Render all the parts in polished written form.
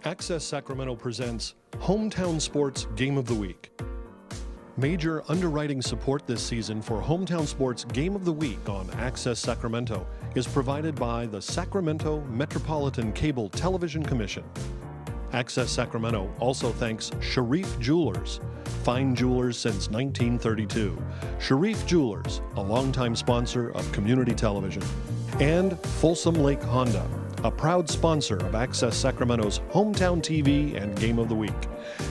Access Sacramento presents Hometown Sports Game of the Week. Major underwriting support this season for Hometown Sports Game of the Week on Access Sacramento is provided by the Sacramento Metropolitan Cable Television Commission. Access Sacramento also thanks Sharif Jewelers, fine jewelers since 1932. Sharif Jewelers, a longtime sponsor of community television. And Folsom Lake Honda, a proud sponsor of Access Sacramento's Hometown TV and Game of the Week,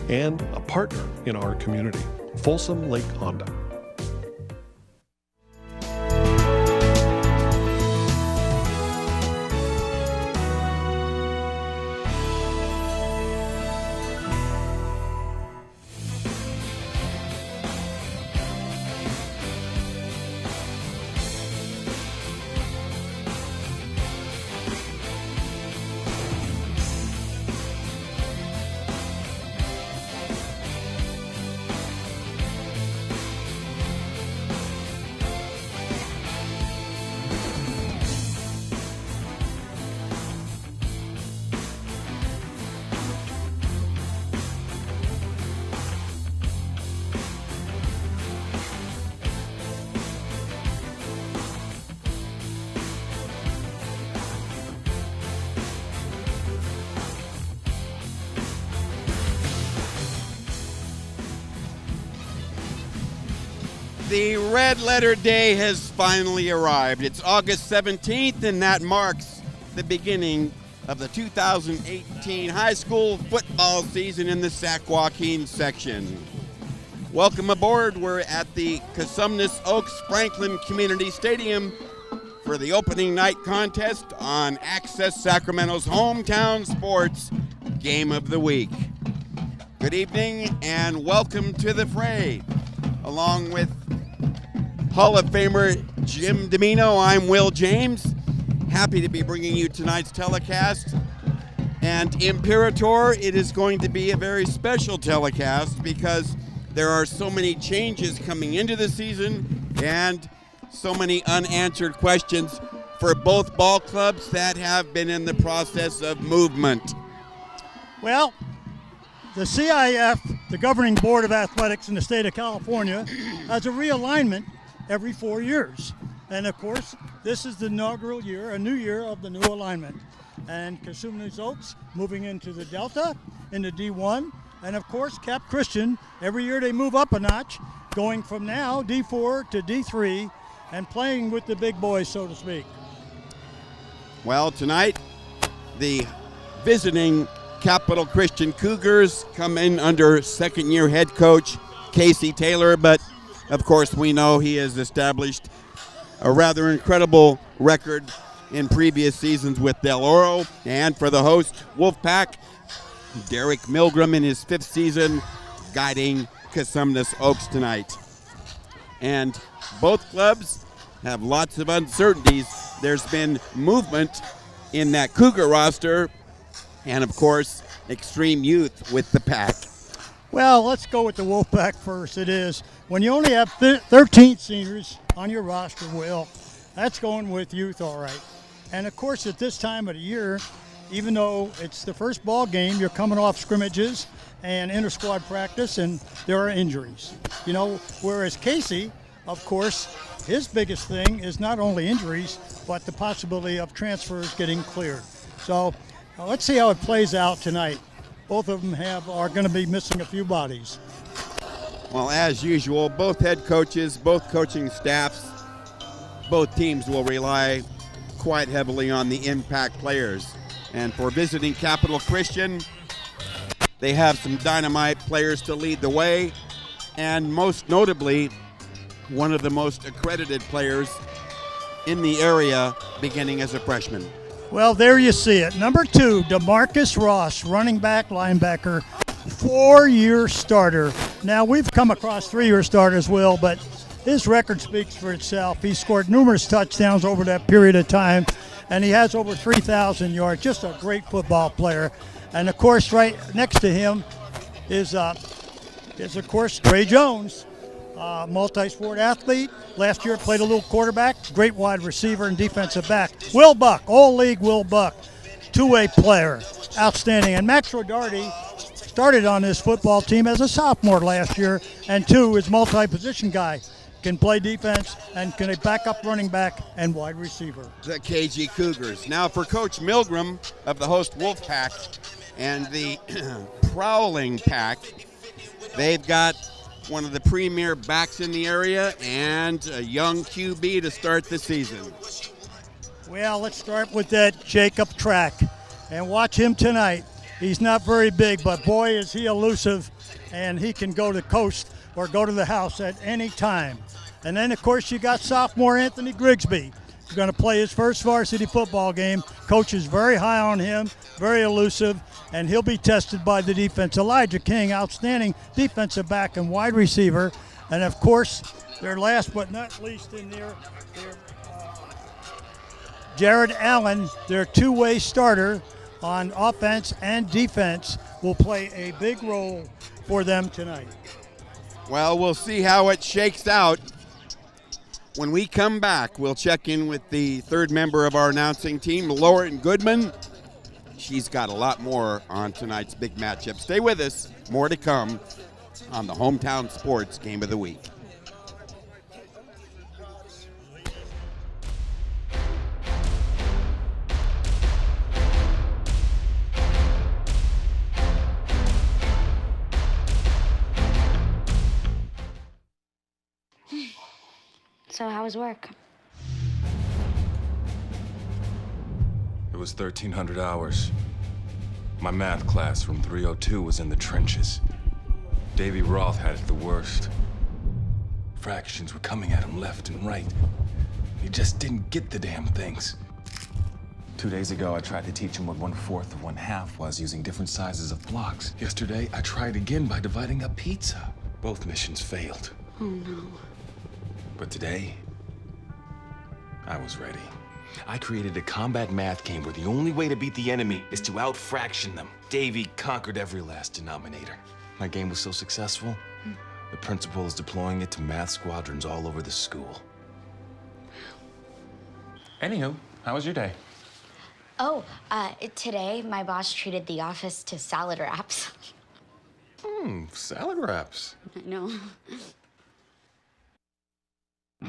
and a partner in our community, Folsom Lake Honda. The red letter day has finally arrived. It's August 17th, and that marks the beginning of the 2018 high school football season in the Sac Joaquin section. Welcome aboard. We're at the Cosumnes Oaks Franklin Community Stadium for the opening night contest on Access Sacramento's Hometown Sports Game of the Week. Good evening and welcome to the fray. Along with Hall of Famer Jim Domino, I'm Will James. Happy to be bringing you tonight's telecast. And Imperator, it is going to be a very special telecast because there are so many changes coming into the season and so many unanswered questions for both ball clubs that have been in the process of movement. Well, the CIF, the Governing Board of Athletics in the state of California, has a realignment every 4 years. And of course, this is the inaugural year, a new year of the new alignment. And Cosumnes Oaks moving into the Delta, into D1, and of course, Cap Christian, every year they move up a notch, going from now D4 to D3 and playing with the big boys, so to speak. Well, tonight, the visiting Capital Christian Cougars come in under second-year head coach Casey Taylor, but of course we know he has established a rather incredible record in previous seasons with Del Oro, and for the host Wolfpack, Derek Milgram in his fifth season guiding Cosumnes Oaks tonight. And both clubs have lots of uncertainties. There's been movement in that Cougar roster, and of course, extreme youth with the pack. Well, let's go with the Wolfpack first. It is, when you only have 13 seniors on your roster, Will, that's going with youth all right. And of course, at this time of the year, even though it's the first ball game, you're coming off scrimmages and inter-squad practice, and there are injuries. You know, whereas Casey, of course, his biggest thing is not only injuries, but the possibility of transfers getting cleared. So let's see how it plays out tonight. Both of them are going to be missing a few bodies. Well, as usual, both head coaches, both coaching staffs, both teams will rely quite heavily on the impact players. And for visiting Capital Christian, they have some dynamite players to lead the way, and most notably, one of the most accredited players in the area beginning as a freshman. Well, there you see it. Number 2, DeMarcus Ross, running back, linebacker, 4-year starter. Now, we've come across 3-year starters, Will, but his record speaks for itself. He scored numerous touchdowns over that period of time, and he has over 3,000 yards. Just a great football player. And, of course, right next to him is of course, Trey Jones. Multi-sport athlete. Last year played a little quarterback, great wide receiver and defensive back. Will Buck, all-league Will Buck, two-way player. outstanding. And Max Rodarty started on this football team as a sophomore last year, and too is multi-position guy. Can play defense and can a backup running back and wide receiver. The KG Cougars. Now for Coach Milgram of the host Wolfpack and the Prowling Pack. They've got one of the premier backs in the area and a young QB to start the season. Well, let's start with that Jacob Track and watch him tonight. He's not very big, but boy, is he elusive, and he can go to coast or go to the house at any time. And then, of course, you got sophomore Anthony Grigsby. He's going to play his first varsity football game. Coach is very high on him, very elusive, and he'll be tested by the defense. Elijah King, outstanding defensive back and wide receiver. And, of course, their last but not least in there, Jared Allen, their two-way starter on offense and defense, will play a big role for them tonight. Well, we'll see how it shakes out. When we come back, we'll check in with the third member of our announcing team, Lauren Goodman. She's got a lot more on tonight's big matchup. Stay with us. More to come on the Hometown Sports Game of the Week. So how was work? It was 1,300 hours. My math class from 302 was in the trenches. Davy Roth had it the worst. Fractions were coming at him left and right. He just didn't get the damn things. 2 days ago, I tried to teach him what 1/4 of 1/2 was using different sizes of blocks. Yesterday, I tried again by dividing up pizza. Both missions failed. Oh no. But today, I was ready. I created a combat math game where the only way to beat the enemy is to out-fraction them. Davy conquered every last denominator. My game was so successful, the principal is deploying it to math squadrons all over the school. Anywho, how was your day? Oh, today my boss treated the office to salad wraps. Salad wraps. I know.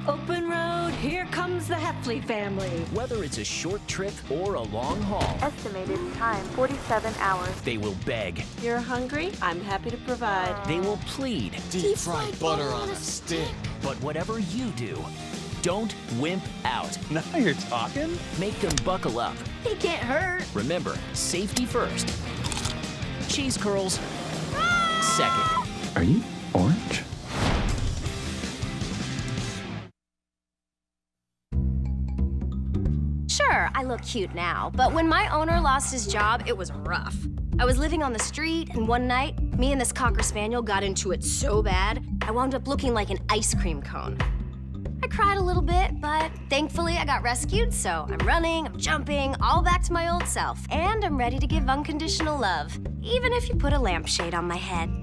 Open road, here comes the Heffley family. Whether it's a short trip or a long haul, Estimated time, 47 hours. they will beg, You're hungry? I'm happy to provide. they will plead. Deep fried butter on a stick. But whatever you do, don't wimp out. Now you're talking. Make them buckle up. He can't hurt. Remember, safety first. Cheese curls second. Are you orange? Sure, I look cute now, but when my owner lost his job, it was rough. I was living on the street, and one night, me and this Cocker Spaniel got into it so bad, I wound up looking like an ice cream cone. I cried a little bit, but thankfully I got rescued, so I'm running, I'm jumping, all back to my old self, and I'm ready to give unconditional love, even if you put a lampshade on my head.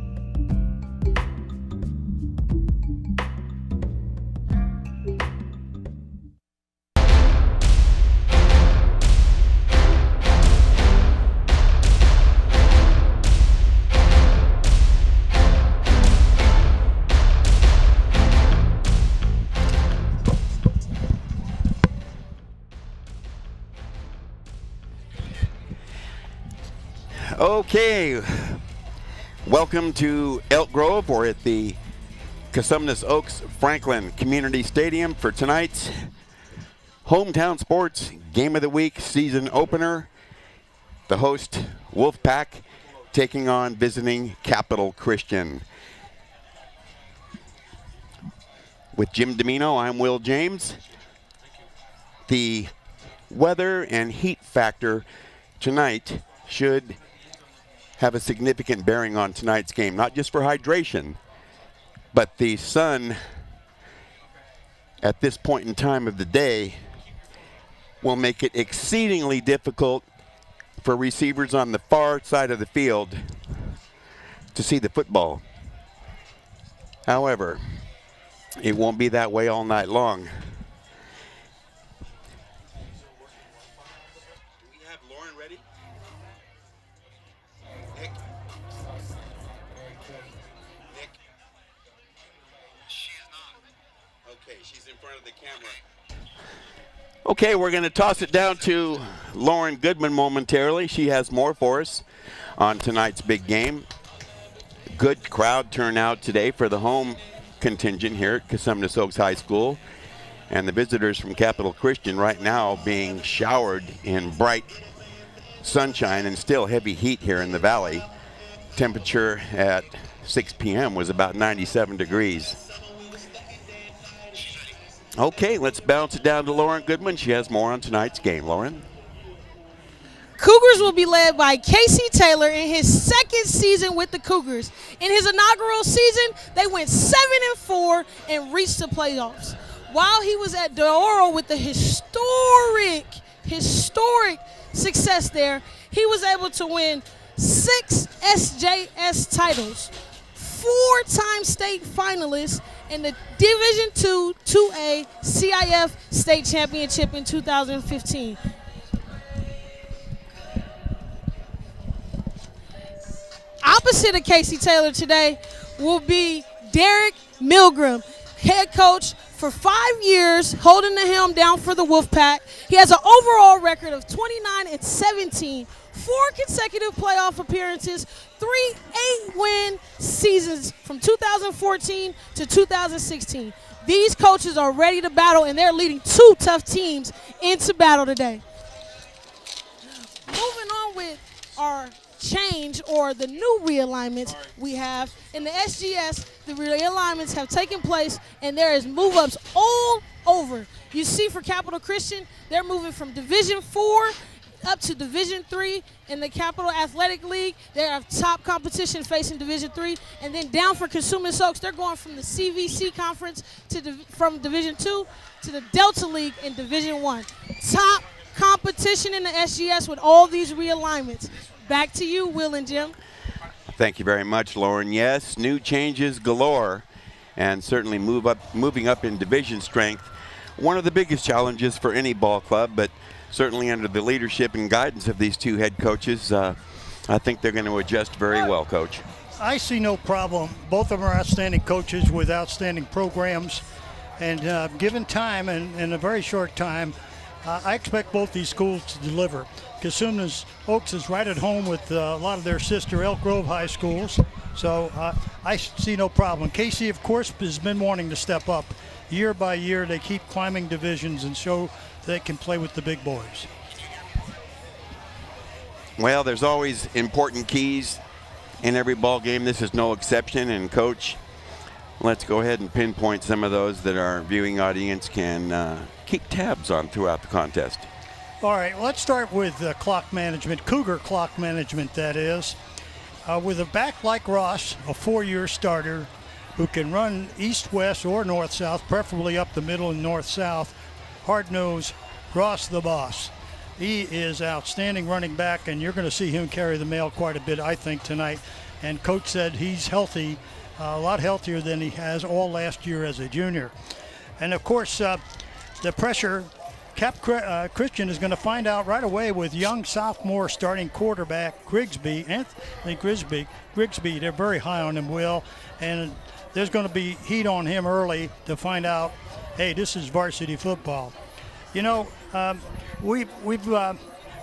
Okay, welcome to Elk Grove. We're at the Cosumnes Oaks Franklin Community Stadium for tonight's Hometown Sports Game of the Week season opener. The host, Wolfpack, taking on visiting Capital Christian. With Jim Domino, I'm Will James. The weather and heat factor tonight should have a significant bearing on tonight's game, not just for hydration, but the sun at this point in time of the day will make it exceedingly difficult for receivers on the far side of the field to see the football. However, it won't be that way all night long. Do we have Lauren ready? in front of the camera. Okay, we're going to toss it down to Lauren Goodman momentarily. She has more for us on tonight's big game. Good crowd turnout today for the home contingent here at Cosumnes Oaks High School. And the visitors from Capital Christian right now being showered in bright sunshine and still heavy heat here in the valley. Temperature at 6 p.m. was about 97 degrees. Okay, let's bounce it down to Lauren Goodman. She has more on tonight's game. Lauren? Cougars will be led by Casey Taylor in his second season with the Cougars. In his inaugural season, they went 7-4 and reached the playoffs. While he was at DeOro with the historic success there, he was able to win 6 SJS titles, 4-time state finalists, and the Division II 2A CIF state championship in 2015. Opposite of Casey Taylor today will be Derek Milgram, head coach for 5 years, holding the helm down for the Wolfpack. He has an overall record of 29-17, 4 consecutive playoff appearances, 3 8-win seasons from 2014 to 2016. These coaches are ready to battle, and they're leading 2 tough teams into battle today. Moving on with our change or the new realignments we have in the SGS. The realignments have taken place, and there is move-ups all over. You see for Capital Christian, they're moving from Division 4 up to Division 3 in the Capital Athletic League. They have top competition facing Division 3, and then down for Cosumnes Oaks, they're going from the CVC conference to from Division 2 to the Delta League in Division 1. Top competition in the SGS with all these realignments. Back to you, Will and Jim. Thank you very much, Lauren. Yes, new changes galore, and certainly moving up in division strength. One of the biggest challenges for any ball club, but certainly under the leadership and guidance of these 2 head coaches, I think they're going to adjust very well, Coach. I see no problem. Both of them are outstanding coaches with outstanding programs, and given time and in a very short time, I expect both these schools to deliver. Cosumnes Oaks is right at home with a lot of their sister Elk Grove high schools, so I see no problem. Casey, of course, has been wanting to step up. Year by year, they keep climbing divisions and show they can play with the big boys. Well, there's always important keys in every ball game. This is no exception, and Coach, let's go ahead and pinpoint some of those that our viewing audience can keep tabs on throughout the contest. All right, let's start with clock management, Cougar clock management, that is. With a back like Ross, a 4-year starter who can run east-west or north-south, preferably up the middle and north-south, hard-nosed, Ross the boss. He is outstanding running back, and you're going to see him carry the mail quite a bit, I think, tonight. And Coach said he's healthy, a lot healthier than he has all last year as a junior. And, of course, the pressure Christian is going to find out right away with young sophomore starting quarterback Grigsby, Anthony Grigsby. They're very high on him, Will, and there's going to be heat on him early to find out, hey, this is varsity football. You know, we're going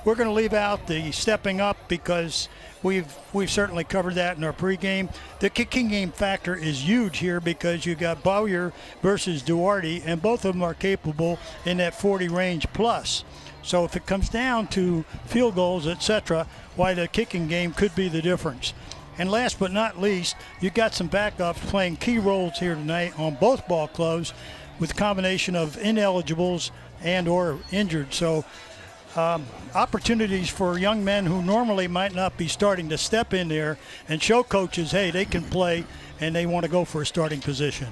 to leave out the stepping up because we've certainly covered that in our pregame. The kicking game factor is huge here because you got Bowyer versus Duarte, and both of them are capable in that 40 range plus. So if it comes down to field goals, etc., why the kicking game could be the difference. And last but not least, you got some backups playing key roles here tonight on both ball clubs with a combination of ineligibles and or injured. So opportunities for young men who normally might not be starting to step in there and show coaches, hey, they can play and they want to go for a starting position.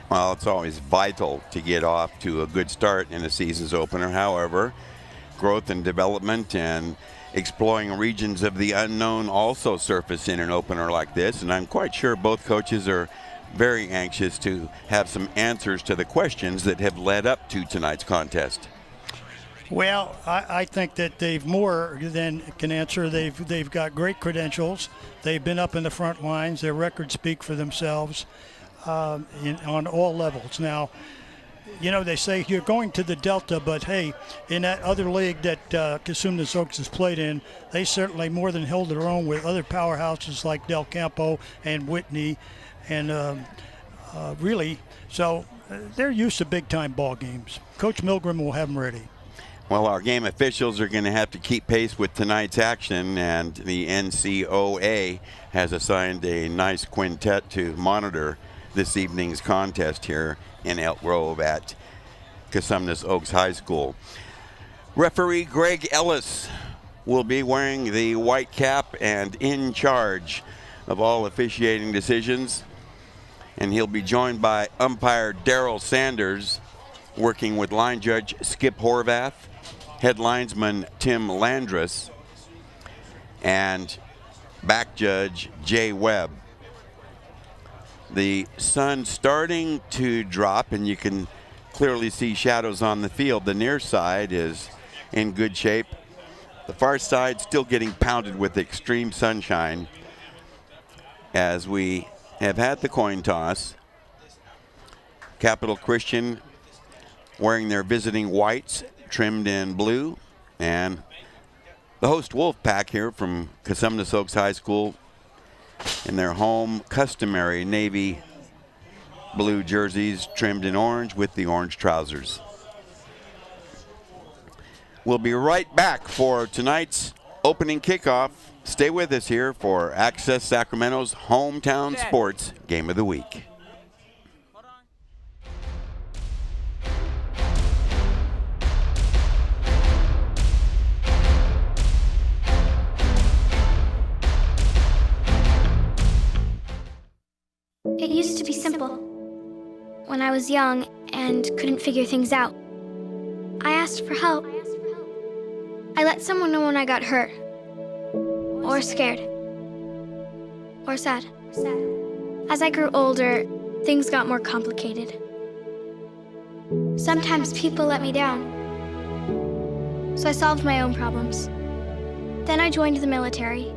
Well, it's always vital to get off to a good start in a season's opener. However, growth and development and exploring regions of the unknown also surface in an opener like this, and I'm quite sure both coaches are very anxious to have some answers to the questions that have led up to tonight's contest. Well, I think that they've more than can answer. They've got great credentials. They've been up in the front lines. Their records speak for themselves on all levels. Now, you know, they say you're going to the Delta, but hey, in that other league that Cosumnes Oaks has played in, they certainly more than held their own with other powerhouses like Del Campo and Whitney, and really, so they're used to big-time ball games. Coach Milgram will have them ready. Well, our game officials are going to have to keep pace with tonight's action, and the NCOA has assigned a nice quintet to monitor this evening's contest here in Elk Grove at Cosumnes Oaks High School. Referee Greg Ellis will be wearing the white cap and in charge of all officiating decisions, and he'll be joined by umpire Daryl Sanders, working with line judge Skip Horvath, head linesman Tim Landrus, and back judge Jay Webb. The sun starting to drop, and you can clearly see shadows on the field. The near side is in good shape. The far side still getting pounded with extreme sunshine as we have had the coin toss. Capital Christian wearing their visiting whites trimmed in blue, and the host Wolfpack here from Cosumnes Oaks High School in their home customary navy blue jerseys trimmed in orange with the orange trousers. We'll be right back for tonight's opening kickoff. Stay with us here for Access Sacramento's Hometown Sports Game of the Week. It used to be simple. When I was young and couldn't figure things out, I asked for help. I let someone know when I got hurt, or scared, or sad. As I grew older, things got more complicated. Sometimes people let me down, so I solved my own problems. Then I joined the military.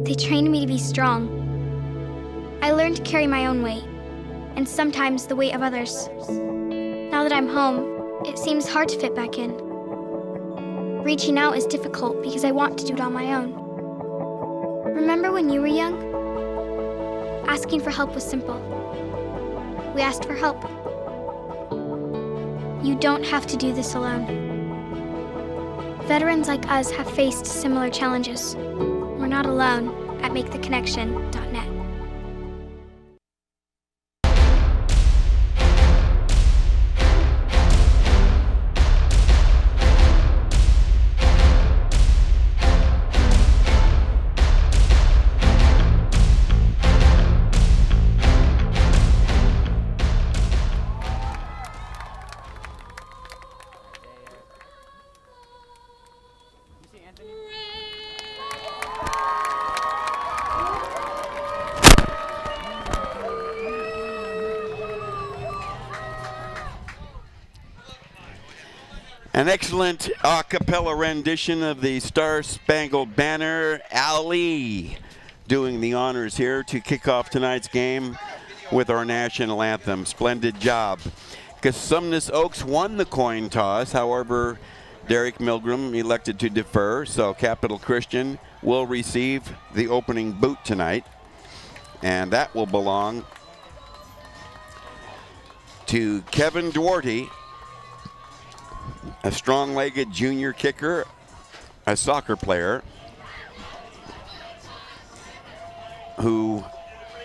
They trained me to be strong. I learned to carry my own weight, and sometimes the weight of others. Now that I'm home, it seems hard to fit back in. Reaching out is difficult because I want to do it on my own. Remember when you were young? Asking for help was simple. We asked for help. You don't have to do this alone. Veterans like us have faced similar challenges. We're not alone at MakeTheConnection.net. An excellent a cappella rendition of the Star Spangled Banner. Ali doing the honors here to kick off tonight's game with our national anthem. Splendid job. Cosumnes Oaks won the coin toss. However, Derek Milgram elected to defer, so Capital Christian will receive the opening boot tonight, and that will belong to Kevin Duarte, a strong-legged junior kicker, a soccer player who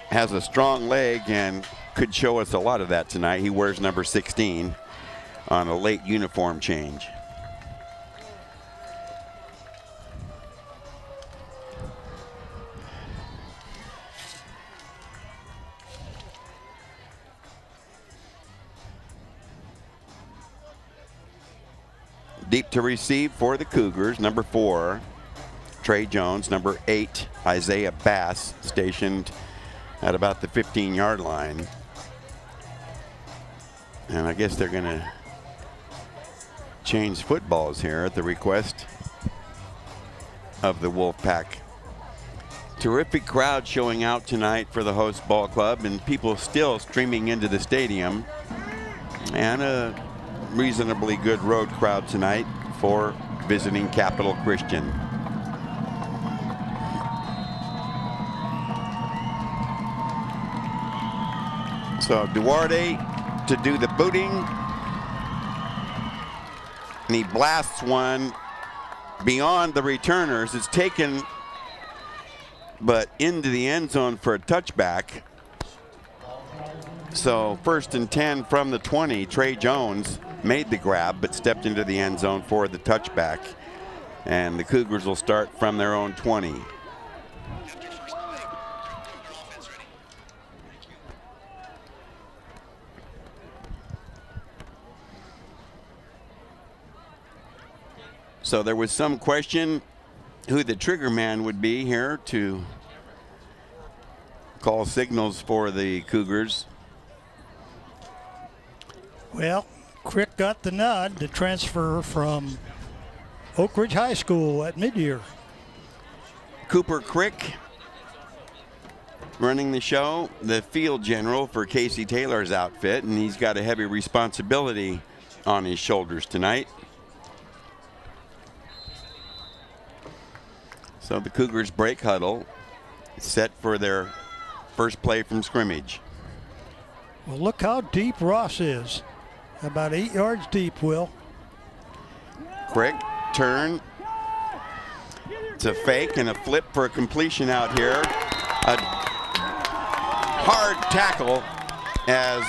has a strong leg and could show us a lot of that tonight. He wears number 16 on a late uniform change. Deep to receive for the Cougars, number 4, Trey Jones, number 8, Isaiah Bass, stationed at about the 15-yard line. And I guess they're going to change footballs here at the request of the Wolfpack. Terrific crowd showing out tonight for the host ball club, and people still streaming into the stadium. And a reasonably good road crowd tonight for visiting Capital Christian. So Duarte to do the booting. And he blasts one beyond the returners. It's taken, but into the end zone for a touchback. So 1st and 10 from the 20. Trey Jones made the grab, but stepped into the end zone for the touchback. And the Cougars will start from their own 20. So there was some question who the trigger man would be here to call signals for the Cougars. Well, Crick got the nod to transfer from Oak Ridge High School at mid-year. Cooper Crick running the show, the field general for Casey Taylor's outfit, and he's got a heavy responsibility on his shoulders tonight. So the Cougars break huddle, set for their first play from scrimmage. Well, look how deep Ross is. About 8 yards deep, Will. Crick, turn. It's a fake and a flip for a completion out here. A hard tackle as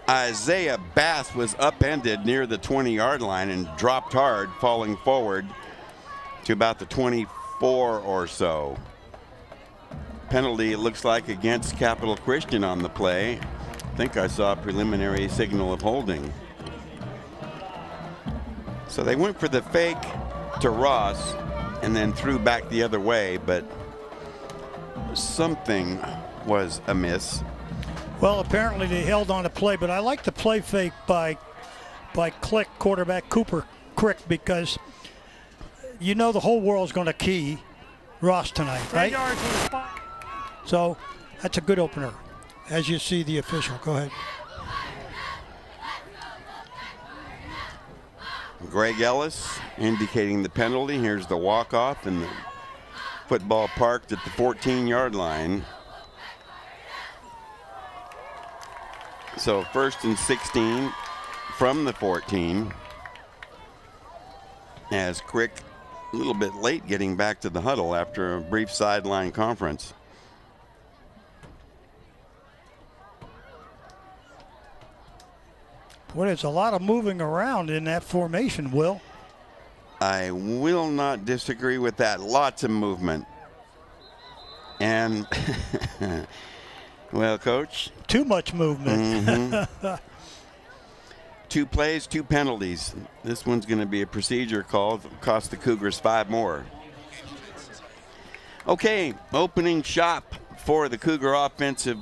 Isaiah Bass was upended near the 20-yard line and dropped hard, falling forward to about the 24 or so. Penalty, it looks like, against Capital Christian on the play. I think I saw a preliminary signal of holding. So they went for the fake to Ross and then threw back the other way, but something was amiss. Well, apparently they held on to play, but I like the play fake by Click, quarterback Cooper Crick, because you know the whole world's going to key Ross tonight, right? So that's a good opener, as you see the official. Go ahead. Greg Ellis indicating the penalty. Here's the walk-off, and the football parked at the 14-yard line. So 1st and 16 from the 14, as Crick a little bit late getting back to the huddle after a brief sideline conference. Boy, there's a lot of moving around in that formation, Will. I will not disagree with that. Lots of movement. And, well, Coach. Too much movement. Mm-hmm. 2 plays, 2 penalties. This one's going to be a procedure call. It'll cost the Cougars 5 more. Okay, opening shop for the Cougar offensive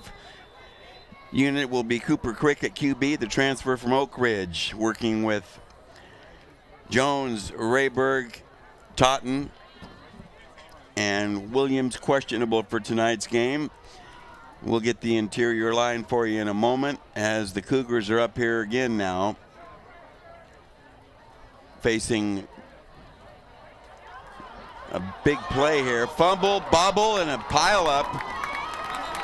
unit will be Cooper Crick at QB, the transfer from Oak Ridge, working with Jones, Rayberg, Totten, and Williams questionable for tonight's game. We'll get the interior line for you in a moment as the Cougars are up here again now, facing a big play here. Fumble, bobble, and a pile up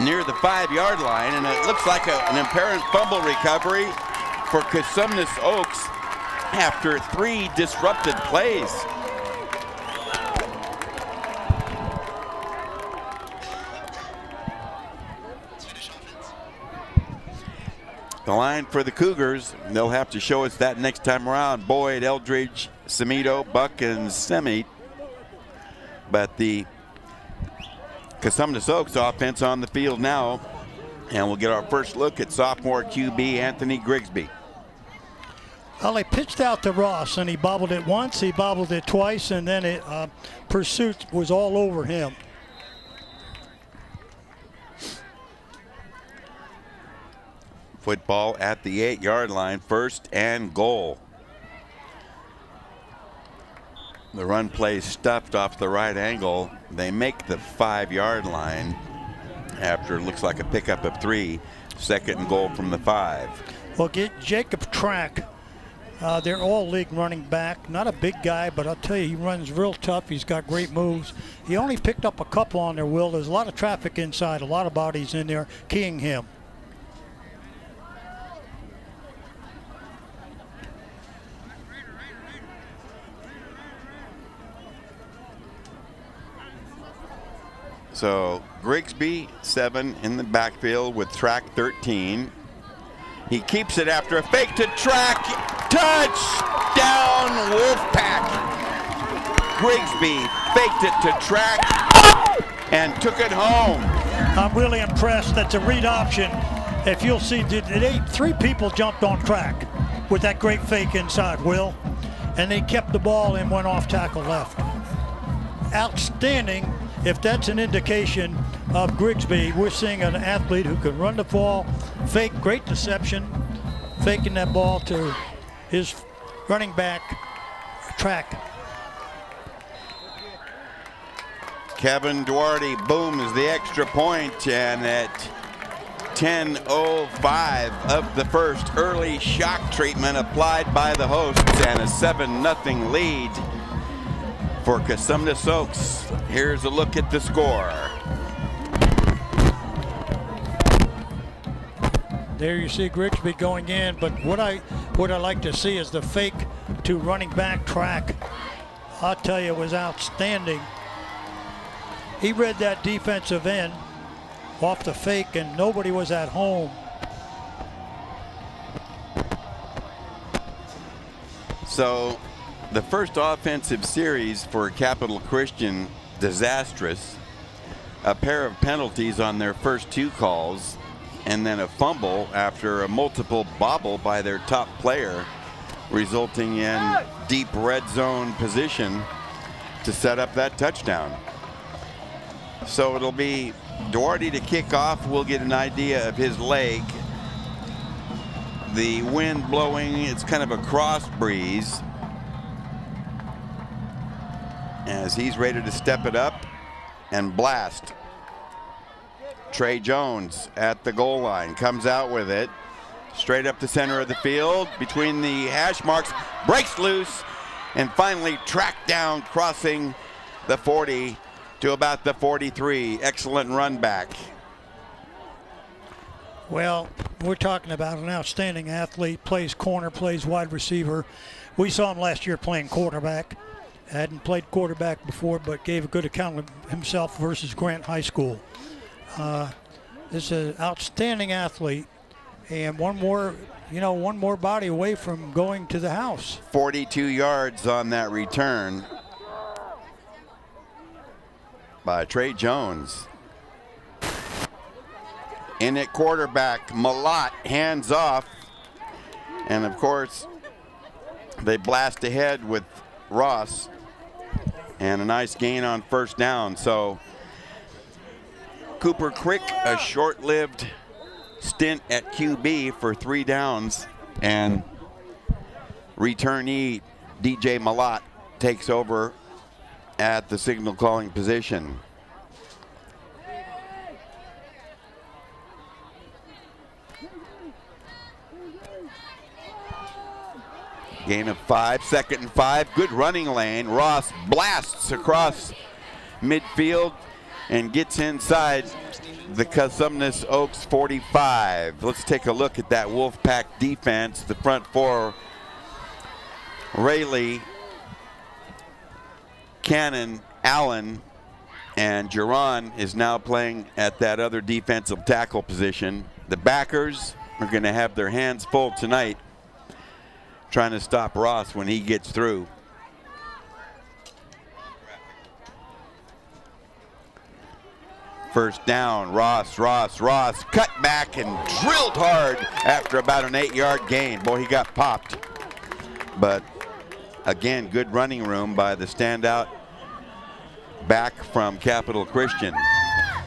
near the 5-yard line, and it looks like an apparent fumble recovery for Cosumnes Oaks after 3 disrupted plays. The line for the Cougars, they'll have to show us that next time around. Boyd, Eldridge, Samito, Buck, and Semit. But the Cosumnes Oaks offense on the field now, and we'll get our first look at sophomore QB Anthony Grigsby. Well, they pitched out to Ross, and he bobbled it once, he bobbled it twice, and then pursuit was all over him. Football at the 8-yard line, 1st and goal. The run play stuffed off the right angle. They make the 5-yard line after it looks like a pickup of 3. 2nd and goal from the 5. Well, get Jacob Track. They're all league running back. Not a big guy, but I'll tell you, he runs real tough. He's got great moves. He only picked up a couple on there, Will. There's a lot of traffic inside, a lot of bodies in there keying him. So Grigsby, 7 in the backfield with Track 13. He keeps it after a fake to Track. Touchdown, Wolfpack. Grigsby faked it to Track and took it home. I'm really impressed. That's a read option. If you'll see, 3 people jumped on Track with that great fake inside, Will. And they kept the ball and went off tackle left. Outstanding. If that's an indication of Grigsby, we're seeing an athlete who can run the ball, fake, great deception, faking that ball to his running back, Track. Kevin Duarte booms the extra point, and at 10:05 of the first, early shock treatment applied by the hosts, and a 7-0 lead for Cosumnes Oaks. Here's a look at the score. There you see Grigsby going in, but what I like to see is the fake to running back Track. I'll tell you, it was outstanding. He read that defensive end off the fake, and nobody was at home. So the first offensive series for Capital Christian, disastrous. A pair of penalties on their first 2 calls, and then a fumble after a multiple bobble by their top player, resulting in deep red zone position to set up that touchdown. So it'll be Duarte to kick off. We'll get an idea of his leg. The wind blowing, it's kind of a cross breeze, as he's ready to step it up and blast. Trey Jones at the goal line, comes out with it, straight up the center of the field, between the hash marks, breaks loose, and finally tracked down, crossing the 40 to about the 43. Excellent run back. Well, we're talking about an outstanding athlete, plays corner, plays wide receiver. We saw him last year playing quarterback. Hadn't played quarterback before, but gave a good account of himself versus Grant High School. This is an outstanding athlete, and one more body away from going to the house. 42 yards on that return by Trey Jones. In at quarterback, Malott hands off, and of course they blast ahead with Ross, and a nice gain on first down. So Cooper Crick, a short-lived stint at QB for 3 downs, and returnee DJ Malott takes over at the signal calling position. Gain of 5, 2nd and 5, good running lane. Ross blasts across midfield and gets inside the Cosumnes Oaks 45. Let's take a look at that Wolfpack defense. The front 4, Rayleigh, Cannon, Allen, and Geron is now playing at that other defensive tackle position. The backers are going to have their hands full tonight trying to stop Ross when he gets through. First down, Ross, cut back and drilled hard after about an 8-yard gain. Boy, he got popped. But again, good running room by the standout back from Capital Christian.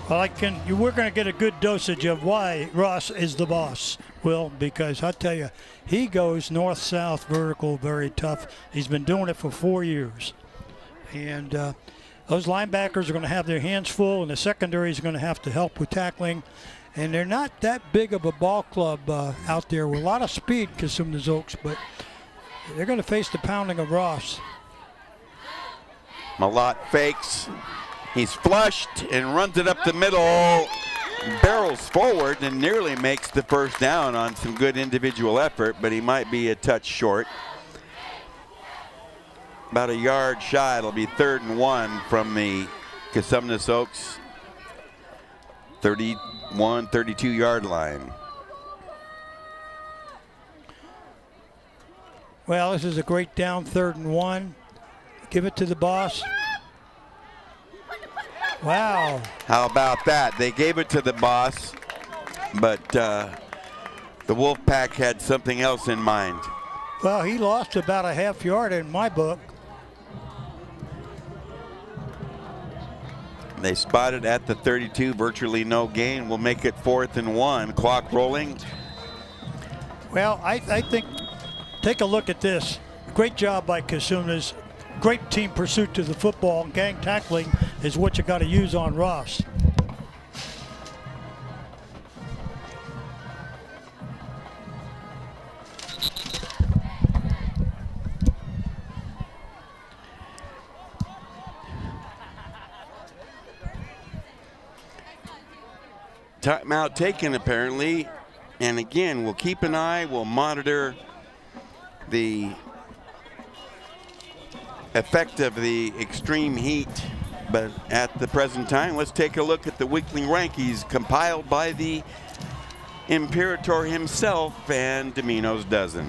Well, we're going to get a good dosage of why Ross is the boss, Will, because I tell you, he goes north-south vertical very tough. He's been doing it for 4 years. And those linebackers are going to have their hands full, and the secondary is going to have to help with tackling. And they're not that big of a ball club out there with a lot of speed, Cosumnes Oaks, but they're going to face the pounding of Ross. Malott fakes. He's flushed and runs it up the middle. Barrels forward and nearly makes the first down on some good individual effort, but he might be a touch short. About a yard shy. It'll be 3rd and 1 from the Cosumnes Oaks 31, 32-yard line. Well, this is a great down 3rd and 1. Give it to the boss. Wow. How about that? They gave it to the boss, but the Wolfpack had something else in mind. Well, he lost about a half yard in my book. They spotted at the 32, virtually no gain. Will make it 4th and 1. Clock rolling. Well, I think, take a look at this. Great job by Cosumnes. Great team pursuit to the football. Gang tackling is what you got to use on Ross. Timeout taken apparently, and again we'll keep an eye, we'll monitor the effect of the extreme heat, but at the present time let's take a look at the weekly rankings compiled by the Imperator himself and Domino's Dozen.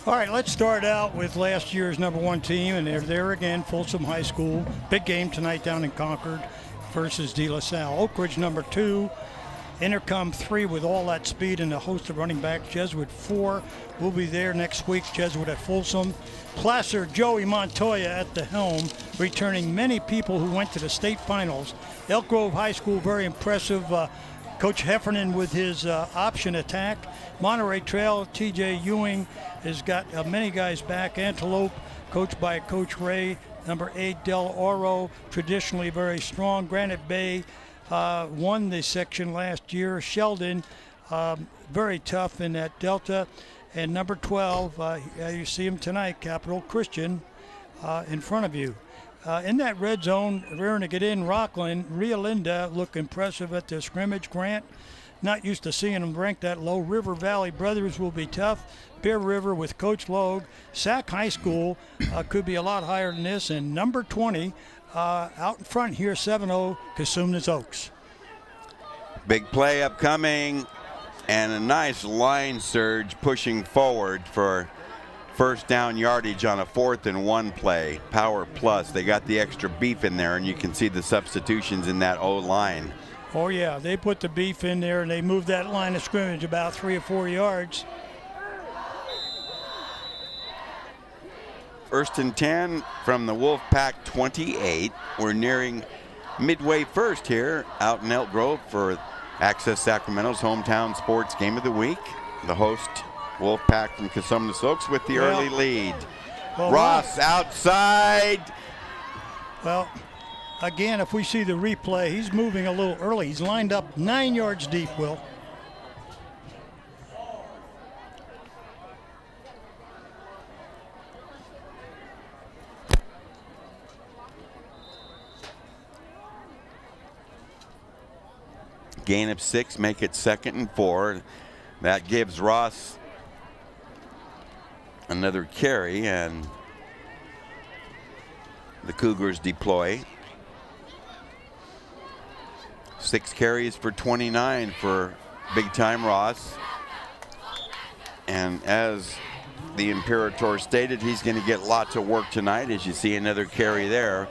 All right, let's start out with last year's #1 team, and they're there again, Folsom High School. Big game tonight down in Concord versus De La Salle. Oak Ridge #2. Intercom 3 with all that speed and a host of running backs. Jesuit 4 will be there next week. Jesuit at Folsom. Placer Joey Montoya at the helm, returning many people who went to the state finals. Elk Grove High School, very impressive. Coach Heffernan with his option attack. Monterey Trail, TJ Ewing has got many guys back. Antelope, coached by Coach Ray. Number 8, Del Oro, traditionally very strong. Granite Bay won this section last year. Sheldon, very tough in that Delta. And number 12, you see him tonight, Capital Christian, in front of you. In that red zone, rearing to get in, Rockland, Rio Linda look impressive at the scrimmage. Grant, not used to seeing them ranked that low. River Valley Brothers will be tough. Bear River with Coach Logue. Sac High School could be a lot higher than this. And number 20, out in front here, 7-0, Cosumnes Oaks. Big play upcoming, and a nice line surge pushing forward for first down yardage on a 4th and 1 play. Power plus. They got the extra beef in there, and you can see the substitutions in that O-line. Oh, yeah, they put the beef in there, and they moved that line of scrimmage about 3 or 4 yards. 1st and 10 from the Wolfpack 28. We're nearing midway first here out in Elk Grove for Access Sacramento's hometown sports game of the week. The host, Wolfpack from Cosumnes Oaks, with the early lead. Well, Ross outside. Well, again, if we see the replay, he's moving a little early. He's lined up 9 yards deep, Will. Gain of 6, make it 2nd and 4. That gives Ross another carry, and the Cougars deploy. 6 carries for 29 for big time Ross. And as the Imperator stated, he's going to get lots of work tonight, as you see another carry there,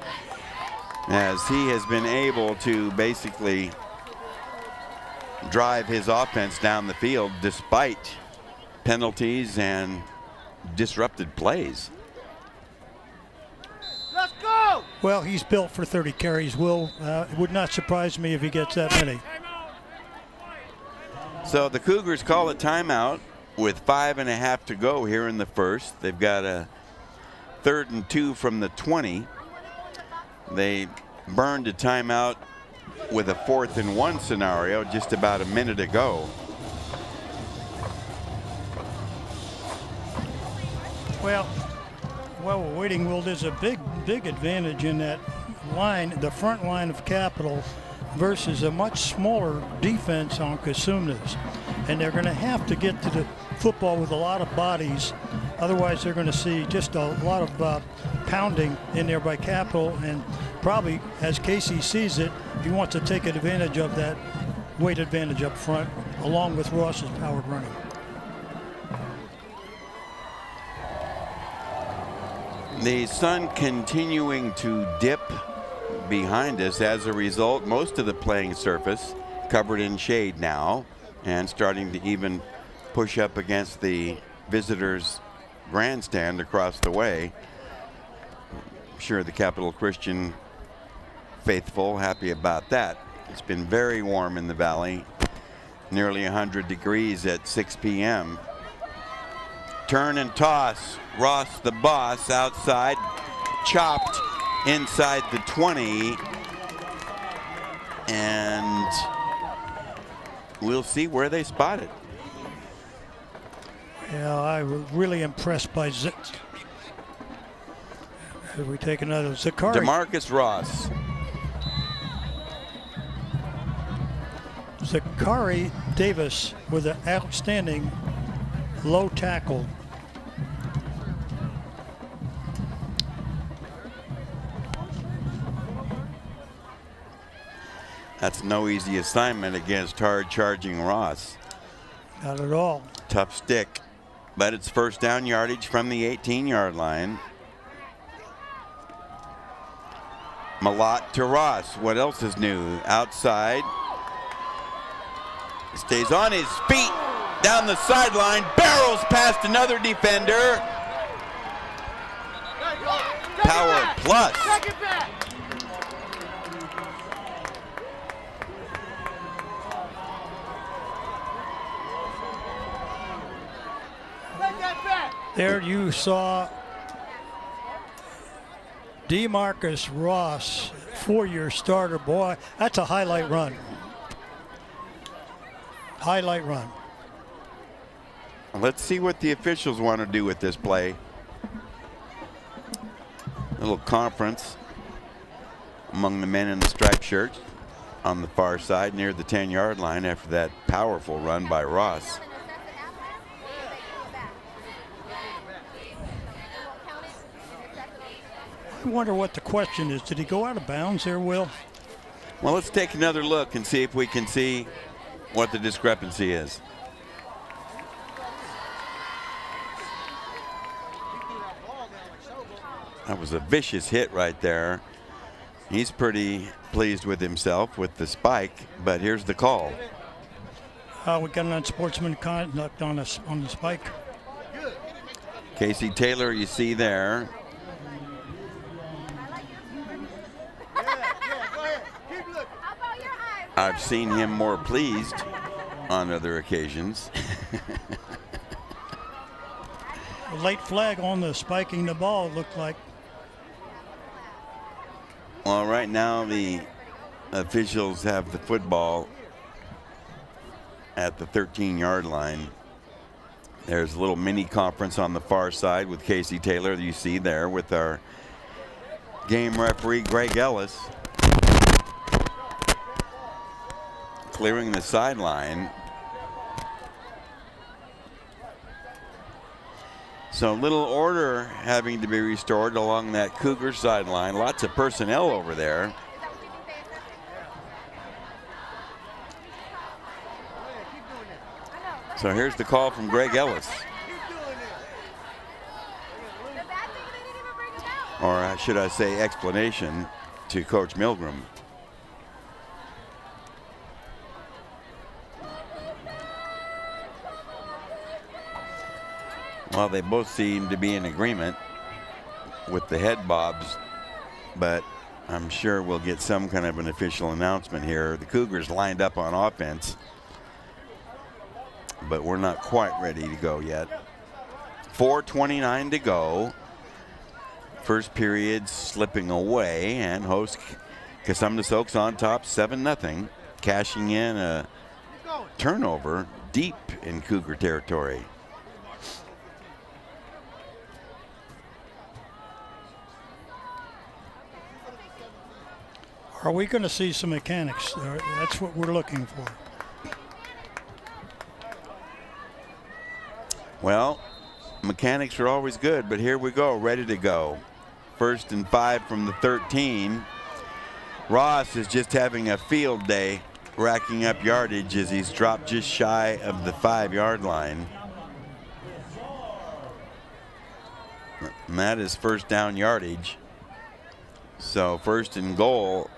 as he has been able to basically drive his offense down the field despite penalties and disrupted plays. Let's go! Well, he's built for 30 carries, Will. It would not surprise me if he gets that many. So the Cougars call a timeout with 5.5 to go here in the first. They've got a 3rd and 2 from the 20. They burned a timeout with a 4th and 1 scenario just about a minute ago. Well, while we're waiting, Will, there's a big advantage in that line, the front line of Capital versus a much smaller defense on Cosumnes. And they're going to have to get to the football with a lot of bodies. Otherwise, they're going to see just a lot of pounding in there by Capital. And probably, as Casey sees it, he wants to take advantage of that weight advantage up front, along with Ross's powered running. The sun continuing to dip behind us. As a result, most of the playing surface covered in shade now and starting to even push up against the visitors' grandstand across the way. I'm sure the Capital Christian faithful happy about that. It's been very warm in the valley, nearly 100 degrees at 6 p.m. Turn and toss. Ross, the boss, outside, chopped inside the 20, and we'll see where they spot it. Yeah, I was really impressed by Zip. As we take another Zakari. DeMarcus Ross. Zakari Davis with an outstanding low tackle. That's no easy assignment against hard charging Ross. Not at all. Tough stick, but it's first down yardage from the 18-yard line. Malott to Ross. What else is new? Outside. Stays on his feet. Down the sideline. Barrels past another defender. Power plus. There you saw DeMarcus Ross, 4-year starter. Boy, that's a highlight run. Highlight run. Let's see what the officials want to do with this play. A little conference among the men in the striped shirts on the far side near the 10-yard line after that powerful run by Ross. I wonder what the question is. Did he go out of bounds there, Will? Well, let's take another look and see if we can see what the discrepancy is. That was a vicious hit right there. He's pretty pleased with himself with the spike, but here's the call. We got an unsportsmanlike conduct on the spike. Casey Taylor, you see there. I've seen him more pleased on other occasions. A late flag on the spiking the ball, it looked like. Well, right now the officials have the football at the 13-yard line. There's a little mini conference on the far side with Casey Taylor, you see there, with our game referee Greg Ellis clearing the sideline. So little order having to be restored along that Cougar sideline. Lots of personnel over there. So here's the call from Greg Ellis. Or should I say explanation to Coach Milgram. Well, they both seem to be in agreement with the head bobs, but I'm sure we'll get some kind of an official announcement here. The Cougars lined up on offense, but we're not quite ready to go yet. 4:29 to go. First period slipping away, and host Cosumnes Oaks on top 7-0, cashing in a turnover deep in Cougar territory. Are we going to see some mechanics? That's what we're looking for. Well, mechanics are always good, but here we go, ready to go. 1st and 5 from the 13. Ross is just having a field day, racking up yardage as he's dropped just shy of the 5-yard line. And that is first down yardage. So 1st and goal,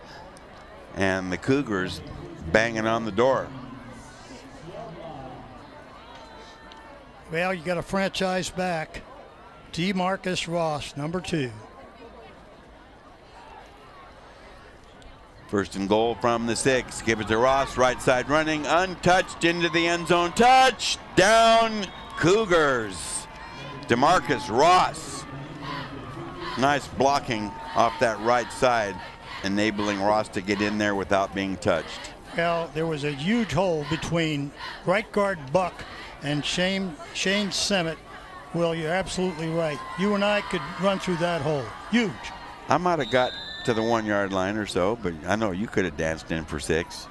and the Cougars banging on the door. Well, you got a franchise back, DeMarcus Ross, number 2. 1st and goal from the 6. Give it to Ross, right side running, untouched into the end zone. Touchdown, Cougars. DeMarcus Ross. Nice blocking off that right side, enabling Ross to get in there without being touched. Well, there was a huge hole between right guard Buck and Shane Semmett. Well, you're absolutely right. You and I could run through that hole. Huge. I might have got to the 1-yard line or so, but I know you could have danced in for 6.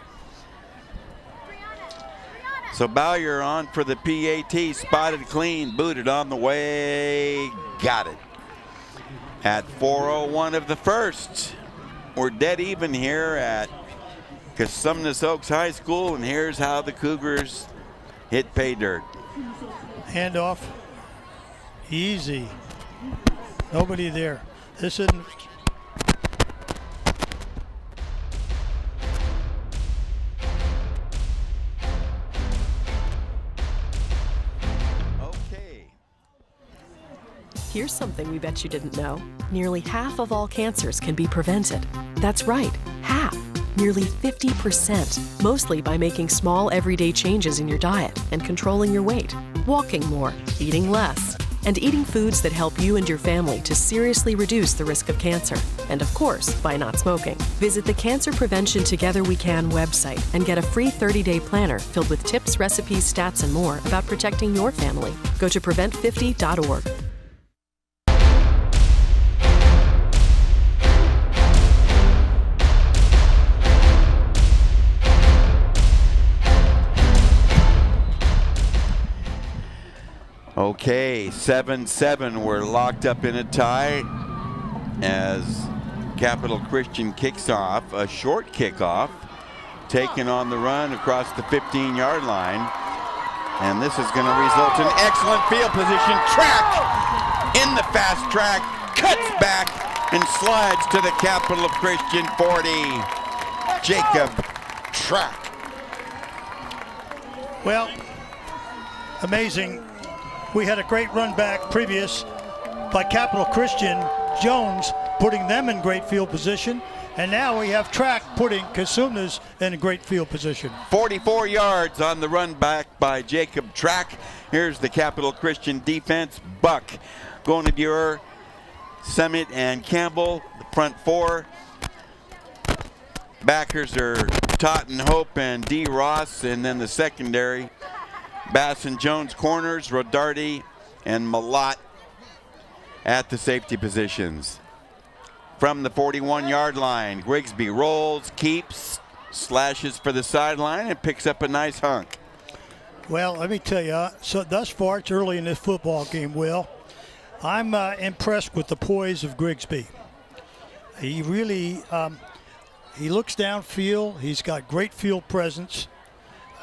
So Bowyer on for the PAT, spotted clean, booted on the way, got it. At 4:01 of the first, we're dead even here at Cosumnes Oaks High School, and here's how the Cougars hit pay dirt. Handoff, easy. Nobody there. This isn't. Here's something we bet you didn't know. Nearly half of all cancers can be prevented. That's right, half. Nearly 50%, mostly by making small everyday changes in your diet and controlling your weight, walking more, eating less, and eating foods that help you and your family to seriously reduce the risk of cancer. And of course, by not smoking. Visit the Cancer Prevention Together We Can website and get a free 30-day planner filled with tips, recipes, stats, and more about protecting your family. Go to prevent50.org. Okay, 7-7. We're locked up in a tie as Capital Christian kicks off. A short kickoff taken on the run across the 15-yard line. And this is going to result in excellent field position. Track in the fast track, cuts back and slides to the Capital Christian 40. Jacob Track. Well, amazing. We had a great run back previous by Capital Christian. Jones putting them in great field position. And now we have Track putting Cosumnes in a great field position. 44 yards on the run back by Jacob Track. Here's the Capital Christian defense. Buck, Gonadure, Semmett, and Campbell, the front 4. Backers are Totten, Hope, and D. Ross, and then the secondary. Bass and Jones corners, Rodarty and Malott at the safety positions. From the 41-yard line, Grigsby rolls, keeps, slashes for the sideline, and picks up a nice hunk. Well, let me tell you, so thus far it's early in this football game, Will. I'm impressed with the poise of Grigsby. He really, he looks downfield. He's got great field presence.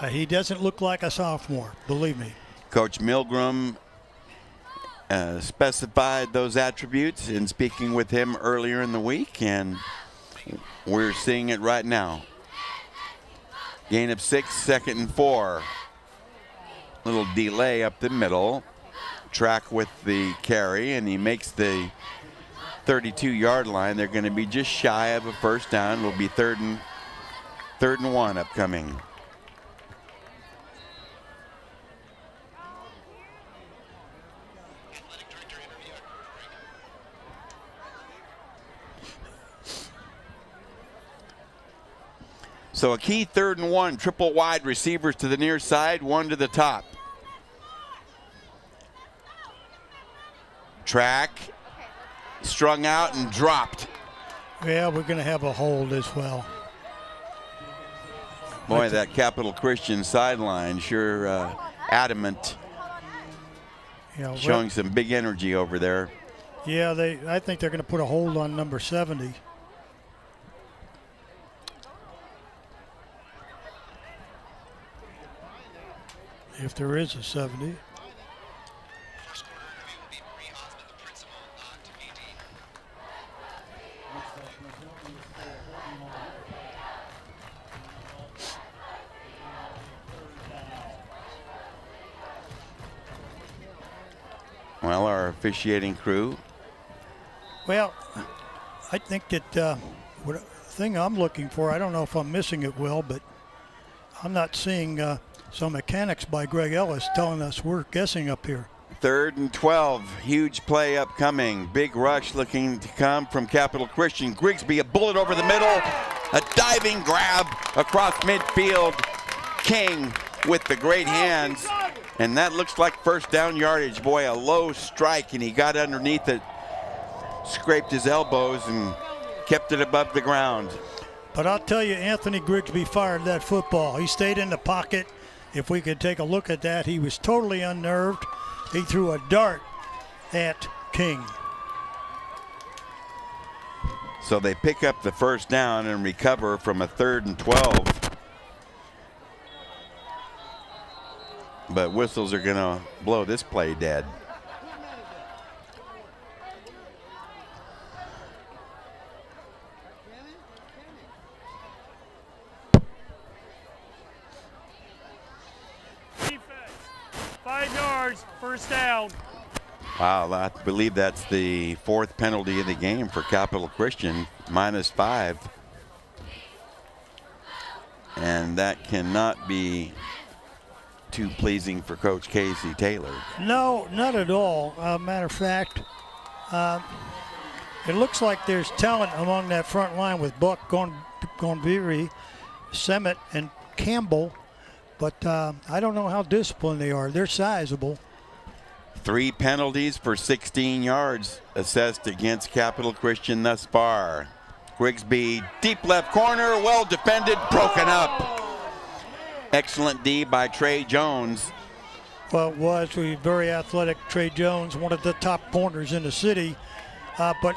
He doesn't look like a sophomore, believe me. Coach Milgram specified those attributes in speaking with him earlier in the week, and we're seeing it right now. Gain of 6, 2nd and 4. Little delay up the middle. Track with the carry, and he makes the 32-yard line. They're going to be just shy of a first down. Will be third and 1 upcoming. So a key 3rd and 1, triple wide, receivers to the near side, one to the top. Track, strung out and dropped. Yeah, we're going to have a hold as well. Boy, that Capital Christian sideline sure adamant. Yeah, showing some big energy over there. Yeah, I think they're going to put a hold on number 70. If there is a 70. Well, our officiating crew. Well, I think that what thing I'm looking for, I don't know if I'm missing it, Will, but I'm not seeing some mechanics by Greg Ellis telling us we're guessing up here. 3rd and 12, huge play upcoming. Big rush looking to come from Capital Christian. Grigsby, a bullet over the middle, a diving grab across midfield. King with the great hands. And that looks like first down yardage. Boy, a low strike, and he got underneath it, scraped his elbows, and kept it above the ground. But I'll tell you, Anthony Grigsby fired that football. He stayed in the pocket. If we could take a look at that, he was totally unnerved. He threw a dart at King. So they pick up the first down and recover from a 3rd and 12. But whistles are going to blow this play dead. Defense, 5 yards, first down. Wow, I believe that's the 4th penalty of the game for Capital Christian, -5. And that cannot be too pleasing for Coach Casey Taylor. No, not at all. Matter of fact, it looks like there's talent among that front line with Buck, Gonviri, Semet, and Campbell, but I don't know how disciplined they are. They're sizable. 3 penalties for 16 yards assessed against Capital Christian thus far. Grigsby, deep left corner, well defended, broken up. Excellent D by Trey Jones. Well, it was very athletic. Trey Jones, one of the top corners in the city. But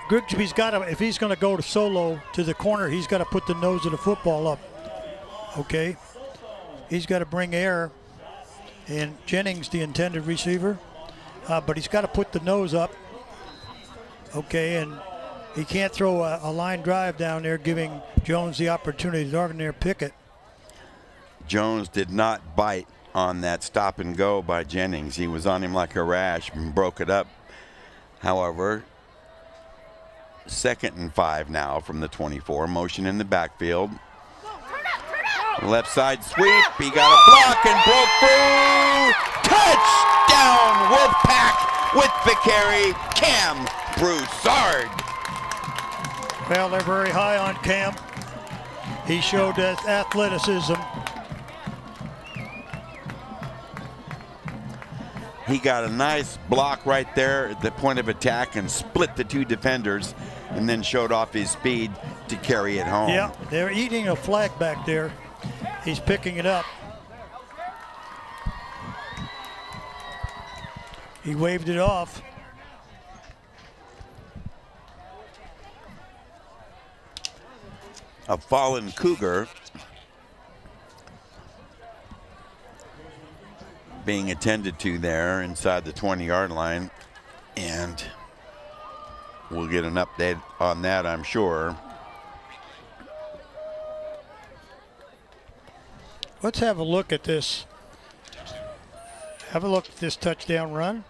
Grigsby's got to, if he's going to go to solo to the corner, he's got to put the nose of the football up. Okay? He's got to bring air. And Jennings, the intended receiver. But he's got to put the nose up. Okay, and he can't throw a line drive down there, giving Jones the opportunity to darn near pick it. Jones did not bite on that stop and go by Jennings. He was on him like a rash and broke it up. However, 2nd and 5 now from the 24. Motion in the backfield. Left side sweep. He got a block and broke through. Touchdown, Wolfpack with the carry. Cam Broussard. Well, they're very high on Cam. He showed that athleticism. He got a nice block right there at the point of attack and split the 2 defenders, and then showed off his speed to carry it home. Yeah, they're eating a flag back there. He's picking it up. He waved it off. A fallen Cougar being attended to there inside the 20-yard line, and we'll get an update on that, I'm sure. Let's have a look at this. Have a look at this touchdown run.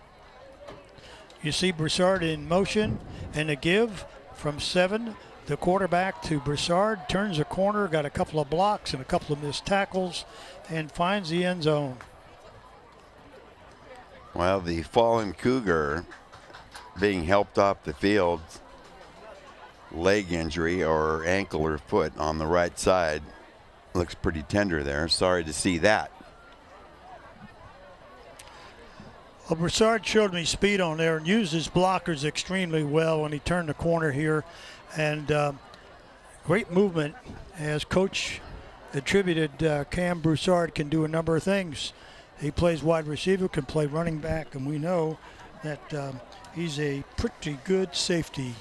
You see Broussard in motion, and a give from 7. The quarterback to Broussard, turns a corner, got a couple of blocks and a couple of missed tackles, and finds the end zone. Well, the fallen Cougar being helped off the field, leg injury or ankle or foot on the right side. Looks pretty tender there. Sorry to see that. Well, Broussard showed me speed on there and used his blockers extremely well when he turned the corner here. And great movement, as Coach attributed. Cam Broussard can do a number of things. He plays wide receiver, can play running back, and we know that he's a pretty good safety.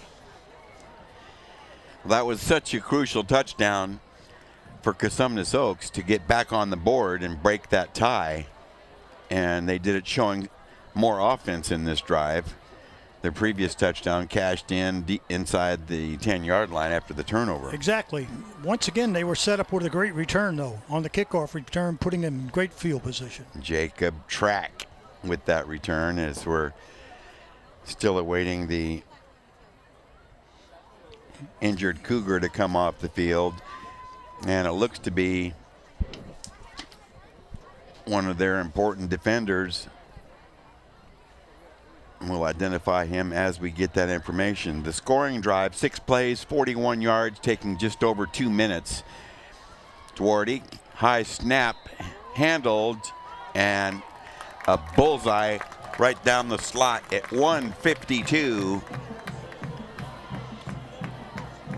That was such a crucial touchdown for Cosumnes Oaks to get back on the board and break that tie. And they did it showing more offense in this drive. Their previous touchdown cashed in inside the 10-yard line after the turnover. Exactly. Once again, they were set up with a great return, though, on the kickoff return, putting them in great field position. Jacob Track with that return, as we're still awaiting the injured Cougar to come off the field. And it looks to be one of their important defenders. We'll identify him as we get that information. The scoring drive, 6 plays, 41 yards, taking just over 2 minutes. Duarte, high snap, handled, and a bullseye right down the slot at 152.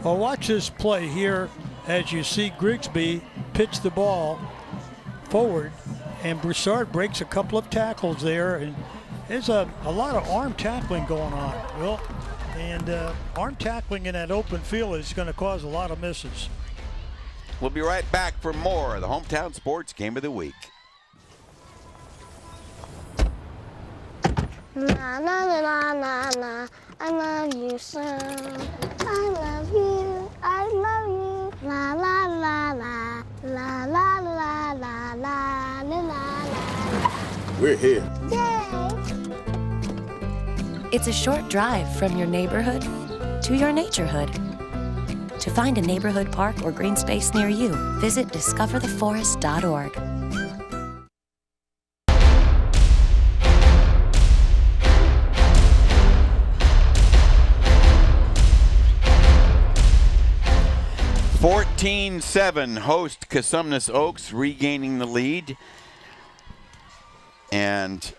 Well, watch this play here as you see Grigsby pitch the ball forward, and Broussard breaks a couple of tackles there, and there's a lot of arm tackling going on, Will. And arm tackling in that open field is going to cause a lot of misses. We'll be right back for more of the Hometown Sports Game of the Week. Na na na na na, I love you so. I love you, I love you. La la la la, la la la la la la la. We're here. Yay! It's a short drive from your neighborhood to your naturehood. To find a neighborhood park or green space near you, visit discovertheforest.org. (14-7) host Cosumnes Oaks regaining the lead. And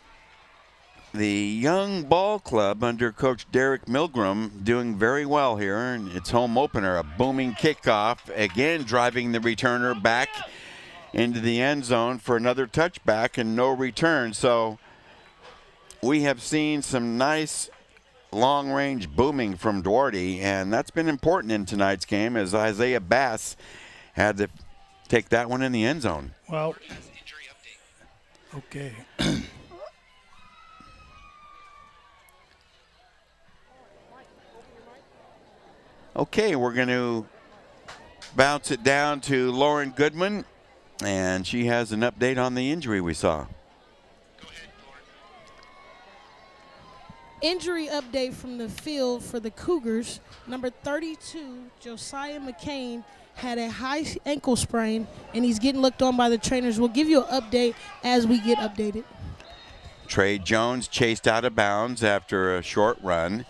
the young ball club under Coach Derek Milgram doing very well here, and its home opener, a booming kickoff, again driving the returner back into the end zone for another touchback and no return. So we have seen some nice long-range booming from Duarte, and that's been important in tonight's game, as Isaiah Bass had to take that one in the end zone. Well, okay. Okay, we're going to bounce it down to Lauren Goodman, and she has an update on the injury we saw. Injury update from the field for the Cougars. Number 32, Josiah McCain, had a high ankle sprain, and he's getting looked on by the trainers. We'll give you an update as we get updated. Trey Jones chased out of bounds after a short run.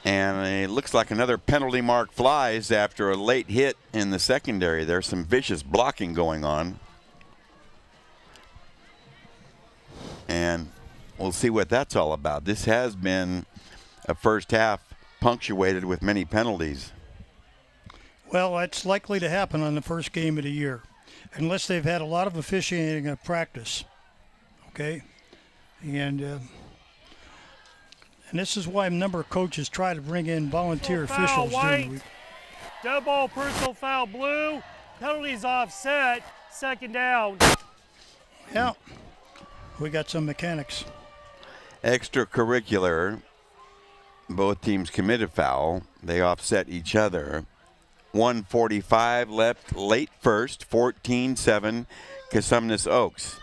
And it looks like another penalty mark flies after a late hit in the secondary. There's some vicious blocking going on. And we'll see what that's all about. This has been a first half punctuated with many penalties. Well, that's likely to happen on the first game of the year, unless they've had a lot of officiating at practice. Okay? And this is why a number of coaches try to bring in volunteer officials during the week. Dead ball, personal foul, blue. Penalties offset, second down. Yeah, we got some mechanics. Extracurricular, both teams committed foul. They offset each other. 1:45 left, late first, 14-7, Cosumnes Oaks.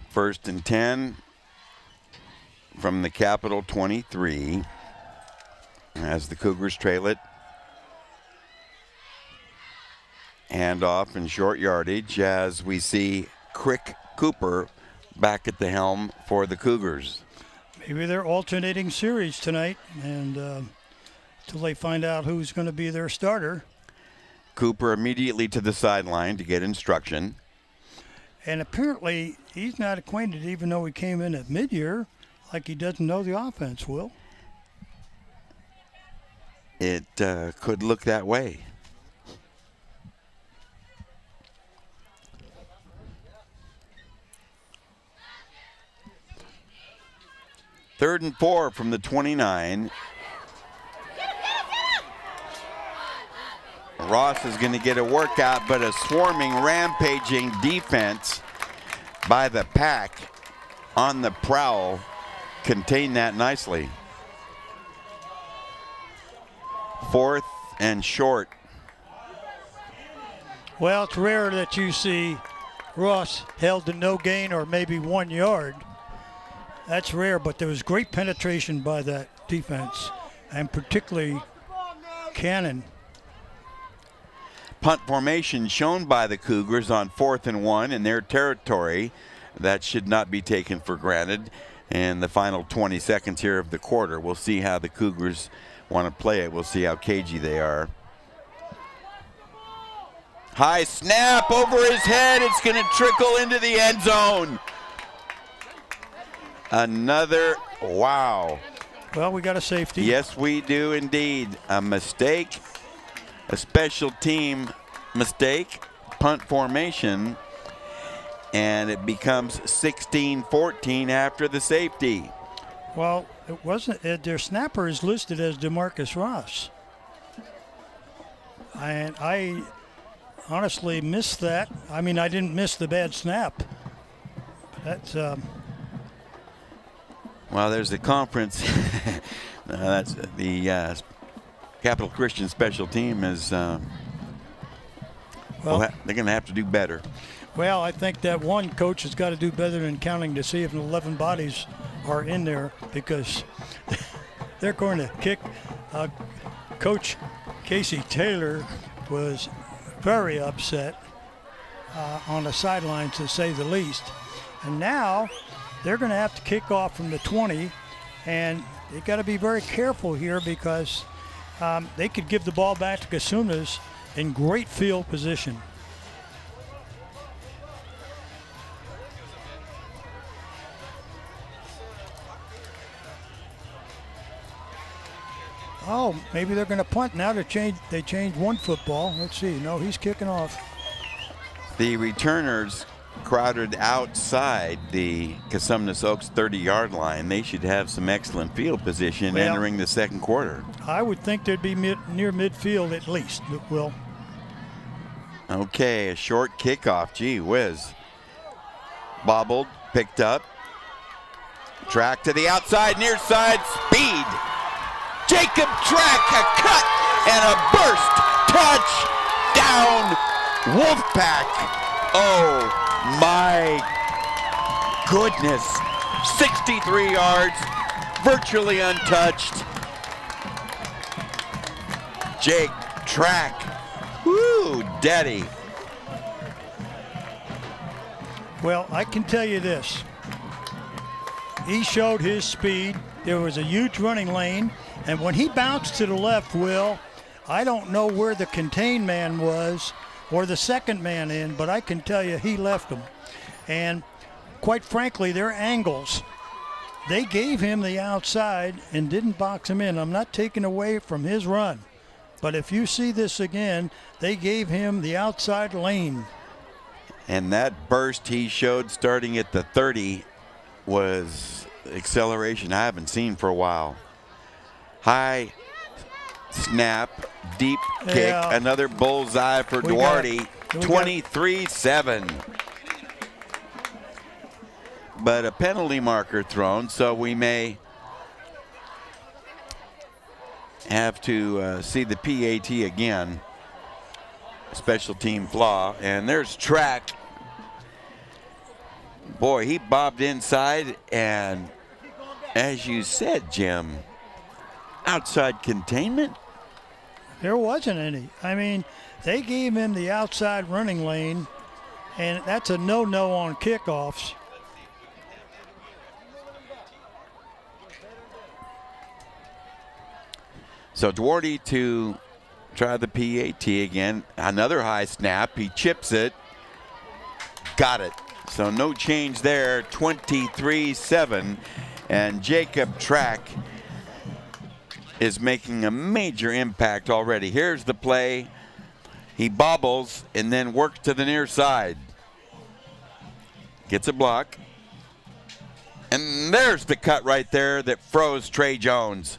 First and 10 from the Capital 23 as the Cougars trail it. Hand off in short yardage as we see Crick Cooper back at the helm for the Cougars. Maybe they're alternating series tonight, and till they find out who's going to be their starter. Cooper immediately to the sideline to get instruction. And apparently he's not acquainted, even though he came in at mid-year, like he doesn't know the offense, Will. It could look that way. Third and 4 from the 29. Ross is going to get a workout, but a swarming, rampaging defense by the Pack on the prowl contained that nicely. 4th and short. Well, it's rare that you see Ross held to no gain or maybe 1 yard. That's rare, but there was great penetration by that defense, and particularly Cannon. Punt formation shown by the Cougars on 4th and 1 in their territory. That should not be taken for granted. And the final 20 seconds here of the quarter, we'll see how the Cougars want to play it. We'll see how cagey they are. High snap over his head. It's going to trickle into the end zone. Another, wow. Well, we got a safety. Yes, we do indeed. A mistake, a special team mistake, punt formation, and it becomes 16-14 after the safety. Well, it wasn't. Their snapper is listed as DeMarcus Ross. And I honestly missed that. I mean, I didn't miss the bad snap. That's well, there's the conference. That's the Capital Christian special team is. Well, they're going to have to do better. Well, I think that one coach has got to do better than counting to see if 11 bodies are in there, because they're going to kick. Coach Casey Taylor was very upset on the sidelines, to say the least. And now they're going to have to kick off from the 20, and they got to be very careful here, because they could give the ball back to Cosumnes in great field position. Oh, maybe they're going to punt now. They changed one football. Let's see. No, he's kicking off. The returners crowded outside the Cosumnes Oaks 30-yard line. They should have some excellent field position entering the second quarter. I would think they'd be near midfield at least, Will. Okay, a short kickoff. Gee whiz. Bobbled, picked up. Track to the outside, near side, speed. Jacob Track, a cut and a burst. Touchdown, Wolfpack. Oh my goodness. 63 yards, virtually untouched. Jake Track. Woo, daddy. Well, I can tell you this. He showed his speed. There was a huge running lane. And when he bounced to the left, Will, I don't know where the contained man was or the second man in, but I can tell you he left him. And quite frankly, their angles, they gave him the outside and didn't box him in. I'm not taking away from his run, but if you see this again, they gave him the outside lane. And that burst he showed starting at the 30 was acceleration I haven't seen for a while. High snap, deep kick, another bullseye for Duarte, 23-7. But a penalty marker thrown, so we may have to see the PAT again. Special team flaw, and there's Track. Boy, he bobbed inside, and as you said, Jim, outside containment? There wasn't any. I mean, they gave him the outside running lane, And that's a no-no on kickoffs. So Duarte to try the PAT again. Another high snap. He chips it. Got it. So no change there. 23-7. And Jacob Track is making a major impact already. Here's the play. He bobbles and then works to the near side. Gets a block. And there's the cut right there that froze Trey Jones.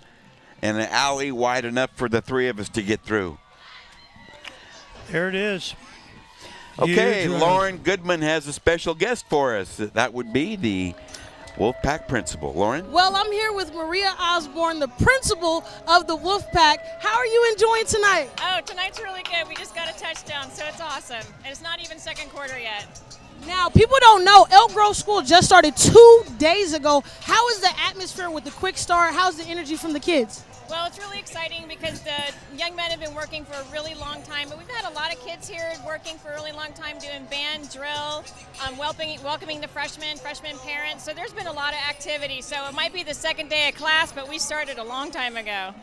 And an alley wide enough for the three of us to get through. There it is. Okay, Huge Lauren Goodman has a special guest for us. That would be the Wolfpack principal. Lauren? Well, I'm here with Maria Osborne, the principal of the Wolfpack. How are you enjoying tonight? Oh, tonight's really good. We just got a touchdown, so it's awesome. And it's not even second quarter yet. Now, people don't know, Elk Grove School just started 2 days ago. How is the atmosphere with the quick start? How's the energy from the kids? Well, it's really exciting because the young men have been working for a really long time, but we've had a lot of kids here working for a really long time doing band, drill, welcoming the freshman parents. So there's been a lot of activity. So it might be the second day of class, but we started a long time ago.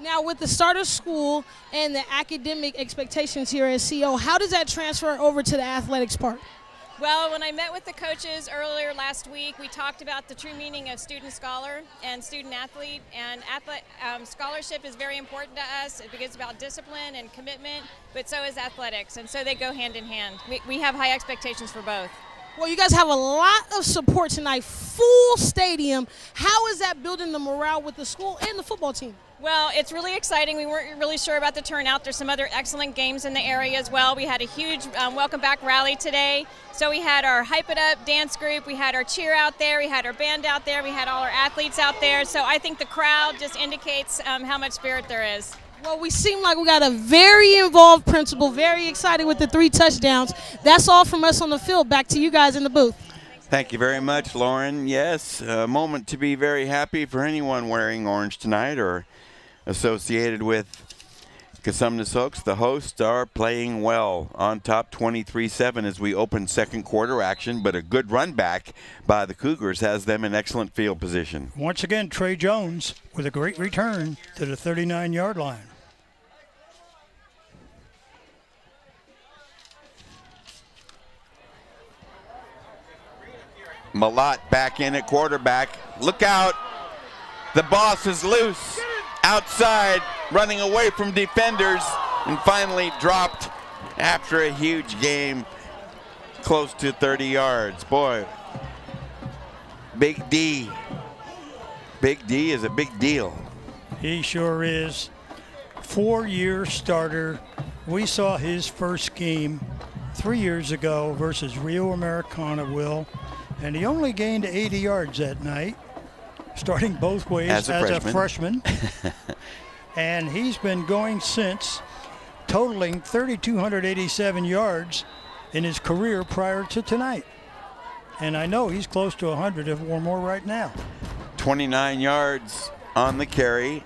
Now, with the start of school and the academic expectations here at CO, how does that transfer over to the athletics part? Well, when I met with the coaches earlier last week, we talked about the true meaning of student scholar and student athlete. And scholarship is very important to us because it's about discipline and commitment, but so is athletics. And so they go hand in hand. We have high expectations for both. Well, you guys have a lot of support tonight, full stadium. How is that building the morale with the school and the football team? Well, it's really exciting. We weren't really sure about the turnout. There's some other excellent games in the area as well. We had a huge welcome back rally today. So we had our Hype It Up dance group. We had our cheer out there. We had our band out there. We had all our athletes out there. So I think the crowd just indicates how much spirit there is. Well, we seem like we got a very involved principal, very excited with the 3 touchdowns. That's all from us on the field. Back to you guys in the booth. Thank you very much, Lauren. Yes, a moment to be very happy for anyone wearing orange tonight or associated with Cosumnes Oaks. The hosts are playing well on top 23-7 as we open second quarter action, but a good run back by the Cougars has them in excellent field position. Once again, Trey Jones with a great return to the 39-yard line. Malott back in at quarterback. Look out. The boss is loose. Outside, running away from defenders, and finally dropped after a huge game, close to 30 yards. Boy, Big D. Big D is a big deal. He sure is. 4-year starter. We saw his first game 3 years ago versus Rio Americana, Will, and he only gained 80 yards that night, starting both ways as a freshman. And he's been going since, totaling 3,287 yards in his career prior to tonight. And I know he's close to 100 or more right now. 29 yards on the carry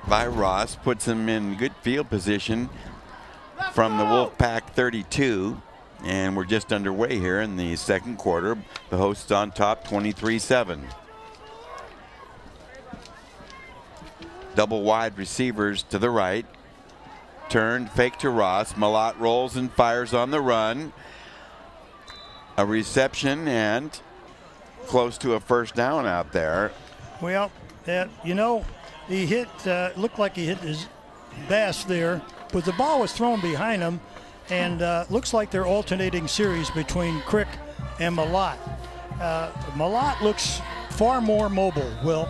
by Ross, puts him in good field position from the Wolfpack 32. And we're just underway here in the second quarter. The hosts on top 23-7. Double wide receivers to the right. Turned, fake to Ross. Malott rolls and fires on the run. A reception and close to a first down out there. Well, you know, he hit, looked like he hit his bass there, but the ball was thrown behind him, and looks like they're alternating series between Crick and Malott. Malott looks far more mobile, Will,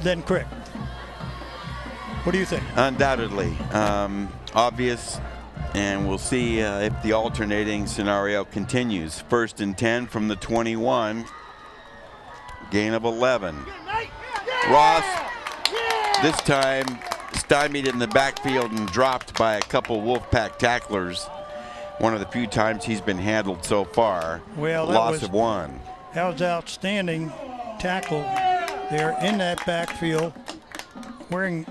than Crick. What do you think? Undoubtedly. Obvious, and we'll see if the alternating scenario continues. 1st and 10 from the 21. Gain of 11. Ross, this time stymied in the backfield and dropped by a couple Wolfpack tacklers. One of the few times he's been handled so far. Well, loss of 1. That was outstanding tackle there in that backfield, wearing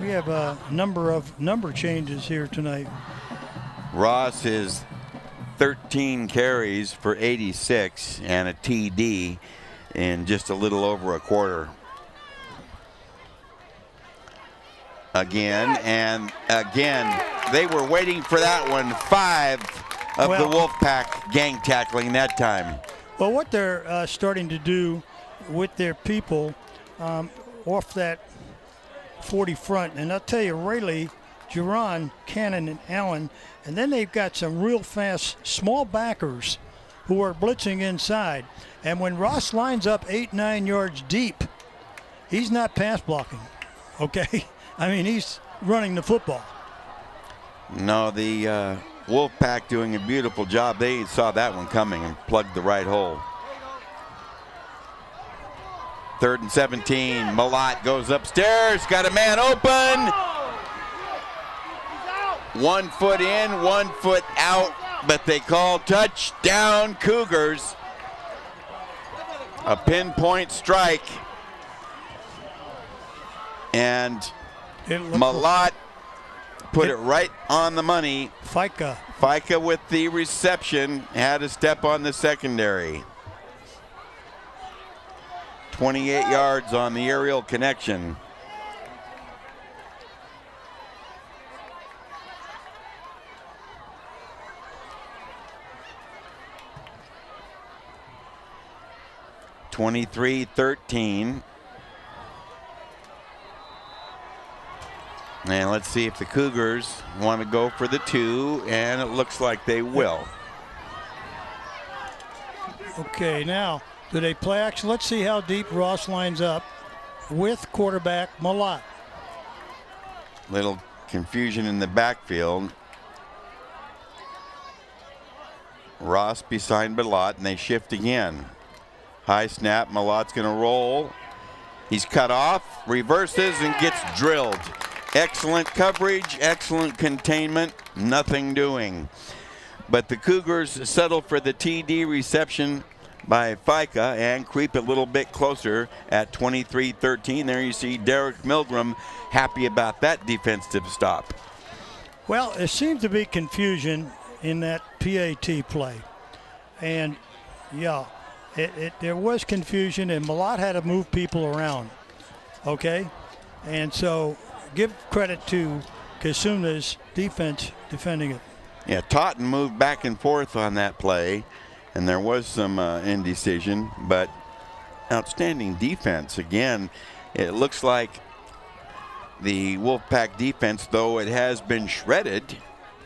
we have a number changes here tonight. Ross is 13 carries for 86 and a TD in just a little over a quarter. Again and again, they were waiting for that one. 5 of the Wolfpack gang tackling that time. Well, what they're starting to do with their people off that 40 front, and I'll tell you, Rayleigh, Geron, Cannon, and Allen, and then they've got some real fast small backers who are blitzing inside. And when Ross lines up 8-9 yards deep, he's not pass blocking, okay? I mean, he's running the football. No, the Wolfpack doing a beautiful job. They saw that one coming and plugged the right hole. 3rd and 17. Malott goes upstairs, got a man open. 1 foot in, 1 foot out, but they call touchdown Cougars. A pinpoint strike. And Malott put it right on the money. FICA with the reception, had a step on the secondary. 28 yards on the aerial connection. (23-13). And let's see if the Cougars want to go for the 2, and it looks like they will. Okay, now, do they play action? Let's see how deep Ross lines up with quarterback Malott. Little confusion in the backfield. Ross beside Malott, and they shift again. High snap, Malott's going to roll. He's cut off, reverses, and gets drilled. Excellent coverage, excellent containment, nothing doing. But the Cougars settle for the TD reception by FICA and creep a little bit closer at 23-13. There you see Derek Milgram happy about that defensive stop. Well, there seems to be confusion in that PAT play. And, yeah, there was confusion, and Malott had to move people around, okay? And so give credit to Cosumnes' defense defending it. Yeah, Totten moved back and forth on that play, and there was some indecision, but outstanding defense. Again, it looks like the Wolfpack defense, though it has been shredded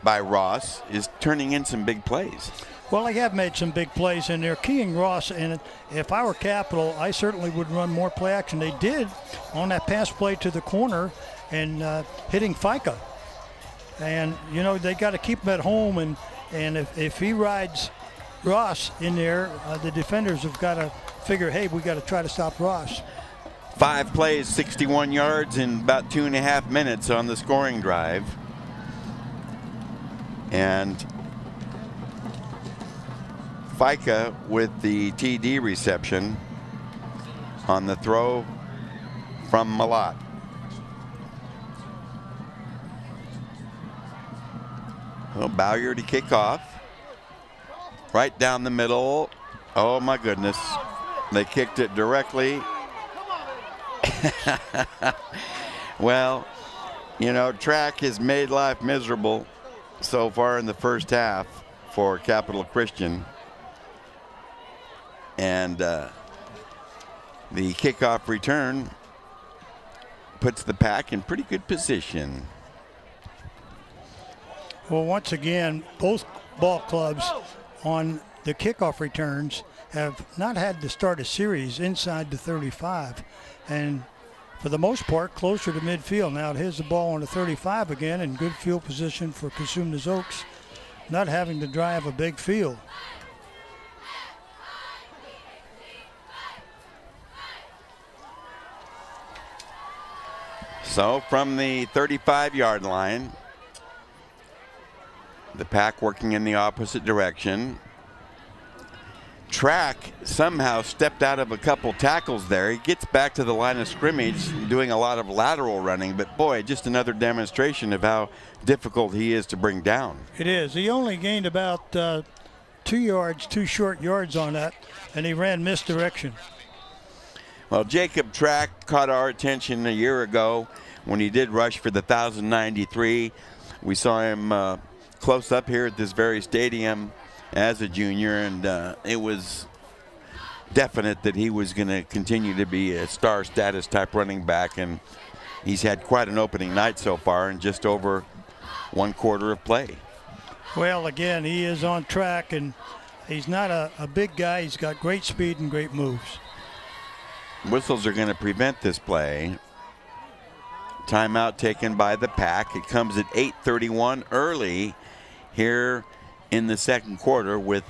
by Ross, is turning in some big plays. Well, they have made some big plays, and they're keying Ross. And if I were Capital, I certainly would run more play action. They did on that pass play to the corner and hitting FICA. And, you know, they got to keep him at home. And if he rides Ross in there, the defenders have got to figure, hey, we got to try to stop Ross. 5 plays, 61 yards in about 2.5 minutes on the scoring drive. And FICA with the TD reception on the throw from Malott. Well, Bowyer to kick off. Right down the middle. Oh my goodness. They kicked it directly. Well, you know, track has made life miserable so far in the first half for Capital Christian. And the kickoff return puts the Pack in pretty good position. Well, once again, both ball clubs on the kickoff returns have not had to start a series inside the 35. And for the most part, closer to midfield. Now here's the ball on the 35 again, in good field position for Cosumnes Oaks, not having to drive a big field. So from the 35-yard line, the Pack working in the opposite direction, Track somehow stepped out of a couple tackles there. He gets back to the line of scrimmage doing a lot of lateral running, but boy, just another demonstration of how difficult he is to bring down. It is. He only gained about 2 short yards on that, and he ran misdirection. Well, Jacob Track caught our attention a year ago when he did rush for the 1,093. We saw him close up here at this very stadium as a junior, and it was definite that he was going to continue to be a star status type running back, and he's had quite an opening night so far in just over 1 quarter of play. Well, again, he is on track, and he's not a big guy. He's got great speed and great moves. Whistles are going to prevent this play. Timeout taken by the Pack. It comes at 8:31 early here in the second quarter, with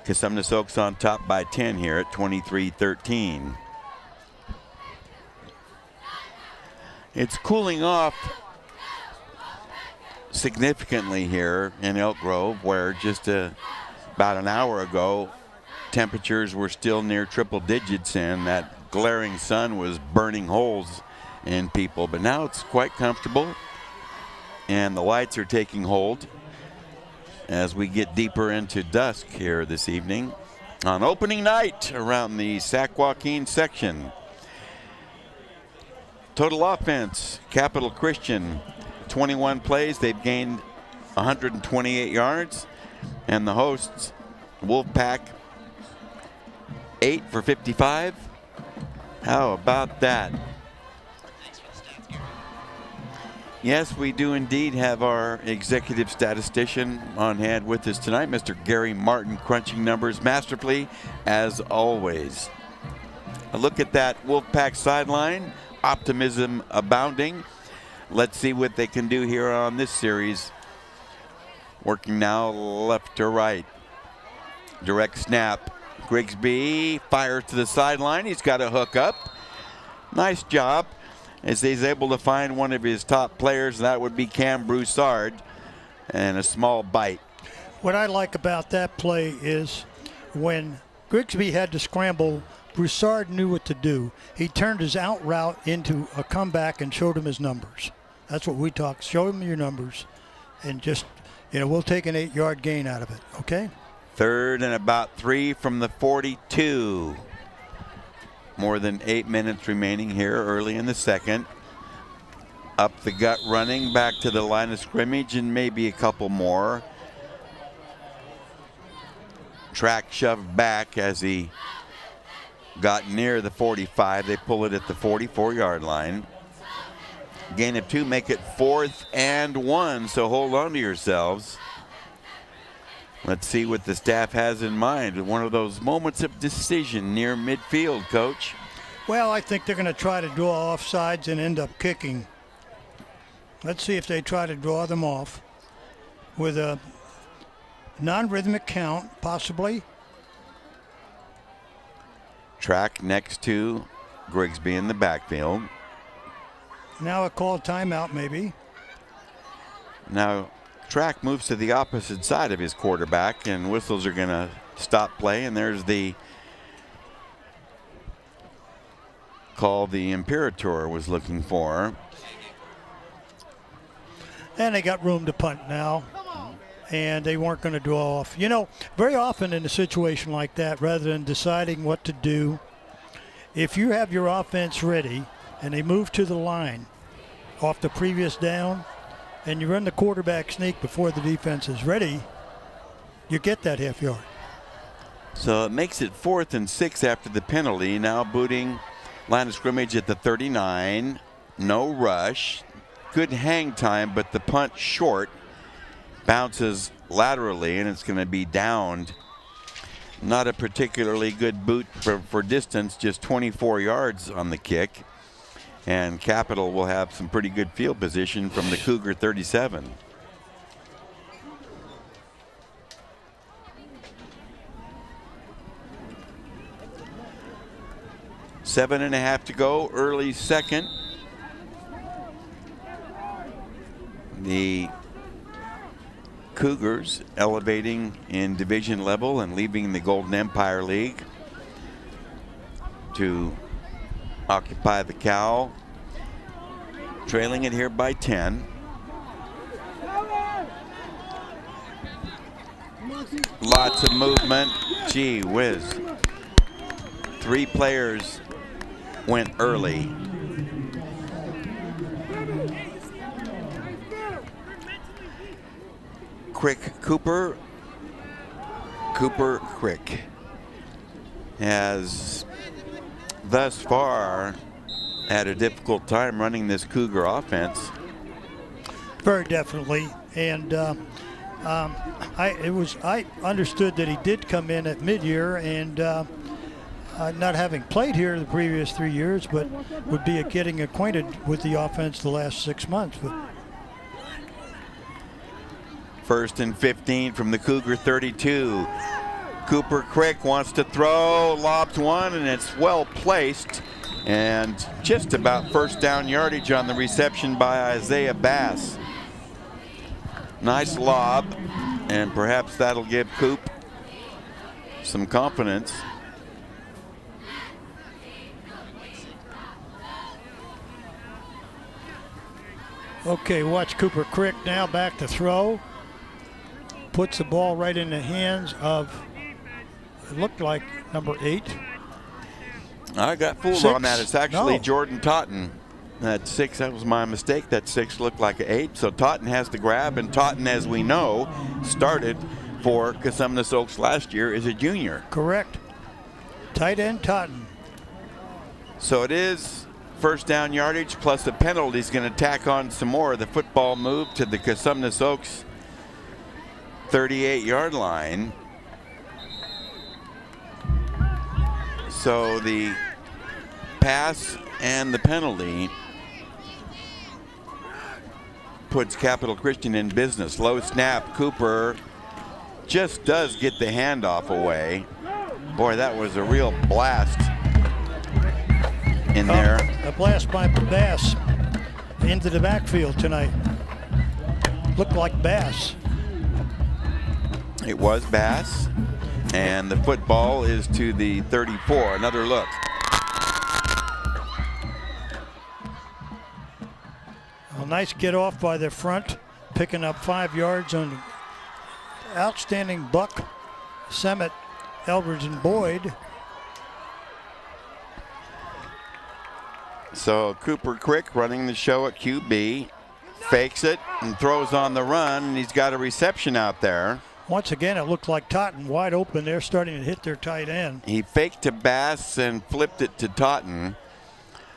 Cosumnes Oaks on top by 10 here at 23-13. It's cooling off significantly here in Elk Grove, where just about an hour ago temperatures were still near triple digits and that glaring sun was burning holes in people. But now it's quite comfortable and the lights are taking hold as we get deeper into dusk here this evening on opening night around the Sac Joaquin section. Total offense, Capital Christian, 21 plays. They've gained 128 yards. And the hosts, Wolfpack, 8 for 55. How about that? Yes, we do indeed have our executive statistician on hand with us tonight, Mr. Gary Martin, crunching numbers masterfully as always. A look at that Wolfpack sideline, optimism abounding. Let's see what they can do here on this series. Working now left to right. Direct snap. Grigsby fires to the sideline. He's got a hook up. Nice job as he's able to find one of his top players, and that would be Cam Broussard, and a small bite. What I like about that play is when Grigsby had to scramble, Broussard knew what to do. He turned his out route into a comeback and showed him his numbers. That's what we talk. Show him your numbers, and just, we'll take an 8-yard gain out of it, okay? 3rd and about 3 from the 42. More than 8 minutes remaining here early in the second. Up the gut running, back to the line of scrimmage, and maybe a couple more. Track shoved back as he got near the 45. They pull it at the 44-yard line. Gain of 2, make it 4th and 1, so hold on to yourselves. Let's see what the staff has in mind. One of those moments of decision near midfield, Coach. Well, I think they're going to try to draw offsides and end up kicking. Let's see if they try to draw them off with a non-rhythmic count, possibly. Track next to Grigsby in the backfield. Now a called timeout, maybe. Now, Track moves to the opposite side of his quarterback, and whistles are going to stop play, and there's the call the Imperator was looking for. And they got room to punt now, and they weren't going to draw off. Very often in a situation like that, rather than deciding what to do, if you have your offense ready and they move to the line off the previous down, and you run the quarterback sneak before the defense is ready, you get that half yard. So it makes it 4th and 6 after the penalty. Now booting line of scrimmage at the 39. No rush. Good hang time, but the punt short. Bounces laterally, and it's going to be downed. Not a particularly good boot for distance, just 24 yards on the kick. And Capital will have some pretty good field position from the Cougar 37. Seven and a half to go, early second. The Cougars elevating in division level and leaving the Golden Empire League to occupy the cow, trailing it here by 10. Lots of movement. Gee whiz. 3 players went early. Cooper Crick has thus far had a difficult time running this Cougar offense. Very definitely, and I understood that he did come in at mid-year, and not having played here the previous 3 years, but would be getting acquainted with the offense the last 6 months. But 1st and 15 from the Cougar 32. Cooper Crick wants to throw, lobs one, and it's well placed. And just about first down yardage on the reception by Isaiah Bass. Nice lob, and perhaps that'll give Coop some confidence. Okay, watch Cooper Crick now back to throw. Puts the ball right in the hands of, it looked like number 8. I got fooled 6. on that. It's actually No. Jordan Totten. That 6, that was my mistake. That 6 looked like an 8. So Totten has the grab, and Totten, as we know, started for Cosumnes Oaks last year as a junior. Correct. Tight end Totten. So it is first down yardage plus a penalty. He's going to tack on some more. The football move to the Cosumnes Oaks 38-yard line. So the pass and the penalty puts Capital Christian in business. Low snap. Cooper just does get the handoff away. Boy, that was a real blast in there. A blast by Bass into the backfield tonight. Looked like Bass. It was Bass, and the football is to the 34. Another look. A nice get off by the front, picking up 5 yards on outstanding buck, Semet, Eldridge, and Boyd. So Cooper Crick running the show at QB, fakes it and throws on the run, and he's got a reception out there. Once again, it looked like Totten wide open. They're starting to hit their tight end. He faked to Bass and flipped it to Totten.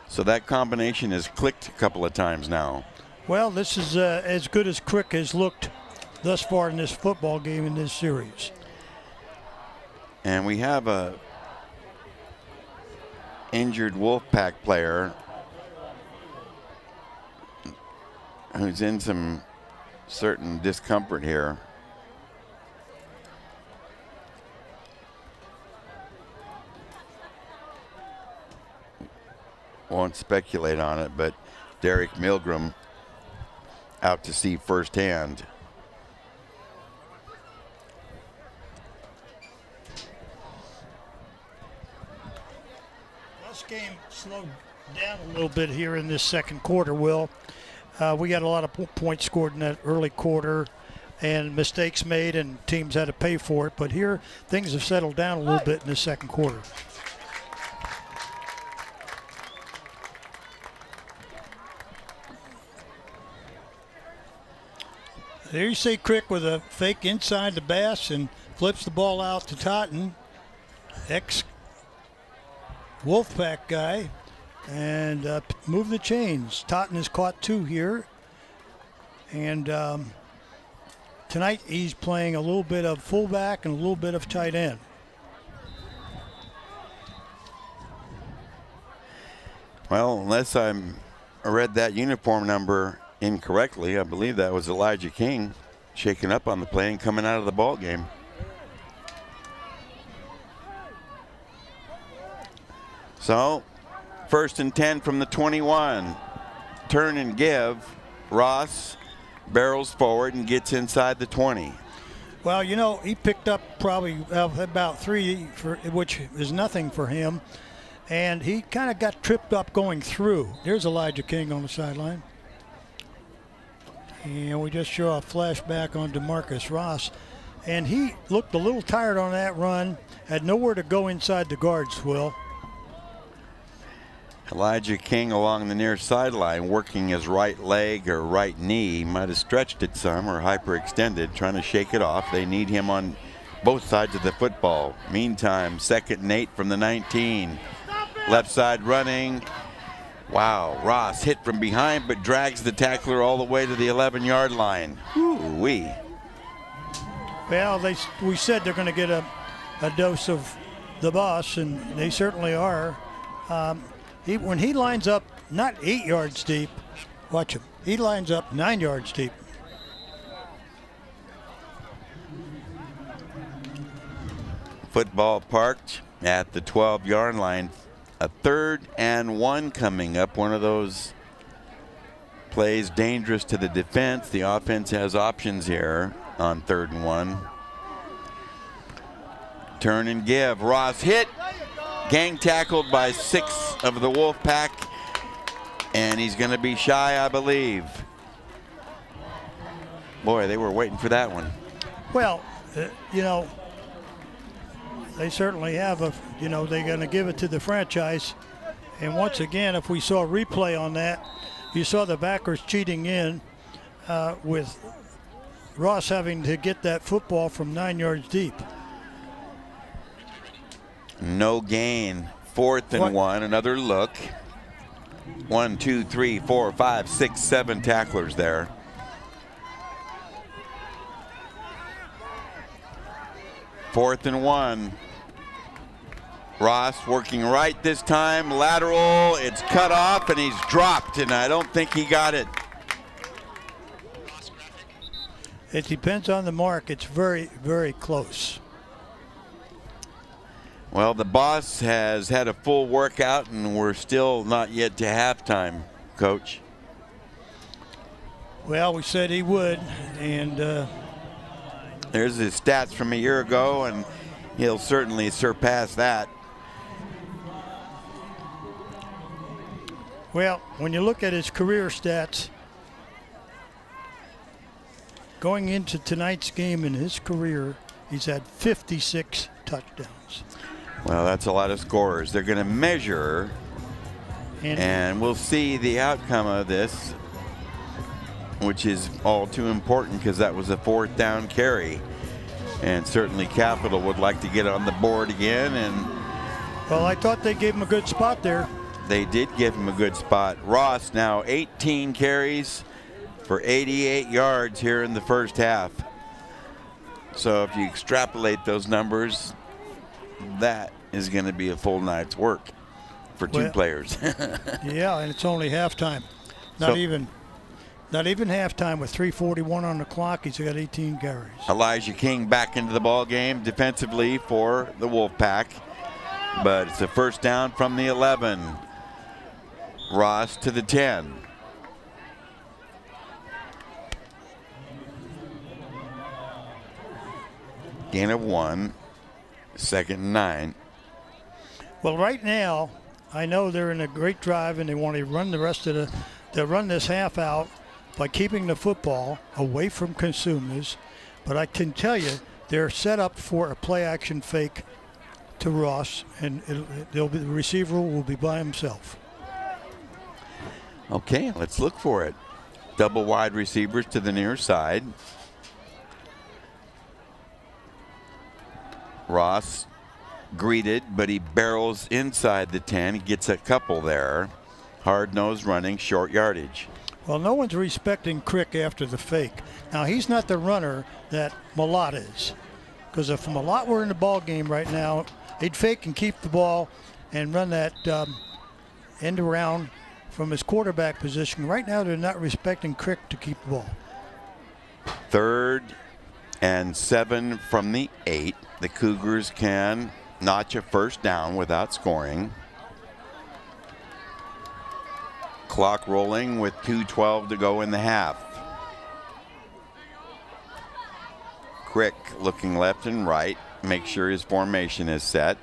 So that combination has clicked a couple of times now. Well, this is as good as Crick has looked thus far in this football game in this series. And we have a injured Wolfpack player who's in some certain discomfort here. Won't speculate on it, but Derek Milgram out to see firsthand. This game slowed down a little bit here in this second quarter, Will. We got a lot of points scored in that early quarter and mistakes made, and teams had to pay for it. But here, things have settled down a little bit in the second quarter. There you see Crick with a fake inside the Bass and flips the ball out to Totten, ex-Wolfpack guy, and move the chains. Totten has caught 2 here, and tonight he's playing a little bit of fullback and a little bit of tight end. Well, unless I read that uniform number incorrectly, I believe that was Elijah King shaking up on the play and coming out of the ball game. So, 1st and 10 from the 21. Turn and give. Ross barrels forward and gets inside the 20. Well, you know, he picked up probably about 3, which is nothing for him. And he kind of got tripped up going through. There's Elijah King on the sideline. And we just show a flashback on DeMarcus Ross. And he looked a little tired on that run. Had nowhere to go inside the guards, Will. Elijah King along the near sideline working his right leg or right knee. Might have stretched it some or hyperextended, trying to shake it off. They need him on both sides of the football. Meantime, 2nd and 8 from the 19. Left side running. Wow, Ross hit from behind but drags the tackler all the way to the 11-yard line. Ooh-wee. Well, we said they're going to get a dose of the boss, and they certainly are. When he lines up not 8 yards deep, watch him. He lines up 9 yards deep. Football parked at the 12-yard line. A 3rd and 1 coming up. One of those plays dangerous to the defense. The offense has options here on 3rd and 1. Turn and give. Ross hit. Gang tackled by 6 of the Wolfpack. And he's going to be shy, I believe. Boy, they were waiting for that one. Well, you know, they certainly have they're going to give it to the franchise. And once again, if we saw a replay on that, you saw the backers cheating in with Ross having to get that football from 9 yards deep. No gain. 4th and 1. Another look. 1, 2, 3, 4, 5, 6, 7 tacklers there. Fourth and 1. Ross working right this time. Lateral. It's cut off and he's dropped, and I don't think he got it. It depends on the mark. It's very, very close. Well, the boss has had a full workout, and we're still not yet to halftime, Coach. Well, we said he would, and there's his stats from a year ago, and he'll certainly surpass that. Well, when you look at his career stats, going into tonight's game in his career, he's had 56 touchdowns. Well, that's a lot of scorers. They're going to measure, and we'll see the outcome of this, which is all too important because that was a 4th down carry. And certainly Capital would like to get on the board again. And well, I thought they gave him a good spot there. They did give him a good spot. Ross now 18 carries for 88 yards here in the first half. So if you extrapolate those numbers, that is going to be a full night's work for 2 players. Yeah, and it's only halftime. Not even halftime with 3:41 on the clock. He's got 18 carries. Elijah King back into the ball game defensively for the Wolfpack, but it's a first down from the 11. Ross to the 10. Gain of 1. 2nd and 9. Well, right now, I know they're in a great drive and they want to run the rest of they'll run this half out by keeping the football away from Cosumnes. But I can tell you, they're set up for a play action fake to Ross, and the receiver will be by himself. Okay, let's look for it. Double wide receivers to the near side. Ross greeted, but he barrels inside the 10. He gets a couple there. Hard nose running, short yardage. Well, no one's respecting Crick after the fake. Now, he's not the runner that Malott is. Because if Malott were in the ball game right now, he'd fake and keep the ball and run that end around from his quarterback position. Right now, they're not respecting Crick to keep the ball. 3rd and 7 from the 8. The Cougars can notch a first down without scoring. Clock rolling with 2:12 to go in the half. Crick looking left and right, make sure his formation is set.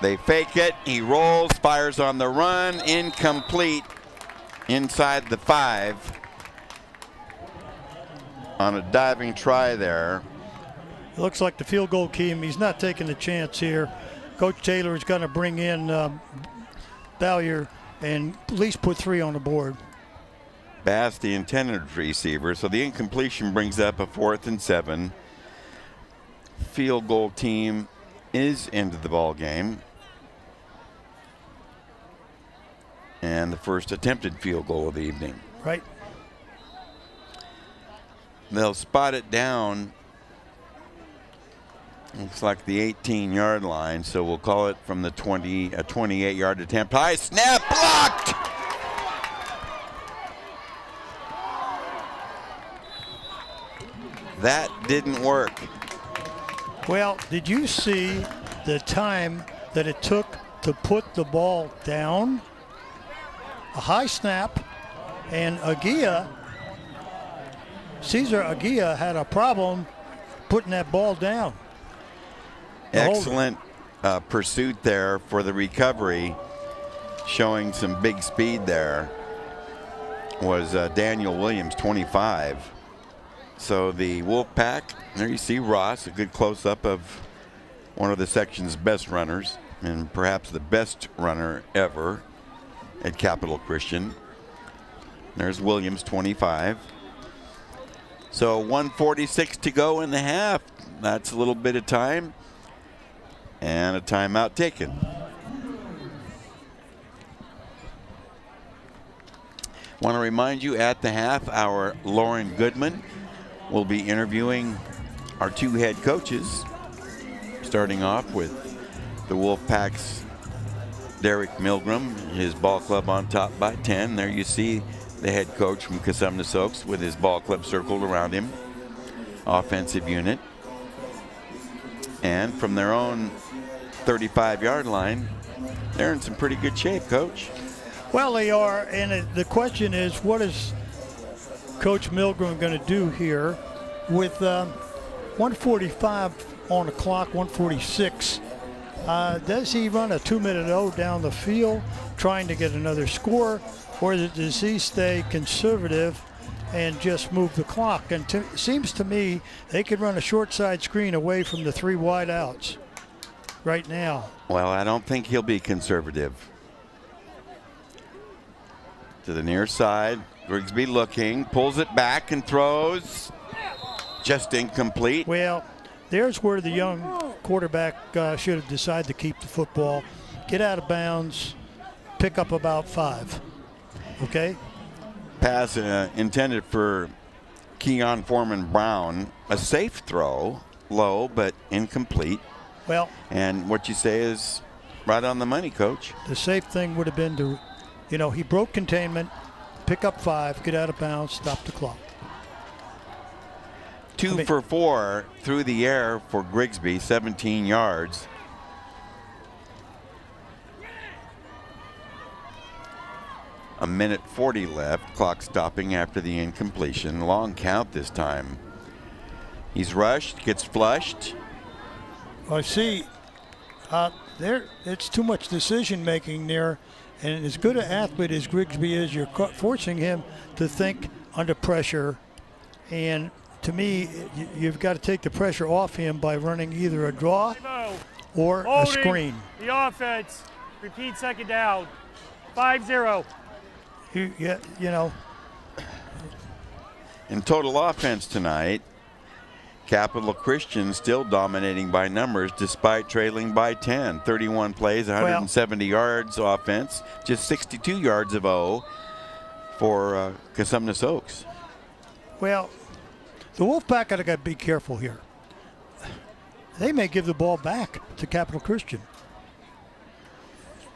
They fake it, he rolls, fires on the run, incomplete inside the 5 on a diving try there. It looks like the field goal team, he's not taking the chance here. Coach Taylor is going to bring in Bowyer and at least put 3 on the board. Bass, the intended receiver, so the incompletion brings up a 4th and 7. Field goal team is into the ball game. And the first attempted field goal of the evening. Right. They'll spot it down. Looks like the 18-yard line, so we'll call it from the 28-yard attempt. High snap, blocked! That didn't work. Well, did you see the time that it took to put the ball down? A high snap, and Cesar Aguia had a problem putting that ball down. Excellent pursuit there for the recovery, showing some big speed there, was Daniel Williams, 25. So the Wolfpack, there you see Ross, a good close-up of one of the section's best runners, and perhaps the best runner ever at Capital Christian. There's Williams, 25. So 1:46 to go in the half. That's a little bit of time. And a timeout taken. Want to remind you, at the half hour, Lauren Goodman will be interviewing our 2 head coaches, starting off with the Wolfpack's Derek Milgram, his ball club on top by 10. There you see the head coach from Cosumnes Oaks with his ball club circled around him, offensive unit. And from their own 35-yard line, they're in some pretty good shape, Coach. Well, they are, and the question is, what is Coach Milgram going to do here with 1:45 on the clock, 1:46? Does he run a 2-minute O down the field trying to get another score, or does he stay conservative and just move the clock? And it seems to me they could run a short side screen away from the 3 wide outs right now. Well, I don't think he'll be conservative. To the near side, Grigsby looking, pulls it back and throws. Just incomplete. Well, there's where the young quarterback should have decided to keep the football, get out of bounds, pick up about 5. Okay? Pass intended for Keon Foreman Brown. A safe throw, low but incomplete. Well, and what you say is right on the money, Coach. The safe thing would have been to, he broke containment, pick up 5, get out of bounds, stop the clock. 2 for 4 through the air for Grigsby, 17 yards. A minute 40 left, clock stopping after the incompletion. Long count this time. He's rushed, gets flushed. I see. There, it's too much decision making there, and as good an athlete as Grigsby is, you're forcing him to think under pressure. And to me, you've got to take the pressure off him by running either a draw or a screen. The offense. Repeat second down. 5-0. In total offense tonight, Capital Christian still dominating by numbers despite trailing by 10. 31 plays, 170 yards offense, just 62 yards of O for Cosumnes Oaks. Well, the Wolfpack got to be careful here. They may give the ball back to Capital Christian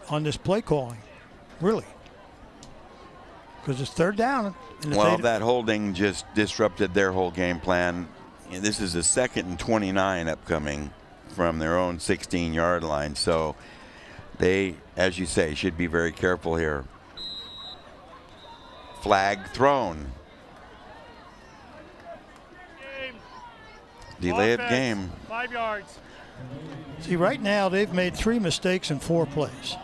on this play calling, really, because it's 3rd down. Well, that holding just disrupted their whole game plan. This is a 2nd and 29 upcoming from their own 16-yard line. So they, as you say, should be very careful here. Flag thrown. delay of Offense, game. 5 yards. See, right now they've made 3 mistakes in 4 plays.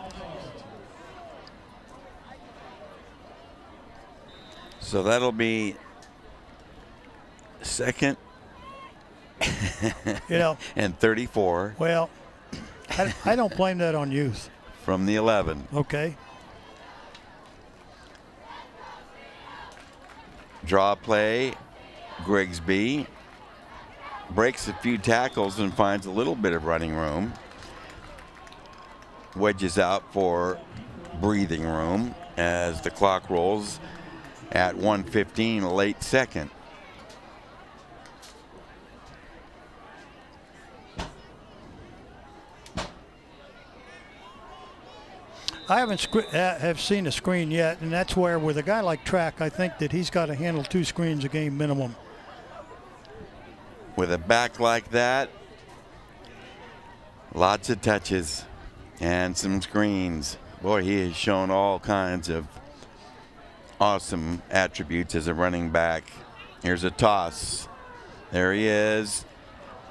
So that'll be second and 34. Well, I don't blame that on youth. From the 11. Okay. Draw play, Grigsby breaks a few tackles and finds a little bit of running room. Wedges out for breathing room as the clock rolls at 1:15, a late second. I have seen a screen yet, and that's where with a guy like Track, I think that he's got to handle 2 screens a game minimum. With a back like that, lots of touches and some screens. Boy, he has shown all kinds of awesome attributes as a running back. Here's a toss. There he is.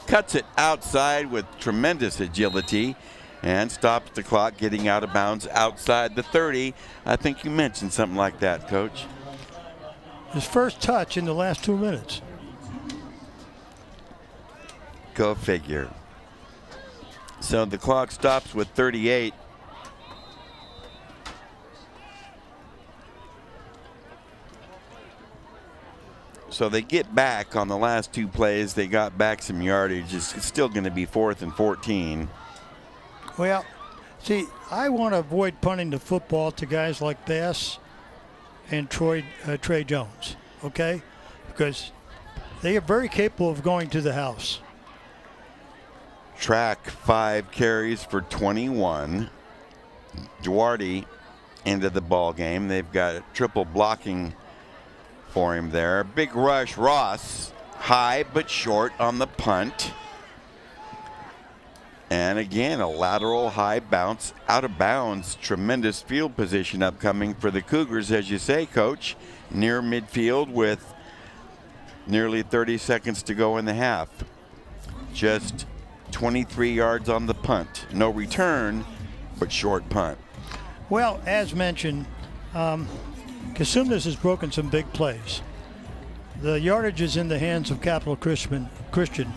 Cuts it outside with tremendous agility and stops the clock, getting out of bounds outside the 30. I think you mentioned something like that, Coach. His first touch in the last 2 minutes. Go figure. So the clock stops with 38. So they get back on the last 2 plays. They got back some yardage. It's still going to be 4th and 14. Well, see, I want to avoid punting the football to guys like Bass and Trey Jones, okay? Because they are very capable of going to the house. Track 5 carries for 21. Duarte into the ball game. They've got triple blocking for him there. Big rush, Ross. High but short on the punt. And again, a lateral high bounce out of bounds. Tremendous field position upcoming for the Cougars, as you say, Coach. Near midfield with nearly 30 seconds to go in the half. Just 23 yards on the punt. No return, but short punt. Well, as mentioned, Cosumnes has broken some big plays. The yardage is in the hands of Capital Christian.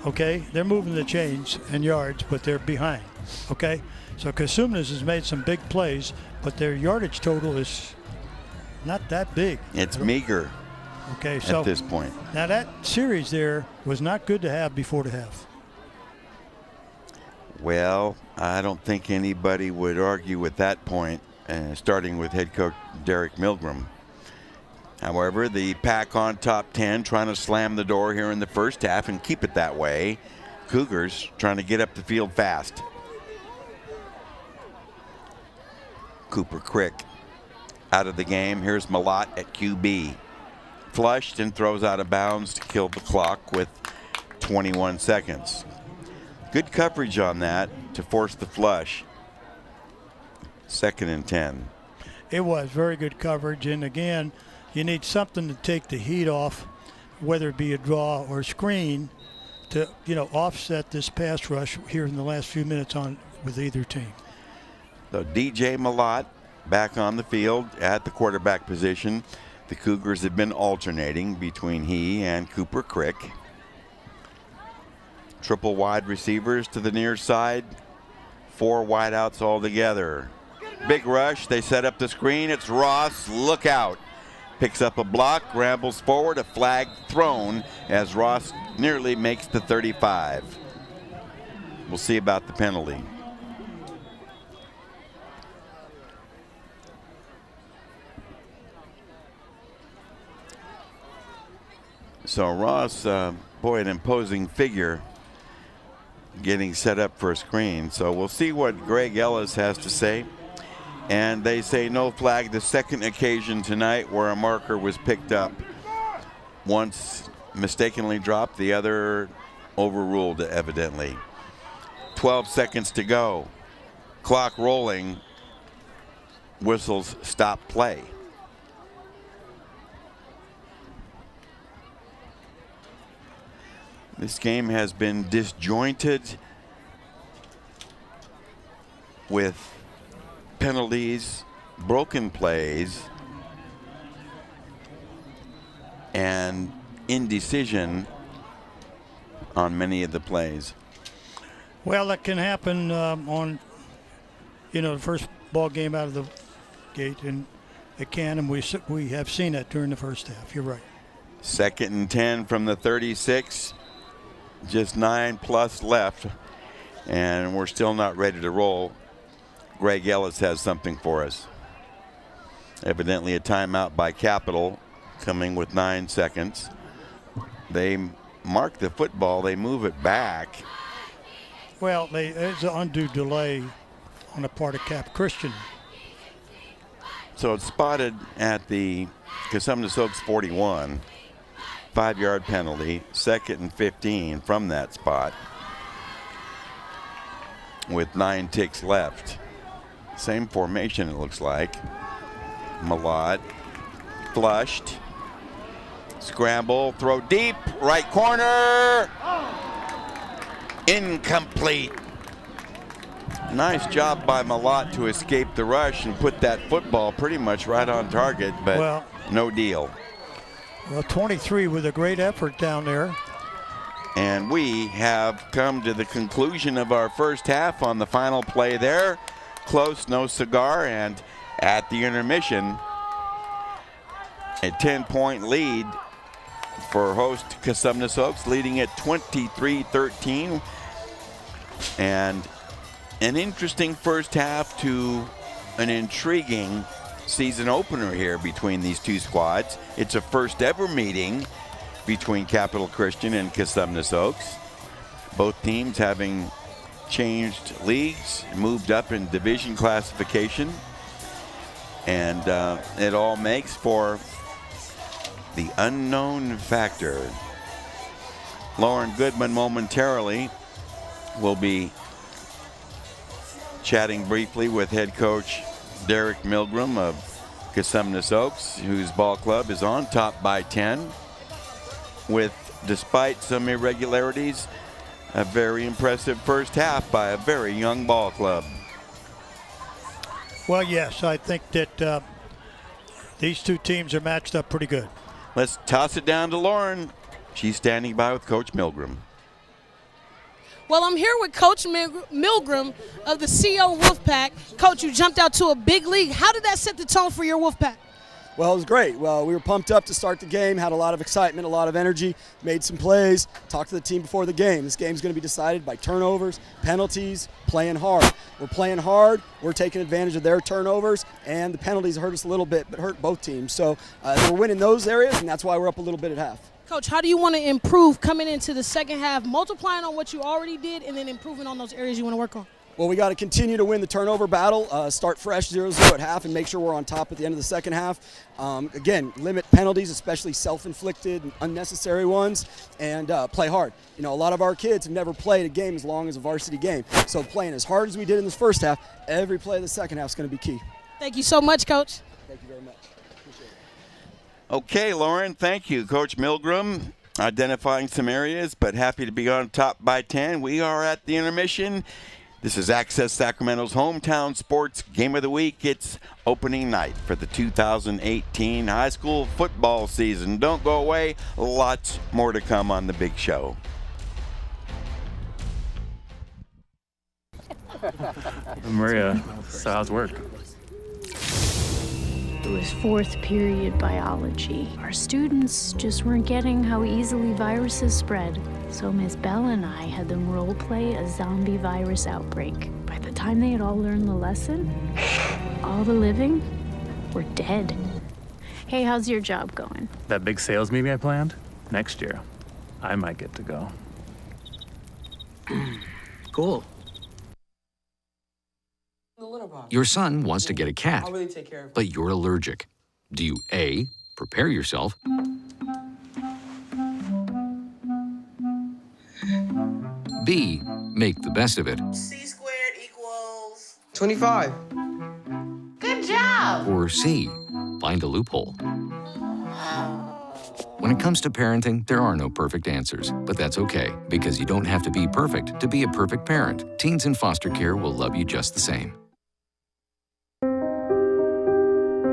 Okay, they're moving the chains and yards, but they're behind. Okay, so Cosumnes has made some big plays, but their yardage total is not that big. It's meager. Okay, so at this point. Now that series there was not good to have before the half. Well, I don't think anybody would argue with that point, starting with head coach Derek Milgram. However, the Pack on top 10 trying to slam the door here in the first half and keep it that way. Cougars trying to get up the field fast. Cooper Crick out of the game. Here's Malott at QB. Flushed and throws out of bounds to kill the clock with 21 seconds. Good coverage on that to force the flush. 2nd and 10. It was very good coverage, and again, you need something to take the heat off, whether it be a draw or a screen, to offset this pass rush here in the last few minutes on with either team. So DJ Malott back on the field at the quarterback position. The Cougars have been alternating between he and Cooper Crick. Triple wide receivers to the near side. 4 wideouts all together. Big rush. They set up the screen. It's Ross. Look out. Picks up a block, rambles forward, a flag thrown as Ross nearly makes the 35. We'll see about the penalty. So Ross, boy, an imposing figure getting set up for a screen. So we'll see what Greg Ellis has to say. And they say no flag, the second occasion tonight where a marker was picked up. Once mistakenly dropped, the other overruled evidently. 12 seconds to go. Clock rolling. Whistles stop play. This game has been disjointed with penalties, broken plays, and indecision on many of the plays. Well, that can happen on, the first ball game out of the gate, and it can, and we have seen that during the first half. You're right. 2nd and 10 from the 36. Just 9+ left, and we're still not ready to roll. Greg Ellis has something for us. Evidently a timeout by Capital coming with 9 seconds. They mark the football, they move it back. Well, there's an undue delay on the part of Cap Christian. So it's spotted at the Cosumnes Oaks 41. 5-yard penalty, 2nd and 15 from that spot with 9 ticks left. Same formation, it looks like. Malott flushed. Scramble, throw deep, right corner. Incomplete. Nice job by Malott to escape the rush and put that football pretty much right on target, but no deal. Well, 23 with a great effort down there. And we have come to the conclusion of our first half on the final play there. Close, no cigar, and at the intermission, a 10-point lead for host Cosumnes Oaks, leading at 23-13. And an interesting first half to an intriguing season opener here between these two squads. It's a first ever meeting between Capital Christian and Cosumnes Oaks. Both teams having changed leagues, moved up in division classification, and it all makes for the unknown factor. Lauren Goodman momentarily will be chatting briefly with head coach Derek Milgram of Cosumnes Oaks, whose ball club is on top by 10 with, despite some irregularities, a very impressive first half by a very young ball club. Well, yes, I think that these two teams are matched up pretty good. Let's toss it down to Lauren. She's standing by with Coach Milgram. Well, I'm here with Coach Milgram of the CO Wolfpack. Coach, you jumped out to a big league. How did that set the tone for your Wolfpack? Well, it was great. Well, we were pumped up to start the game, had a lot of excitement, a lot of energy, made some plays, talked to the team before the game. This game's going to be decided by turnovers, penalties, playing hard. We're playing hard. We're taking advantage of their turnovers, and the penalties hurt us a little bit, but hurt both teams. So we're winning those areas, and that's why we're up a little bit at half. Coach, how do you want to improve coming into the second half, multiplying on what you already did and then improving on those areas you want to work on? Well, we got to continue to win the turnover battle, start fresh 0-0 at half, and make sure we're on top at the end of the second half. Again, limit penalties, especially self-inflicted and unnecessary ones, and play hard. You know, a lot of our kids have never played a game as long as a varsity game. So playing as hard as we did in this first half, every play of the second half is going to be key. Thank you so much, Coach. Thank you very much. Appreciate it. Okay, Lauren, thank you. Coach Milgram identifying some areas, but happy to be on top by 10. We are at the intermission. This is Access Sacramento's hometown sports game of the week. It's opening night for the 2018 high school football season. Don't go away. Lots more to come on the big show. Maria, so how's work? It was fourth period biology. Our students just weren't getting how easily viruses spread. So Miss Bella and I had them role play a zombie virus outbreak. By the time they had all learned the lesson, all the living were dead. Hey, how's your job going? That big sales meeting I planned? Next year, I might get to go. Cool. Your son wants to get a cat, but you're allergic. Do you A, prepare yourself, B, make the best of it, C squared equals 25. Good job! or C, find a loophole? When it comes to parenting, there are no perfect answers, but that's okay, because you don't have to be perfect to be a perfect parent. Teens in foster care will love you just the same.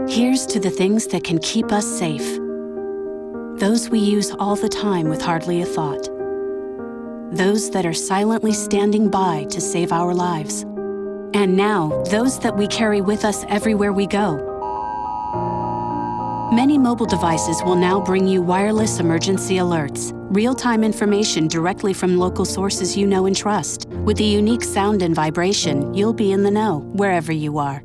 Here's to the things that can keep us safe. Those we use all the time with hardly a thought. Those that are silently standing by to save our lives. And now, those that we carry with us everywhere we go. Many mobile devices will now bring you wireless emergency alerts, real-time information directly from local sources you know and trust. With the unique sound and vibration, you'll be in the know, wherever you are.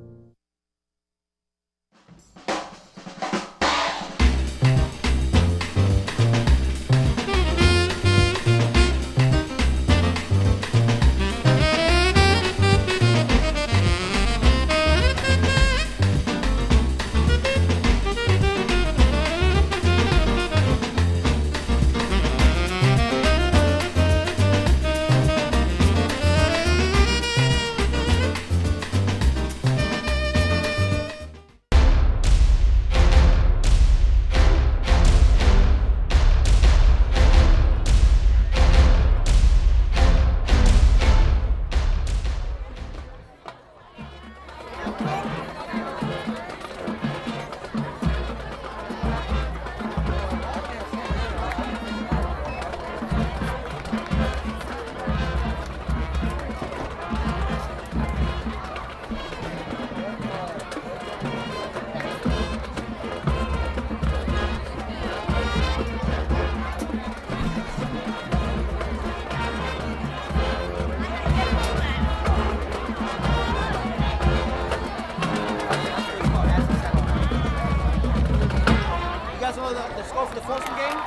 The score for the Folsom game?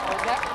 What was that?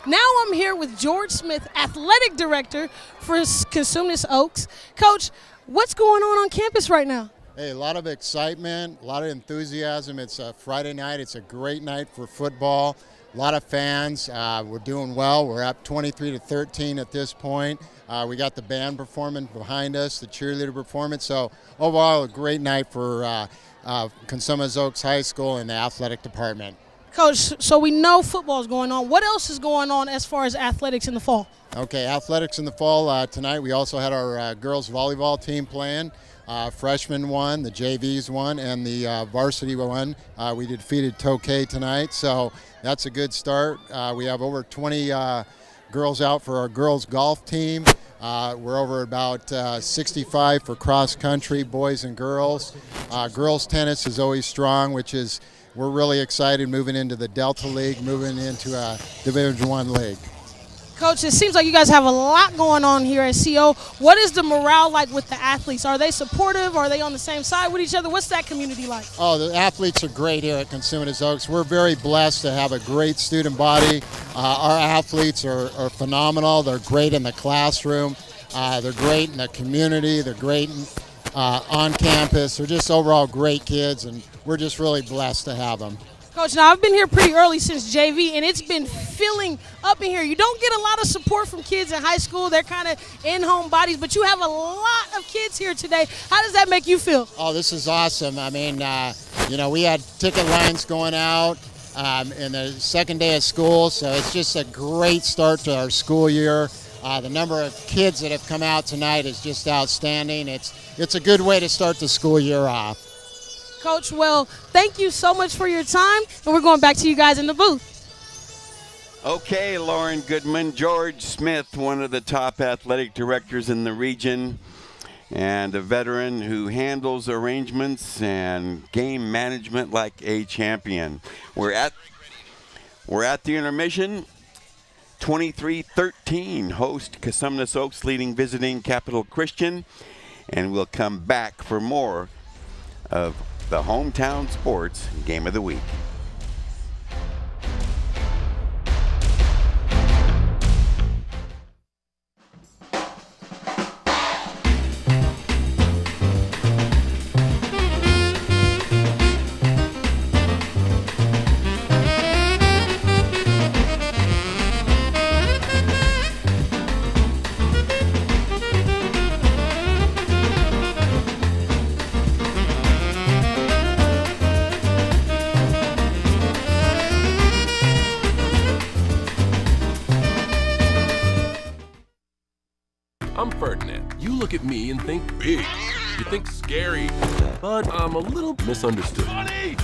Now I'm here with George Smith, athletic director for Cosumnes Oaks. Coach, what's going on campus right now? Hey, a lot of excitement, a lot of enthusiasm. It's a Friday night. It's a great night for football. A lot of fans. We're doing well. We're up 23-13 at this point. We got the band performance behind us, the cheerleader performance. So overall, a great night for Cosumnes Oaks High School and the athletic department. Coach, so we know football is going on. What else is going on as far as athletics in the fall? Okay, athletics in the fall. Tonight we also had our girls volleyball team playing. Freshmen won, the JVs won, and the varsity won. We defeated Tokay tonight, so that's a good start. We have over 20 girls out for our girls golf team. We're over about 65 for cross country, boys and girls. Girls tennis is always strong, which is we're really excited moving into the Delta League, moving into a Division I league. Coach, it seems like you guys have a lot going on here at CO. What is the morale like with the athletes? Are they supportive? Are they on the same side with each other? What's that community like? Oh, the athletes are great here at Cosumnes Oaks. We're very blessed to have a great student body. Our athletes are phenomenal. They're great in the classroom. They're great in the community. They're great on campus. They're just overall great kids, and we're just really blessed to have them. Coach, now I've been here pretty early since JV, and it's been filling up in here. You don't get a lot of support from kids in high school. They're kind of in-home bodies, but you have a lot of kids here today. How does that make you feel? Oh, this is awesome. I mean, you know, we had ticket lines going out in the second day of school, so it's just a great start to our school year. The number of kids that have come out tonight is just outstanding. It's a good way to start the school year off. Coach, well, thank you so much for your time, and we're going back to you guys in the booth. Okay, Lauren Goodman, George Smith, one of the top athletic directors in the region, and a veteran who handles arrangements and game management like a champion. We're at the intermission, 23-13, host Cosumnes Oaks leading visiting Capital Christian. And we'll come back for more of the Hometown Sports Game of the Week. I'm Ferdinand. You look at me and think big. You think scary, but I'm a little misunderstood. Funny!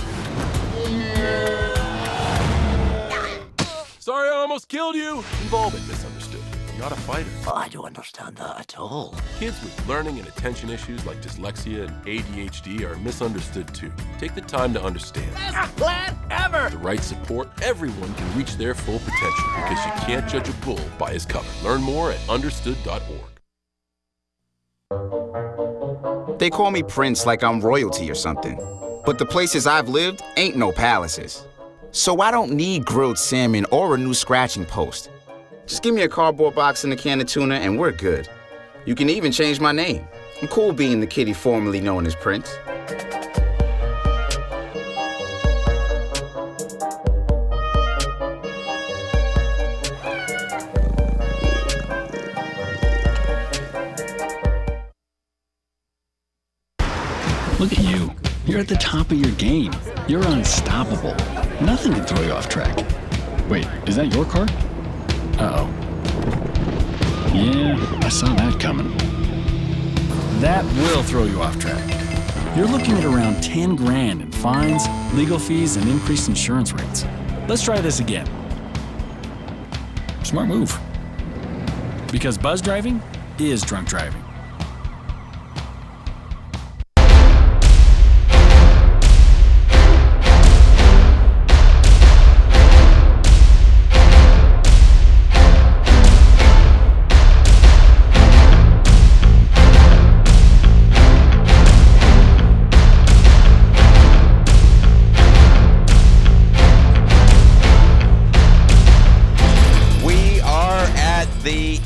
Sorry, I almost killed you. We've all been misunderstood. You're not a fighter. I don't understand that at all. Kids with learning and attention issues like dyslexia and ADHD are misunderstood too. Take the time to understand. Best plan ever! With the right support, everyone can reach their full potential because you can't judge a bull by his cover. Learn more at understood.org. They call me Prince like I'm royalty or something. But the places I've lived ain't no palaces. So I don't need grilled salmon or a new scratching post. Just give me a cardboard box and a can of tuna and we're good. You can even change my name. I'm cool being the kitty formerly known as Prince. Look at you. You're at the top of your game. You're unstoppable. Nothing can throw you off track. Wait, is that your car? Uh-oh. Yeah, I saw that coming. That will throw you off track. You're looking at around 10 grand in fines, legal fees, and increased insurance rates. Let's try this again. Smart move. Because buzz driving is drunk driving.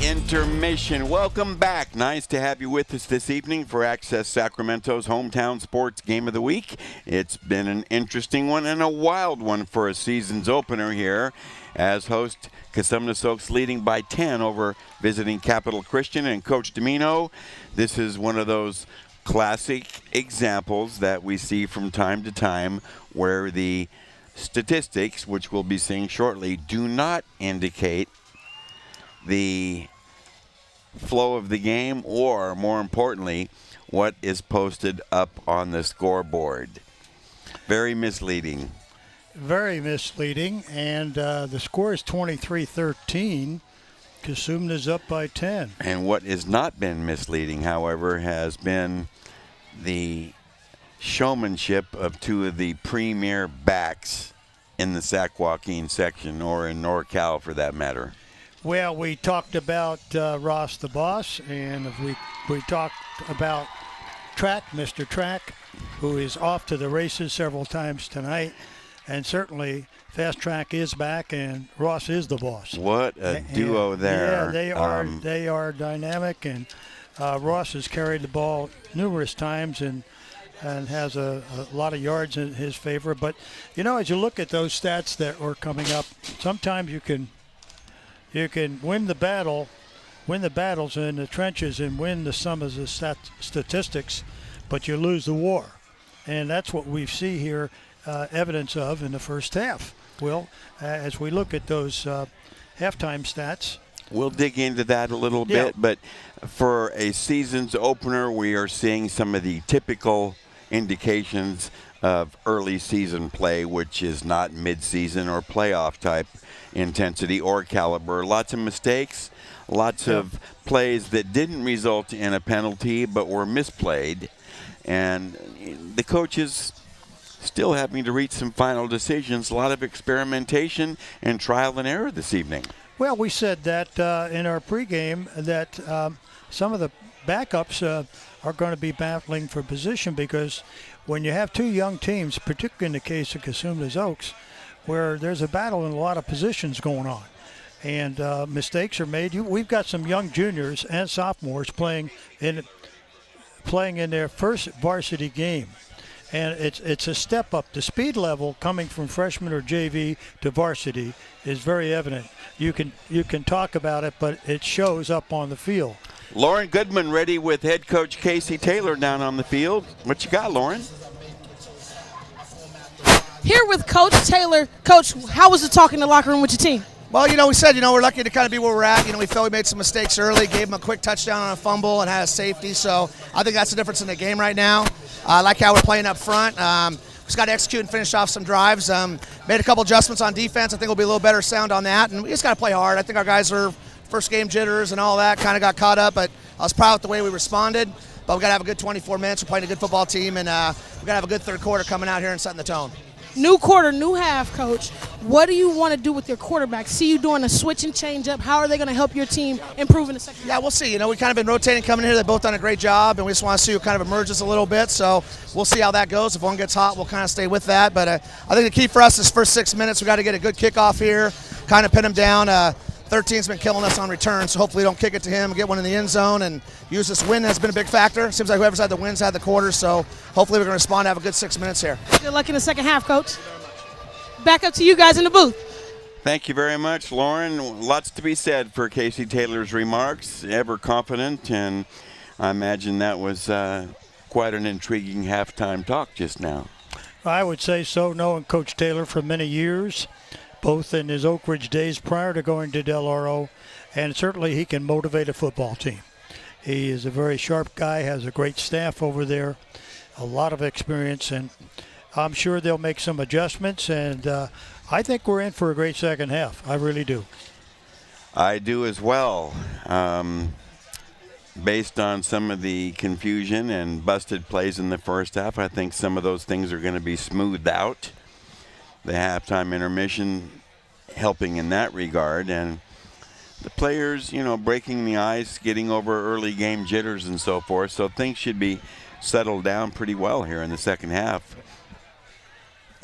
Intermission. Welcome back. Nice to have you with us this evening for Access Sacramento's Hometown Sports Game of the Week. It's been an interesting one and a wild one for a season's opener here as host Cosumnes Oaks leading by 10 over visiting Capital Christian and Coach Domino. This is one of those classic examples that we see from time to time where the statistics, which we'll be seeing shortly, do not indicate the flow of the game or, more importantly, what is posted up on the scoreboard. Very misleading. Very misleading, and the score is 23-13. Cosumnes is up by 10. And what has not been misleading, however, has been the showmanship of two of the premier backs in the Sac Joaquin section, or in NorCal for that matter. Well, we talked about Ross the Boss, and we talked about Track, Mr. Track, who is off to the races several times tonight. And certainly Fast Track is back, and Ross is the boss. What a duo there. Yeah, they are dynamic, and Ross has carried the ball numerous times and has a lot of yards in his favor. But, you know, as you look at those stats that are coming up, sometimes you can win the battles in the trenches and win the sum of the statistics, but you lose the war. And that's what we see here evidence of in the first half. Well, as we look at those halftime stats. We'll dig into that a little bit, but for a season's opener, we are seeing some of the typical indications of early season play, which is not mid-season or playoff type intensity or caliber. Lots of mistakes, lots of plays that didn't result in a penalty but were misplayed, and the coaches still having to reach some final decisions. A lot of experimentation and trial and error this evening. Well, we said that in our pregame that some of the backups are going to be battling for position because when you have two young teams, particularly in the case of Cosumnes Oaks, where there's a battle in a lot of positions going on, and mistakes are made. We've got some young juniors and sophomores playing in their first varsity game. And it's a step up. The speed level coming from freshman or JV to varsity is very evident. You can talk about it, but it shows up on the field. Lauren Goodman ready with head coach Casey Taylor down on the field. What you got, Lauren? Here with Coach Taylor. Coach, how was it talking in the locker room with your team? Well, we said, we're lucky to kind of be where we're at. We felt we made some mistakes early, gave them a quick touchdown on a fumble and had a safety. So I think that's the difference in the game right now. I like how we're playing up front. Just got to execute and finish off some drives. Made a couple adjustments on defense. I think we'll be a little better sound on that. And we just got to play hard. I think our guys are first game jitters and all that kind of got caught up. But I was proud of the way we responded. But we got to have a good 24 minutes. We're playing a good football team. And we got to have a good third quarter coming out here and setting the tone. New quarter, new half, Coach. What do you want to do with your quarterback? See you doing a switch and change up. How are they going to help your team improve in the second half? Yeah, we'll see. We kind of been rotating coming in here. They've both done a great job, and we just want to see who kind of emerges a little bit. So we'll see how that goes. If one gets hot, we'll kind of stay with that. But I think the key for us is first 6 minutes. We got to get a good kickoff here, kind of pin them down. 13's been killing us on return, so hopefully don't kick it to him, get one in the end zone, and use this win has been a big factor. Seems like whoever's had the wins had the quarter, so hopefully we're going to respond and have a good 6 minutes here. Good luck in the second half, Coach. Back up to you guys in the booth. Thank you very much, Lauren. Lots to be said for Casey Taylor's remarks. Ever confident, and I imagine that was quite an intriguing halftime talk just now. I would say so, knowing Coach Taylor for many years, both in his Oak Ridge days prior to going to Del Oro, and certainly he can motivate a football team. He is a very sharp guy, has a great staff over there, a lot of experience, and I'm sure they'll make some adjustments, and I think we're in for a great second half. I really do. I do as well. Based on some of the confusion and busted plays in the first half, I think some of those things are going to be smoothed out. The halftime intermission helping in that regard, and the players, breaking the ice, getting over early game jitters and so forth. So things should be settled down pretty well here in the second half.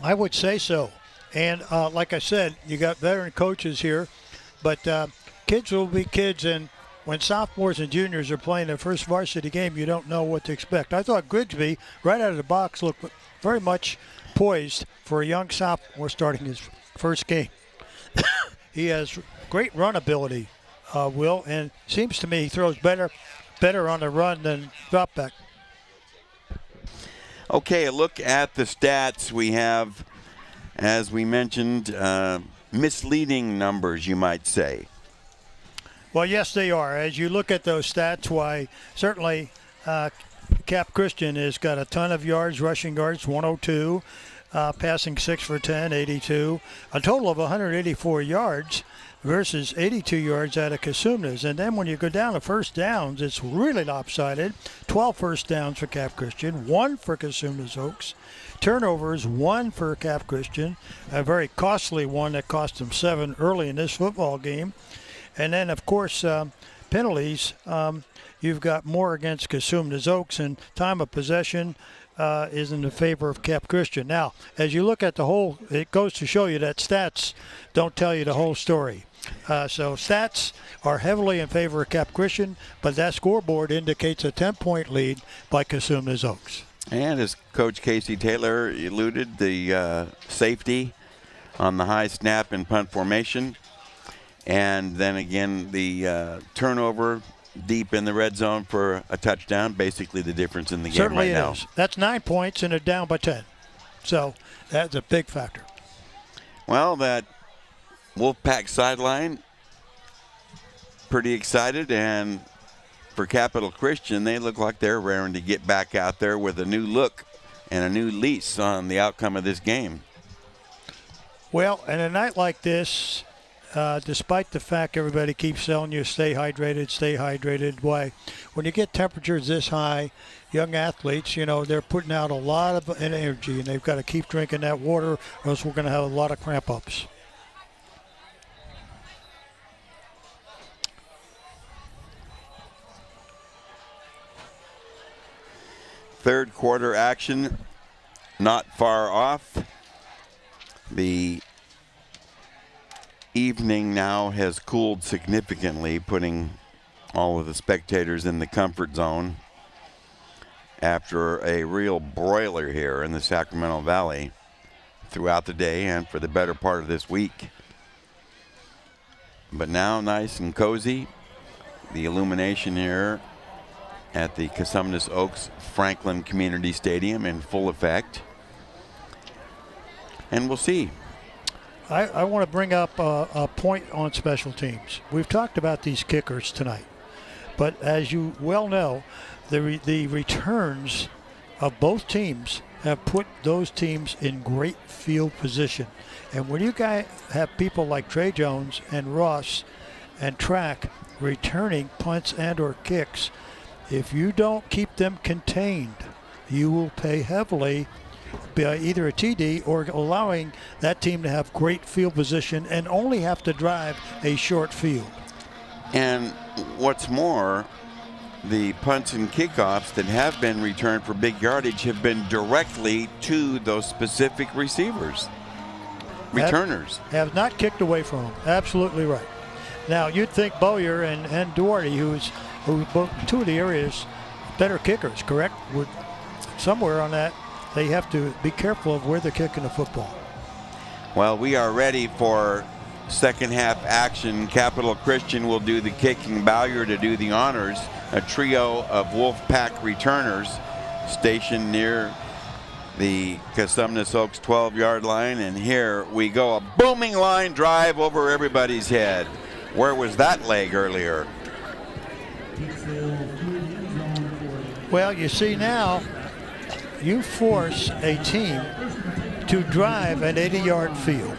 I would say so. And like I said, you got veteran coaches here, but kids will be kids, and when sophomores and juniors are playing their first varsity game, you don't know what to expect. I thought Grigsby, right out of the box, looked very much poised for a young sophomore starting his first game. He has great run ability, Will, and seems to me he throws better on the run than drop back. Okay, a look at the stats. We have, as we mentioned, misleading numbers, you might say. Well, yes, they are. As you look at those stats, why, certainly Cap Christian has got a ton of yards, rushing yards, 102, passing 6 for 10, 82, a total of 184 yards versus 82 yards out of Cosumnes. And then when you go down to first downs, it's really lopsided. 12 first downs for Cap Christian, 1 for Cosumnes Oaks. Turnovers, 1 for Cap Christian, a very costly one that cost them 7 early in this football game. And then, of course, penalties. You've got more against Cosumnes Oaks, and time of possession is in the favor of Cap Christian. Now, as you look at the whole, it goes to show you that stats don't tell you the whole story. So stats are heavily in favor of Cap Christian, but that scoreboard indicates a 10-point lead by Cosumnes Oaks. And as Coach Casey Taylor alluded, the safety on the high snap and punt formation. And then again, the turnover deep in the red zone for a touchdown, basically the difference in the game Certainly right now. Is. That's 9 points and they're down by 10. So that's a big factor. Well, that Wolfpack sideline, pretty excited, and for Capital Christian, they look like they're raring to get back out there with a new look and a new lease on the outcome of this game. Well, and a night like this, despite the fact everybody keeps telling you stay hydrated, why? When you get temperatures this high, young athletes, they're putting out a lot of energy, and they've got to keep drinking that water, or else we're going to have a lot of cramp ups. Third quarter action not far off. The evening now has cooled significantly, putting all of the spectators in the comfort zone after a real broiler here in the Sacramento Valley throughout the day and for the better part of this week. But now nice and cozy. The illumination here at the Cosumnes Oaks Franklin Community Stadium in full effect. And we'll see. I want to bring up a point on special teams. We've talked about these kickers tonight, but as you well know, the returns of both teams have put those teams in great field position. And when you guys have people like Trey Jones and Ross and Track returning punts and or kicks, if you don't keep them contained, you will pay heavily by either a TD or allowing that team to have great field position and only have to drive a short field. And what's more, the punts and kickoffs that have been returned for big yardage have been directly to those specific receivers, returners. Have not kicked away from them. Absolutely right. Now, you'd think Bowyer and Duarte, who both two of the area's better kickers, correct? Would somewhere on that, they have to be careful of where they're kicking the football. Well, we are ready for second half action. Capital Christian will do the kicking, Bowyer to do the honors. A trio of Wolfpack returners stationed near the Cosumnes Oaks 12-yard line. And here we go, a booming line drive over everybody's head. Where was that leg earlier? Well, you see now, you force a team to drive an 80-yard field.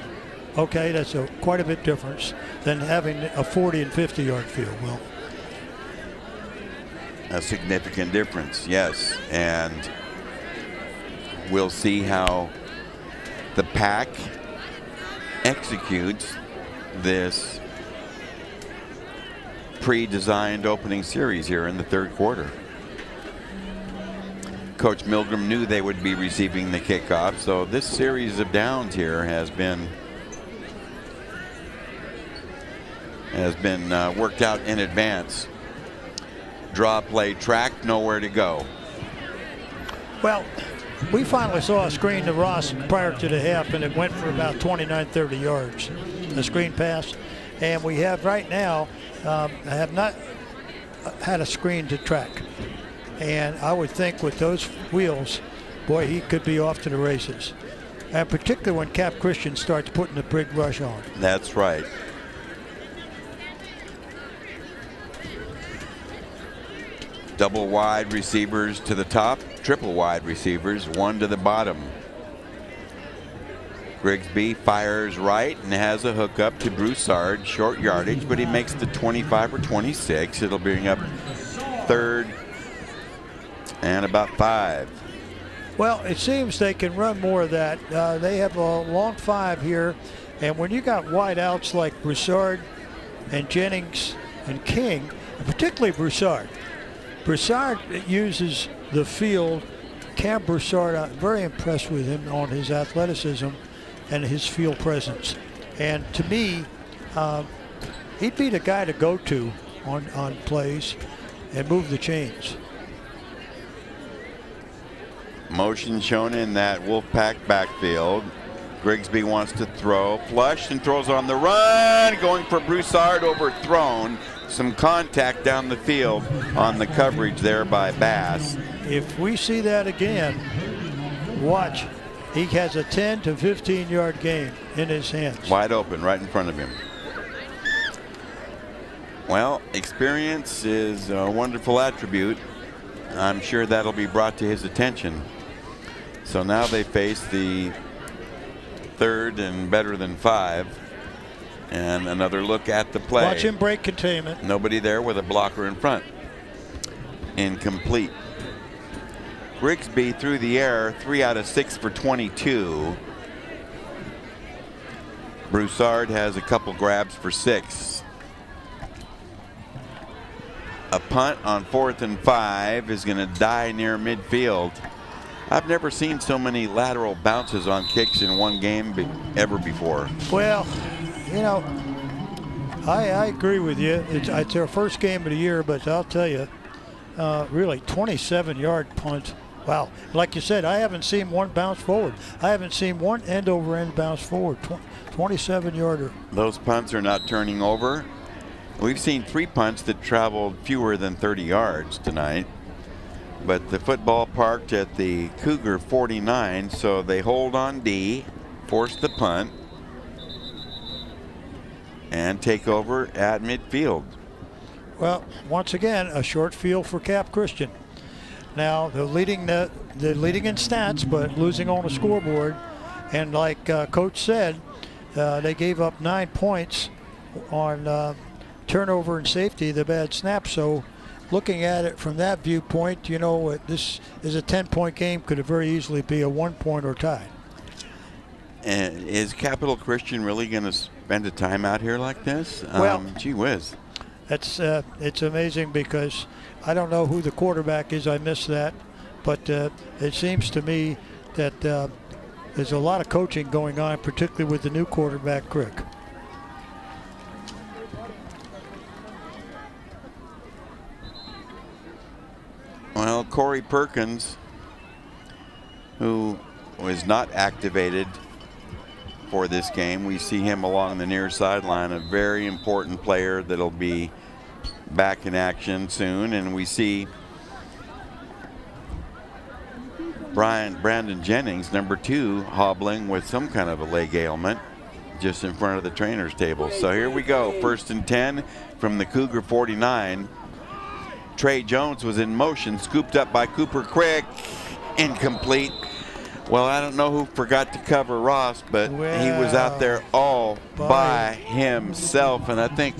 Okay, that's quite a bit difference than having a 40 and 50-yard field. Well, a significant difference, yes. And we'll see how the Pack executes this pre-designed opening series here in the third quarter. Coach Milgram knew they would be receiving the kickoff, so this series of downs here has been worked out in advance. Draw play, Track, nowhere to go. Well, we finally saw a screen to Ross prior to the half, and it went for about 29, 30 yards, a screen pass. And we have right now, have not had a screen to Track. And I would think with those wheels, boy, he could be off to the races. And particularly when Cap Christian starts putting the big rush on. That's right. Double wide receivers to the top, triple wide receivers, one to the bottom. Grigsby fires right and has a hookup to Broussard, short yardage, but he makes the 25 or 26. It'll bring up third and about 5. Well, it seems they can run more of that. They have a long 5 here, and when you got wide outs like Broussard and Jennings and King, and particularly Broussard uses the field. Cam Broussard, I'm very impressed with him on his athleticism and his field presence. And to me, he'd be the guy to go to on plays and move the chains. Motion shown in that Wolfpack backfield. Grigsby wants to throw, flush and throws on the run, going for Broussard, overthrown. Some contact down the field on the coverage there by Bass. If we see that again, watch. He has a 10 to 15 yard gain in his hands. Wide open right in front of him. Well, experience is a wonderful attribute. I'm sure that'll be brought to his attention. So now they face the third and better than 5. And another look at the play. Watch him break containment. Nobody there with a blocker in front. Incomplete. Grigsby through the air, 3 out of 6 for 22. Broussard has a couple grabs for 6. a punt on 4th and 5 is going to die near midfield. I've never seen so many lateral bounces on kicks in one game ever before. Well, you know, I agree with you. It's their first game of the year, but I'll tell you, really 27-yard punt. Wow. Like you said, I haven't seen one bounce forward. I haven't seen one end-over-end bounce forward. 27-yarder. Those punts are not turning over. We've seen 3 punts that traveled fewer than 30 yards tonight. But the football parked at the Cougar 49, so they hold on D, force the punt, and take over at midfield. Well, once again, a short field for Cap Christian. Now they're leading in stats, but losing on the scoreboard. And like Coach said, they gave up 9 points on turnover and safety, the bad snap. So looking at it from that viewpoint, you know, this is a 10-point game. Could have very easily be a 1-point or tie. And is Capital Christian really going to spend a time out here like this? Well, gee whiz. It's amazing because I don't know who the quarterback is. I missed that. But it seems to me that there's a lot of coaching going on, particularly with the new quarterback, Crick. Well, Corey Perkins, who was not activated for this game, we see him along the near sideline, a very important player that'll be back in action soon. And we see Brandon Jennings, number 2, hobbling with some kind of a leg ailment just in front of the trainer's table. So here we go, 1st and 10 from the Cougar 49. Trey Jones was in motion, scooped up by Cooper Crick, incomplete. Well, I don't know who forgot to cover Ross, but he was out there all by himself, and I think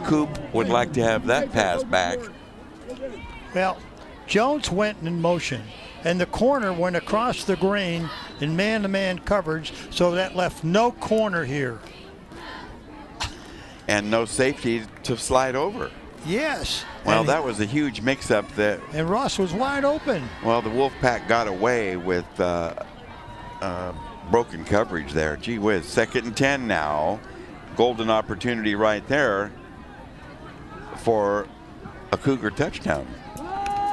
Coop would like to have that pass back. Well, Jones went in motion, and the corner went across the green in man-to-man coverage, so that left no corner here. And no safety to slide over. Yes. Well, that was a huge mix-up. And Ross was wide open. Well, the Wolfpack got away with broken coverage there. Gee whiz. 2nd and 10 now. Golden opportunity right there for a Cougar touchdown.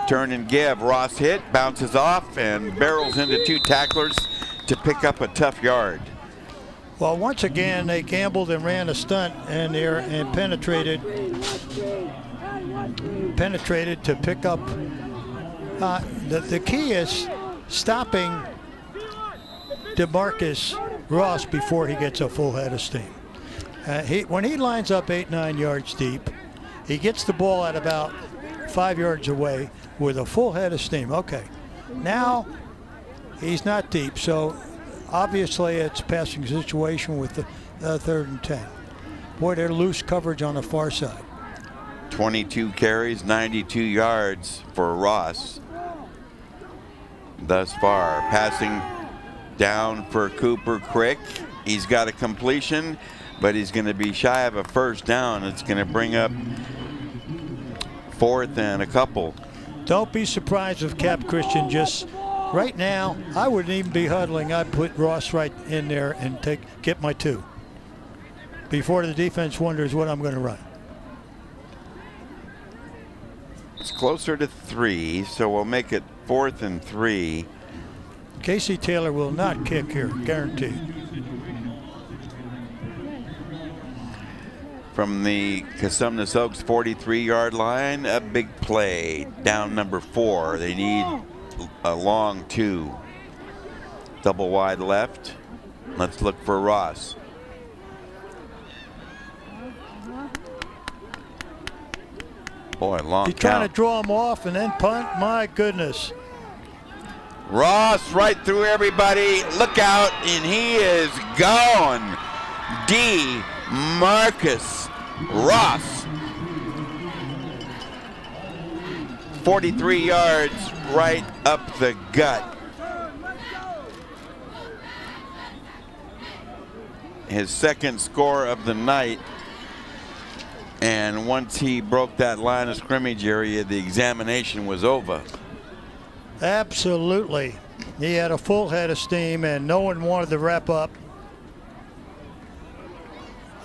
Turn and give. Ross hit, bounces off, and barrels into 2 tacklers to pick up a tough yard. Well, once again, they gambled and ran a stunt and penetrated to pick up. The key is stopping DeMarcus Ross before he gets a full head of steam. When he lines up 8-9 yards deep, he gets the ball at about 5 yards away with a full head of steam. Okay, now he's not deep, so obviously it's a passing situation with the 3rd and 10. Boy, they're loose coverage on the far side. 22 carries, 92 yards for Ross thus far. Passing down for Cooper Crick. He's got a completion, but he's going to be shy of a first down. It's going to bring up 4th and a couple. Don't be surprised if Cap Christian just right now, I wouldn't even be huddling. I'd put Ross right in there and get my 2 before the defense wonders what I'm going to run. It's closer to 3, so we'll make it 4th and 3. Casey Taylor will not kick here, guaranteed. From the Cosumnes Oaks 43-yard line, a big play, down number 4. They need a long 2. Double wide left. Let's look for Ross. Boy, long He's count. trying to draw him off and then punt. My goodness. Ross right through everybody. Look out, and he is gone. D. Marcus Ross. 43 yards right up the gut. His 2nd score of the night. And once he broke that line of scrimmage area, the examination was over. Absolutely. He had a full head of steam, and no one wanted to wrap up.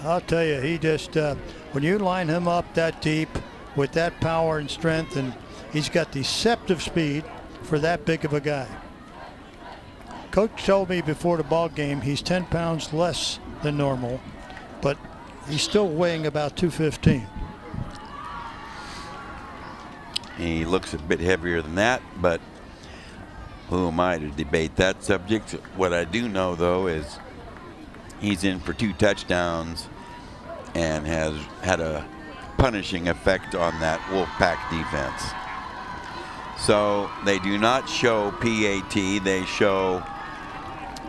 I'll tell you, he just, when you line him up that deep with that power and strength, and he's got deceptive speed for that big of a guy. Coach told me before the ball game he's 10 pounds less than normal, but he's still weighing about 215. He looks a bit heavier than that, but who am I to debate that subject? What I do know, though, is he's in for 2 touchdowns and has had a punishing effect on that Wolfpack defense. So they do not show PAT. They show,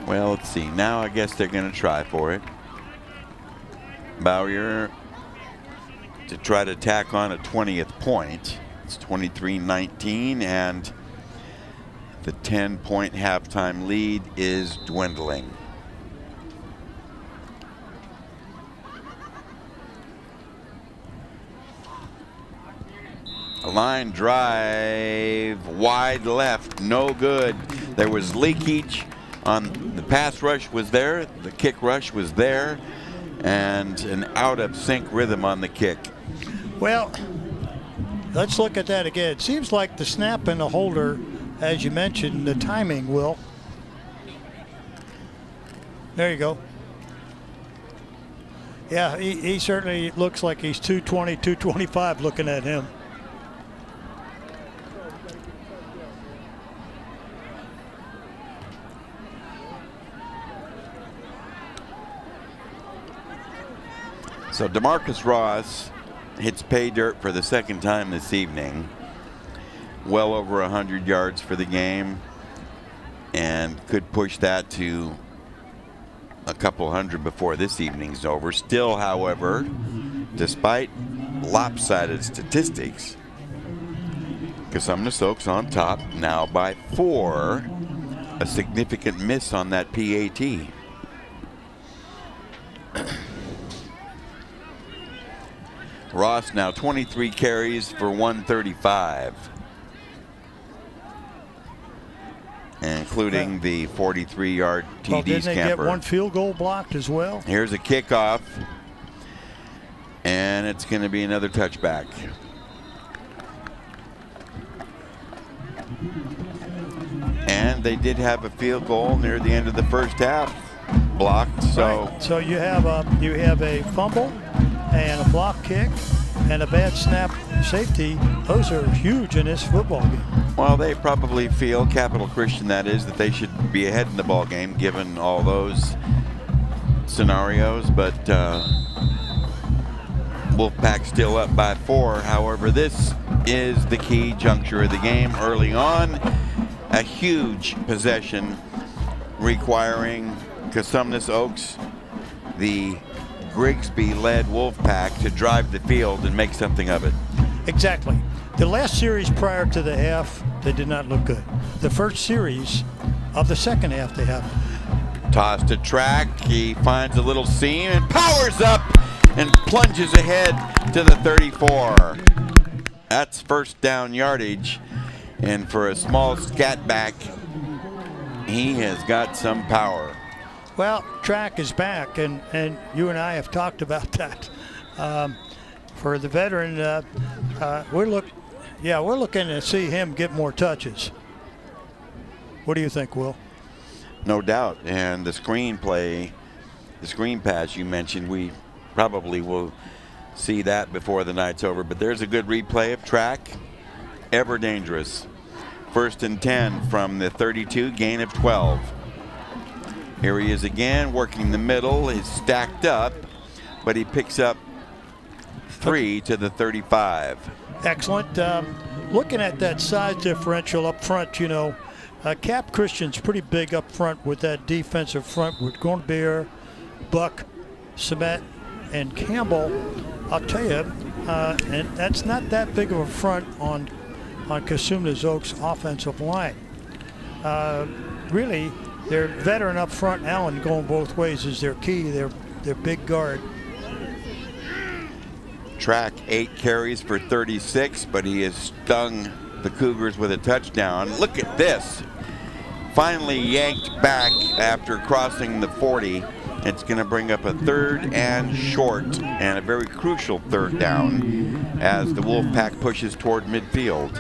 well, let's see. Now I guess they're going to try for it. Bowyer to try to tack on a 20th point. It's 23-19, and the 10-point halftime lead is dwindling. A line drive wide left, no good. There was leakage on the pass rush was there, the kick rush was there, and an out of sync rhythm on the kick. Well, let's look at that again. It seems like the snap and the holder, as you mentioned, the timing, Will. There you go. Yeah, he certainly looks like he's 220, 225 looking at him. So DeMarcus Ross hits pay dirt for the 2nd time this evening. Well over 100 yards for the game, and could push that to a couple hundred before this evening's over. Still, however, despite lopsided statistics, Cosumnes Oaks on top now by 4. A significant miss on that PAT. Ross now 23 carries for 135, including the 43-yard TD Well, didn't they scamper. get 1 field goal blocked as well? Here's a kickoff, and it's going to be another touchback. And they did have a field goal near the end of the first half blocked. So, right. So you have a fumble and a block kick and a bad snap safety. Those are huge in this football game. Well, they probably feel, Capital Christian that is, that they should be ahead in the ball game given all those scenarios, but Wolfpack still up by 4. However, this is the key juncture of the game early on. A huge possession requiring Cosumnes Oaks, the Grigsby-led Wolfpack, to drive the field and make something of it. Exactly. The last series prior to the half, they did not look good. The first series of the second half, they have. Toss to track. He finds a little seam and powers up and plunges ahead to the 34. That's first down yardage. And for a small scat back, he has got some power. Well, track is back, and you and I have talked about that. For the veteran, we're looking to see him get more touches. What do you think, Will? No doubt. And the screen play, the screen pass you mentioned, we probably will see that before the night's over. But there's a good replay of track. Ever dangerous. 1st and 10 from the 32, gain of 12. Here he is again, working the middle. He's stacked up, but he picks up 3 to the 35. Excellent. Looking at that size differential up front, Cap Christian's pretty big up front with that defensive front with Gornbeer, Buck, Submet, and Campbell. I'll tell you, and that's not that big of a front on Cosumnes Oaks' offensive line. Really, their veteran up front, Allen, going both ways is their key. Their big guard. track, 8 carries for 36, but he has stung the Cougars with a touchdown. Look at this. Finally yanked back after crossing the 40. It's going to bring up a 3rd and short, and a very crucial 3rd down as the Wolfpack pushes toward midfield.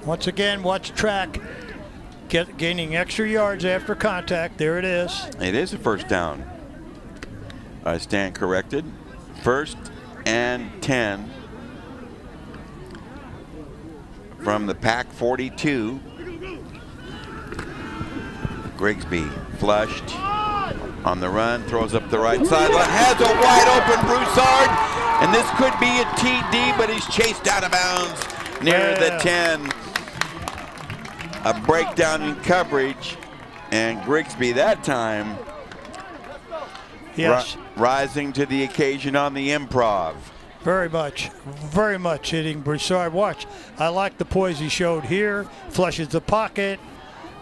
Once again, watch track. Gaining extra yards after contact. There it is. It is a 1st down. I stand corrected. 1st and 10 from the Pack 42. Grigsby flushed on the run, throws up the right sideline, has a wide open Broussard, and this could be a TD, but he's chased out of bounds near the 10. A breakdown in coverage, and Grigsby that time rising to the occasion on the improv. Very much hitting Broussard. Watch, I like the poise he showed here. Flushes the pocket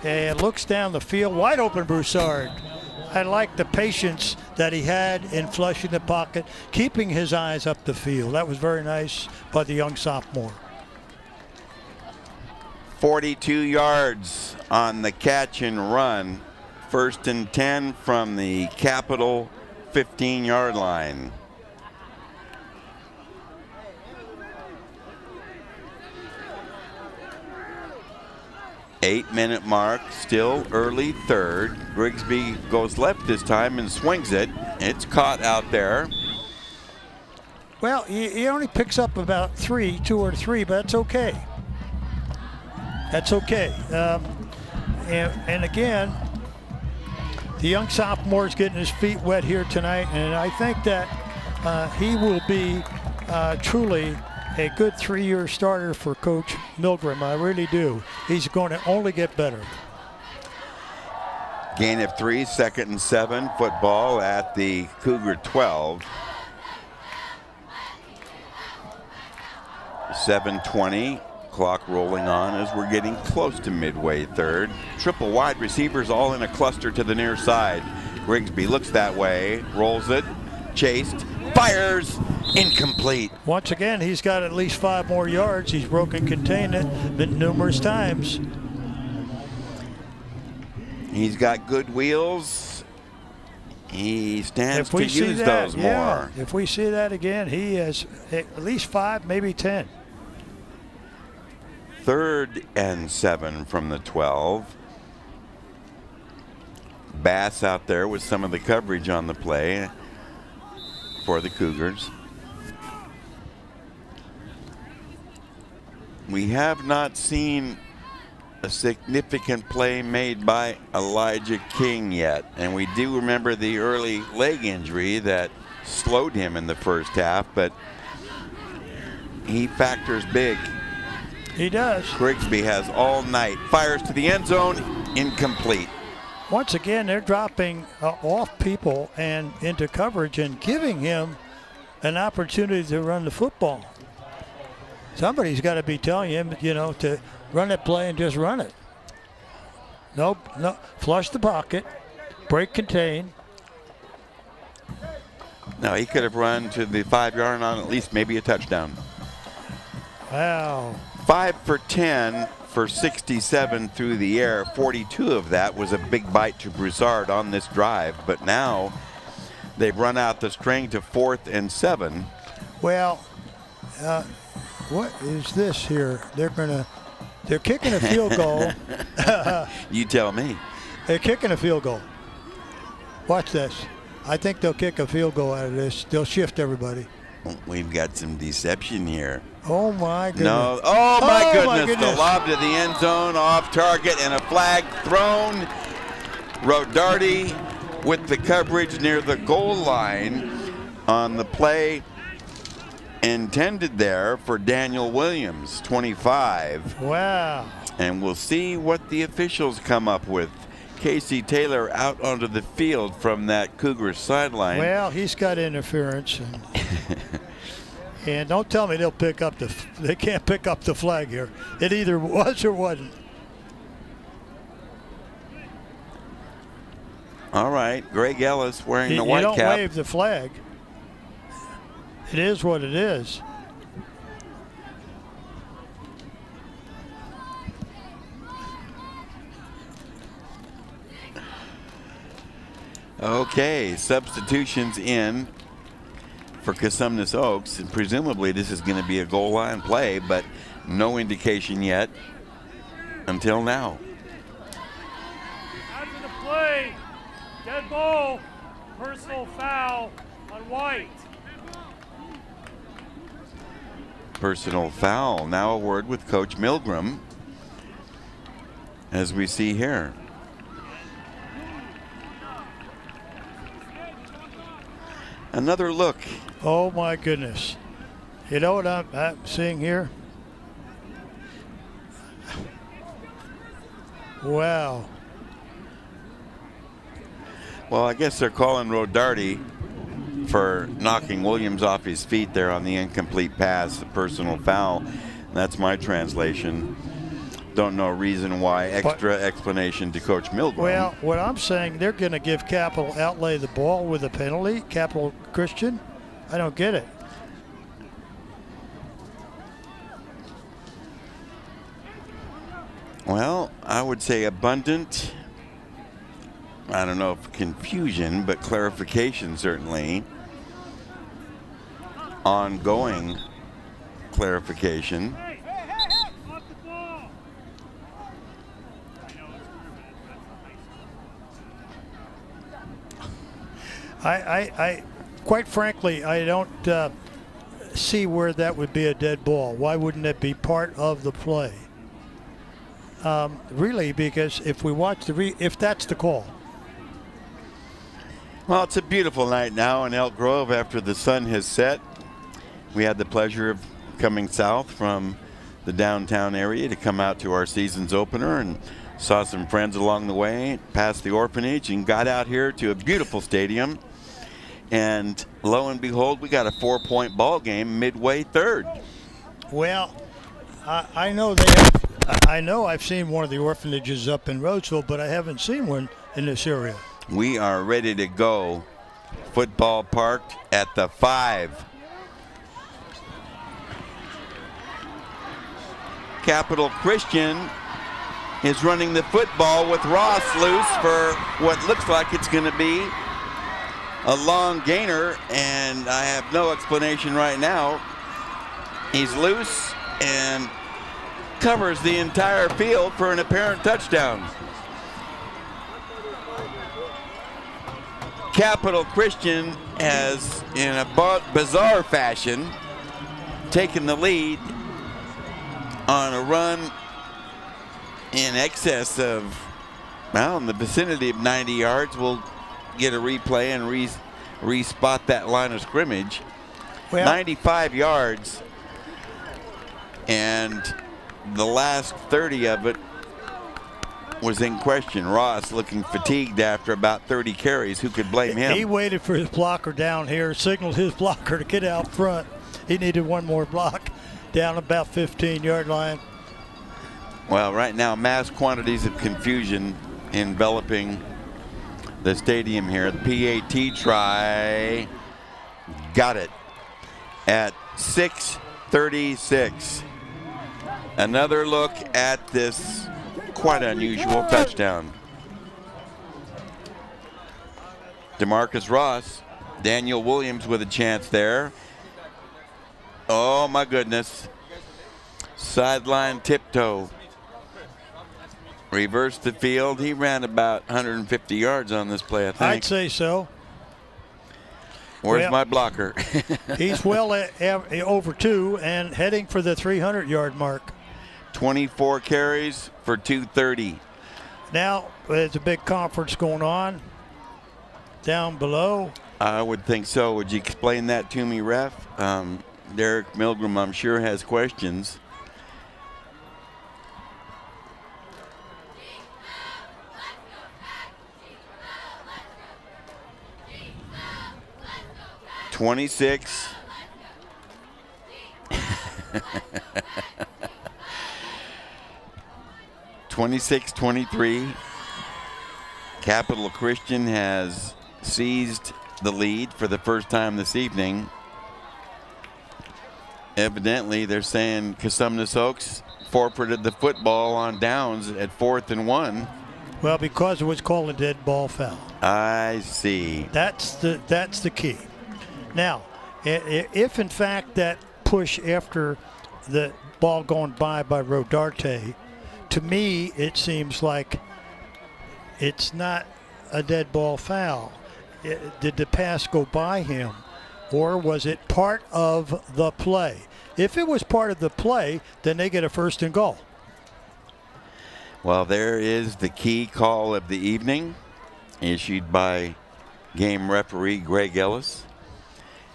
and looks down the field. Wide open Broussard. I like the patience that he had in flushing the pocket, keeping his eyes up the field. That was very nice by the young sophomore. 42 yards on the catch and run. 1st and 10 from the Capital 15-yard line. Eight-minute mark, still early 3rd. Grigsby goes left this time and swings it. It's caught out there. Well, he only picks up about 2 or 3, but that's okay. That's okay. And again, the young sophomore's getting his feet wet here tonight, and I think that he will be truly a good 3-year starter for Coach Milgram. I really do. He's going to only get better. Gain of 3, 2nd and 7, football at the Cougar 12. 7:20. Clock rolling on as we're getting close to midway 3rd. Triple wide receivers all in a cluster to the near side. Grigsby looks that way, rolls it, chased, fires, incomplete. Once again, he's got at least 5 more yards. He's broken containment numerous times. He's got good wheels. He stands to use those more. If we see that again, he has at least 5, maybe 10. 3rd and 7 from the 12. Bass out there with some of the coverage on the play for the Cougars. We have not seen a significant play made by Elijah King yet, and we do remember the early leg injury that slowed him in the 1st half, but he factors big. He does. Grigsby has all night. Fires to the end zone, incomplete. Once again, they're dropping off people and into coverage and giving him an opportunity to run the football. Somebody's got to be telling him, to run that play and just run it. Nope, no. Flush the pocket, break contain. No, he could have run to the 5-yard line, at least maybe a touchdown. Wow. 5 for 10 for 67 through the air. 42 of that was a big bite to Broussard on this drive, but now they've run out the string to 4th and 7. Well, what is this here? They're kicking a field goal. You tell me. They're kicking a field goal. Watch this. I think they'll kick a field goal out of this. They'll shift everybody. We've got some deception here. Oh, my goodness. No. Oh, my goodness. The lob to the end zone, off target, and a flag thrown. Rodarty with the coverage near the goal line on the play intended there for Daniel Williams, 25. Wow. And we'll see what the officials come up with. Casey Taylor out onto the field from that Cougars sideline. Well, he's got interference. And don't tell me they can't pick up the flag here. It either was or wasn't. All right, Greg Ellis wearing the You white don't cap. wave the flag. It is what it is. Okay, substitutions in for Cosumnes Oaks, and presumably this is going to be a goal line play, but no indication yet until now. After the play, dead ball, personal foul on White. Personal foul. Now a word with Coach Milgram, as we see here. Another look. Oh my goodness. You know what I'm seeing here? Wow. Well, I guess they're calling Rodarty for knocking Williams off his feet there on the incomplete pass, the personal foul. That's my translation. Don't know reason why. Extra explanation to Coach Milgram. Well, what I'm saying, they're going to give Capital Outlay the ball with a penalty. Capital Christian, I don't get it. Well, I would say abundant, I don't know if confusion, but clarification certainly. Ongoing clarification. I quite frankly, I don't see where that would be a dead ball. Why wouldn't it be part of the play? Really, because if we watch if that's the call. Well, it's a beautiful night now in Elk Grove after the sun has set. We had the pleasure of coming south from the downtown area to come out to our season's opener and saw some friends along the way, past the orphanage, and got out here to a beautiful stadium. And lo and behold, we got a 4-point ball game midway third. Well, I know I know I've seen one of the orphanages up in Roseville, but I haven't seen one in this area. We are ready to go. Football parked at the 5. Capital Christian is running the football with Ross loose for what looks like it's going to be a long gainer, and I have no explanation right now. He's loose and covers the entire field for an apparent touchdown. Capital Christian has, in a bizarre fashion, taken the lead on a run in excess of, well, in the vicinity of 90 yards. We'll get a replay and re-spot that line of scrimmage. Well, 95 yards, and the last 30 of it was in question. Ross looking fatigued after about 30 carries. Who could blame him? He waited for his blocker down here, signaled his blocker to get out front. He needed one more block down about 15-yard line. Well, right now, mass quantities of confusion enveloping the stadium here. The PAT try got it at 6:36. Another look at this quite unusual touchdown. DeMarcus Ross, Daniel Williams with a chance there. Oh my goodness. Sideline tiptoe. Reversed the field. He ran about 150 yards on this play, I think. I'd say so. Where's my blocker? He's well over 2 and heading for the 300-yard mark. 24 carries for 230. Now, there's a big conference going on down below. I would think so. Would you explain that to me, Ref? Derek Milgram, I'm sure, has questions. (26) 26-23. Capital Christian has seized the lead for the first time this evening. Evidently, they're saying Cosumnes Oaks forfeited the football on downs at 4th and 1. Well, because it was called a dead ball foul. I see. That's the key. Now, if in fact that push after the ball going by Rodarte, to me it seems like it's not a dead ball foul. Did the pass go by him, or was it part of the play? If it was part of the play, then they get a 1st and goal. Well, there is the key call of the evening, issued by game referee Greg Ellis.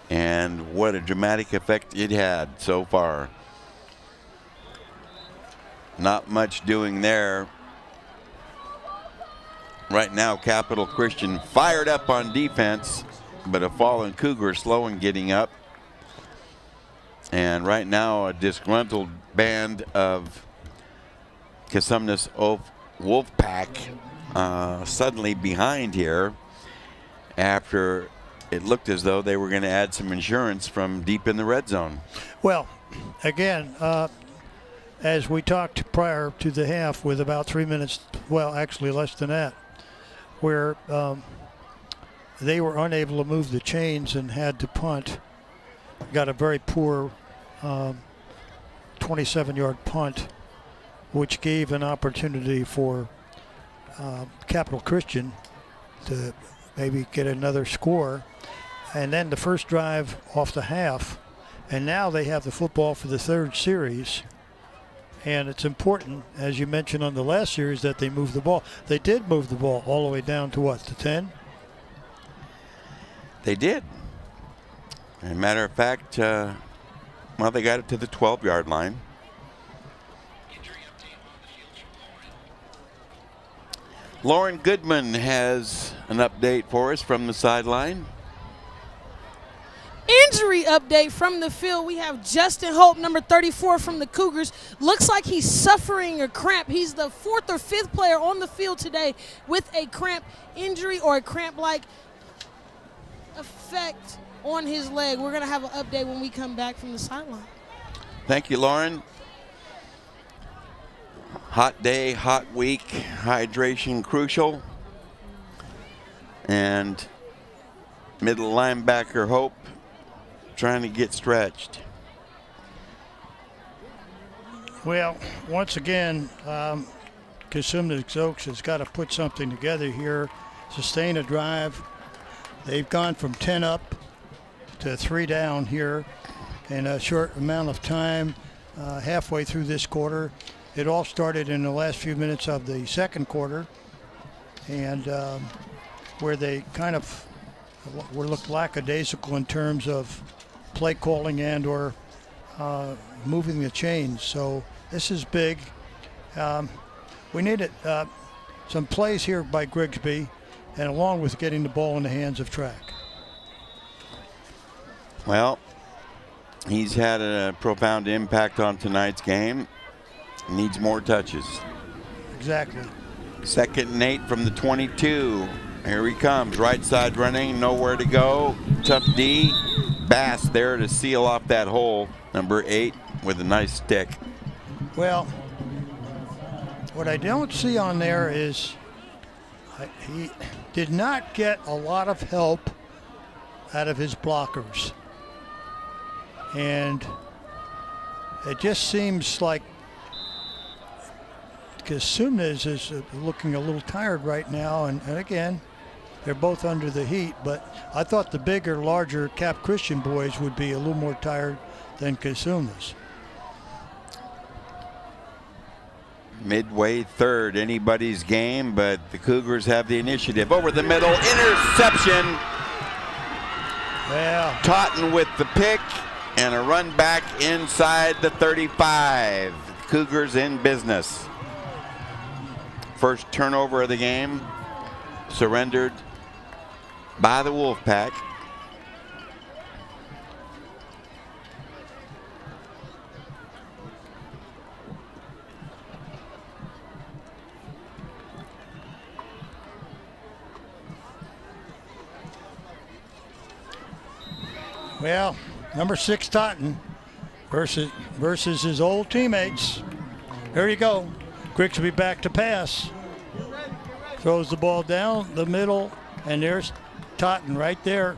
And what a dramatic effect it had so far. Not much doing there. Right now, Capital Christian fired up on defense, but a fallen Cougar slow in getting up. And right now, a disgruntled band of Cosumnes Wolfpack suddenly behind here after it looked as though they were going to add some insurance from deep in the red zone. Well, again, as we talked prior to the half with about 3 minutes, well, actually less than that, where they were unable to move the chains and had to punt. Got a very poor 27-yard punt, which gave an opportunity for Capital Christian to maybe get another score. And then the first drive off the half, and now they have the football for the 3rd series. And it's important, as you mentioned on the last series, that they move the ball. They did move the ball all the way down to what, the 10? They did. As a matter of fact, well, they got it to the 12-yard line. Lauren Goodman has an update for us from the sideline. Injury update from the field. We have Justin Hope, number 34 from the Cougars. Looks like he's suffering a cramp. He's the 4th or 5th player on the field today with a cramp injury or a cramp-like effect on his leg. We're going to have an update when we come back from the sideline. Thank you, Lauren. Hot day, hot week, hydration crucial. And middle linebacker Hope trying to get stretched. Well, once again, Cosumnes Oaks has got to put something together here, sustain a drive. They've gone from 10 up to 3 down here in a short amount of time, halfway through this quarter. It all started in the last few minutes of the second quarter, and where they kind of looked lackadaisical in terms of play calling and or moving the chains. So this is big. We needed some plays here by Grigsby, and along with getting the ball in the hands of Track. Well, he's had a profound impact on tonight's game. Needs more touches. Exactly. 2nd and 8 from the 22. Here he comes, right side running, nowhere to go. Tough D. Bass there to seal off that hole. Number 8 with a nice stick. Well, what I don't see on there is he did not get a lot of help out of his blockers. And it just seems like Cosumnes is looking a little tired right now, and again, they're both under the heat, but I thought the bigger, larger Cap Christian boys would be a little more tired than Cosumnes. Midway third, anybody's game, but the Cougars have the initiative. Over the middle, interception. Yeah. Totten with the pick and a run back inside the 35. Cougars in business. First turnover of the game, surrendered by the Wolfpack. Well, number 6 Totten versus his old teammates. There you go. Grigsby back to pass. Throws the ball down the middle, and there's Totten right there.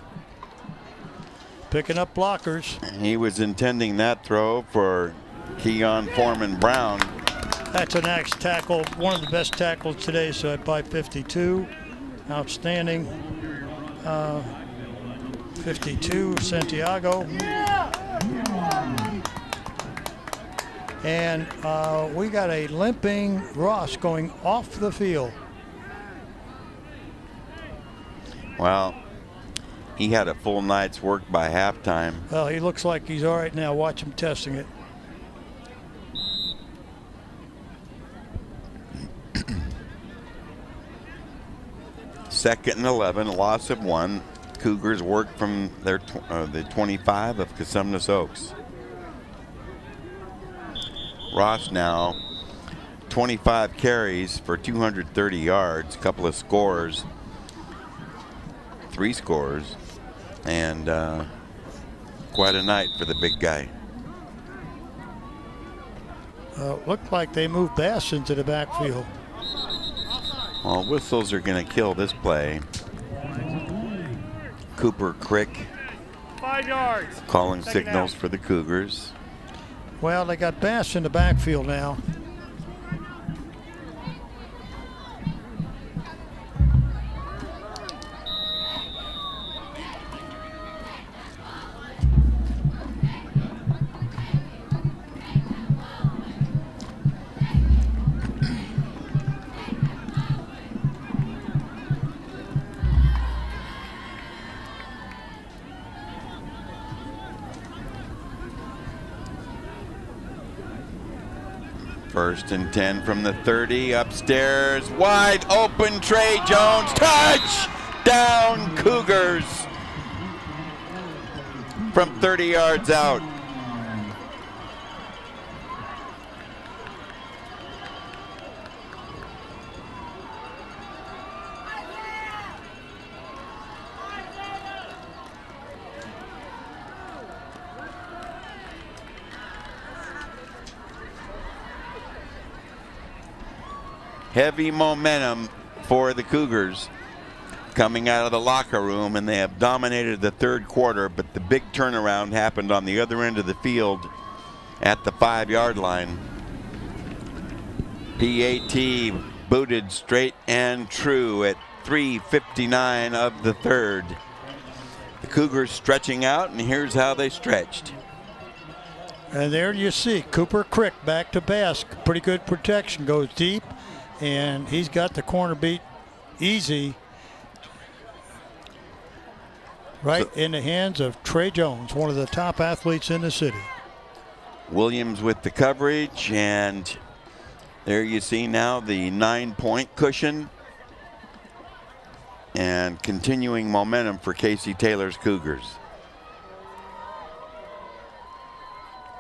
Picking up blockers. He was intending that throw for Keon Foreman Brown. That's a nice tackle. One of the best tackles today, so by 52. Outstanding. 52, Santiago. And we got a limping Ross going off the field. Well, he had a full night's work by halftime. Well, he looks like he's all right now. Watch him testing it. Second and 11, a loss of 1. Cougars work from their the 25 of Cosumnes Oaks. Ross now 25 carries for 230 yards, a couple of scores, 3 scores, and quite a night for the big guy. Looked like they moved Bass into the backfield. Well, whistles are going to kill this play. Cooper Crick 5 yards. calling Second signals down. for the Cougars. Well, they got Bass in the backfield now. First and 10 from the 30, upstairs, wide open, Trey Jones, touchdown Cougars from 30 yards out. Heavy momentum for the Cougars coming out of the locker room, and they have dominated the third quarter, but the big turnaround happened on the other end of the field at the 5-yard line. PAT booted straight and true at 3:59 of the third. The Cougars stretching out, and here's how they stretched. And there you see Cooper Crick back to Bass. Pretty good protection, goes deep, and he's got the corner beat easy right in the hands of Trey Jones, one of the top athletes in the city. Williams with the coverage, and there you see now the 9-point cushion and continuing momentum for Casey Taylor's Cougars.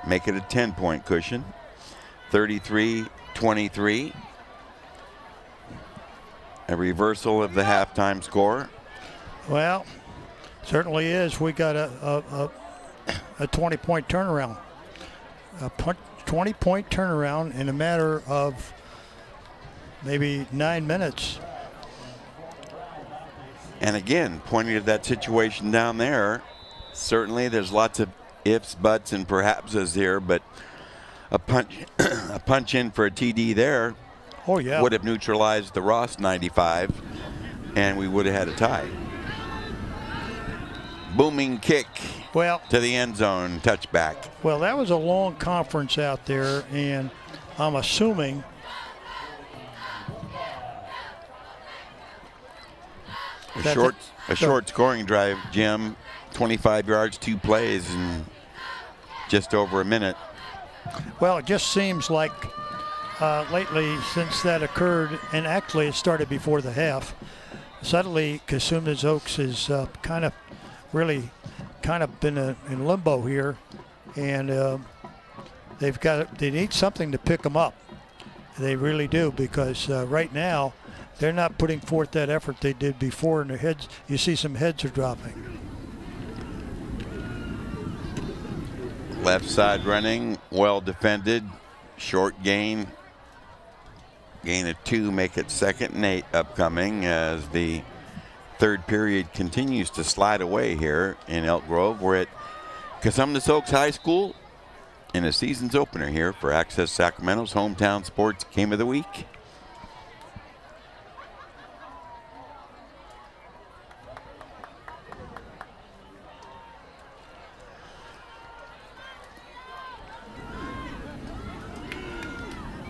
Make it a 10-point cushion, 33-23. A reversal of the halftime score. Well, certainly is. We got a 20-point turnaround. A 20-point turnaround in a matter of maybe 9 minutes. And again, pointing to that situation down there, certainly there's lots of ifs, buts, and perhapses here, but a punch in for a TD there would have neutralized the Ross 95, and we would have had a tie. Booming kick to the end zone, touchback. Well, that was a long conference out there, and I'm assuming a short scoring drive, Jim. 25 yards, 2 plays, in just over a minute. Well, it just seems like lately, since that occurred, and actually it started before the half, suddenly Cosumnes Oaks has kind of been in limbo here, and they need something to pick them up. They really do, because right now they're not putting forth that effort they did before, and their heads, you see some heads are dropping. Left side running, well defended. Short gain. Gain of 2, make it 2nd and 8 upcoming as the third period continues to slide away here in Elk Grove. We're at Cosumnes Oaks High School in a season's opener here for Access Sacramento's Hometown Sports Game of the Week.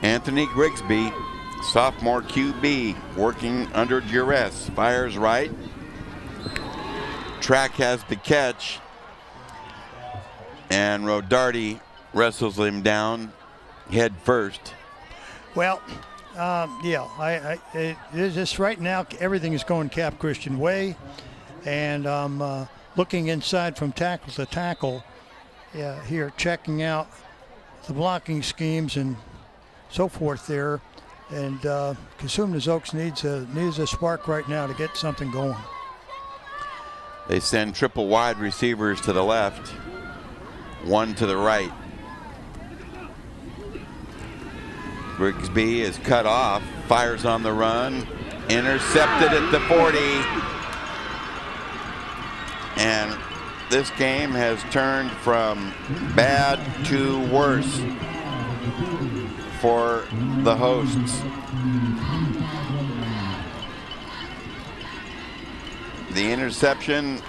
Anthony Grigsby, sophomore QB, working under duress, fires right. Track has the catch, and Rodarty wrestles him down head first. Well, yeah, it's just right now everything is going Cap Christian way, and I'm looking inside from tackle to tackle here, checking out the blocking schemes and so forth there, and Cosumnes Oaks needs a spark right now to get something going. They send triple wide receivers to the left, one to the right. Grigsby is cut off, fires on the run, intercepted at the 40, and this game has turned from bad to worse for the hosts. The interception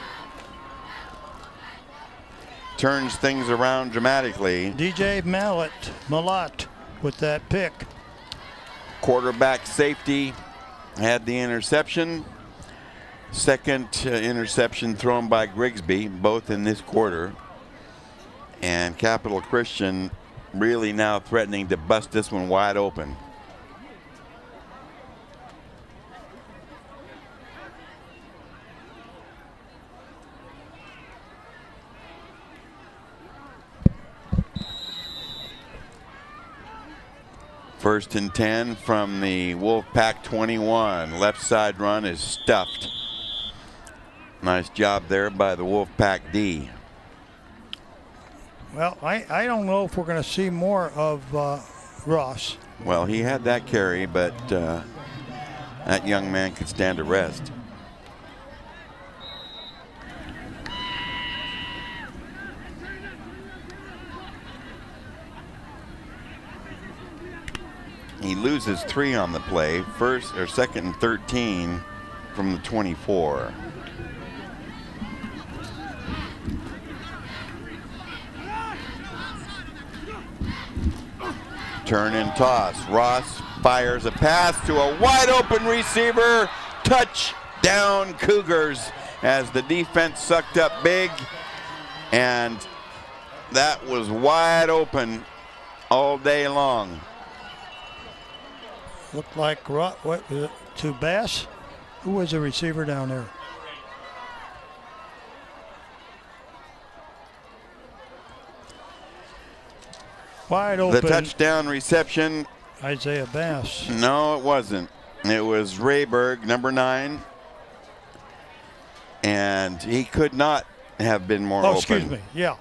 turns things around dramatically. DJ Malott with that pick. Quarterback safety had the interception. Second interception thrown by Grigsby, both in this quarter. And Capital Christian really now threatening to bust this one wide open. First and 10 from the Wolfpack 21. Left side run is stuffed. Nice job there by the Wolfpack D. Well, I don't know if we're going to see more of Ross. Well, he had that carry, but that young man could stand arrest. He loses 3 on the play, first or second and 13 from the 24. Turn and toss. Ross fires a pass to a wide open receiver. Touchdown Cougars as the defense sucked up big. And that was wide open all day long. Looked like what was it, to Bass? Who was the receiver down there? Wide open. The touchdown reception. Isaiah Bass. No, it wasn't. It was Rayberg, number 9. And he could not have been more open. Oh, excuse me. Yeah.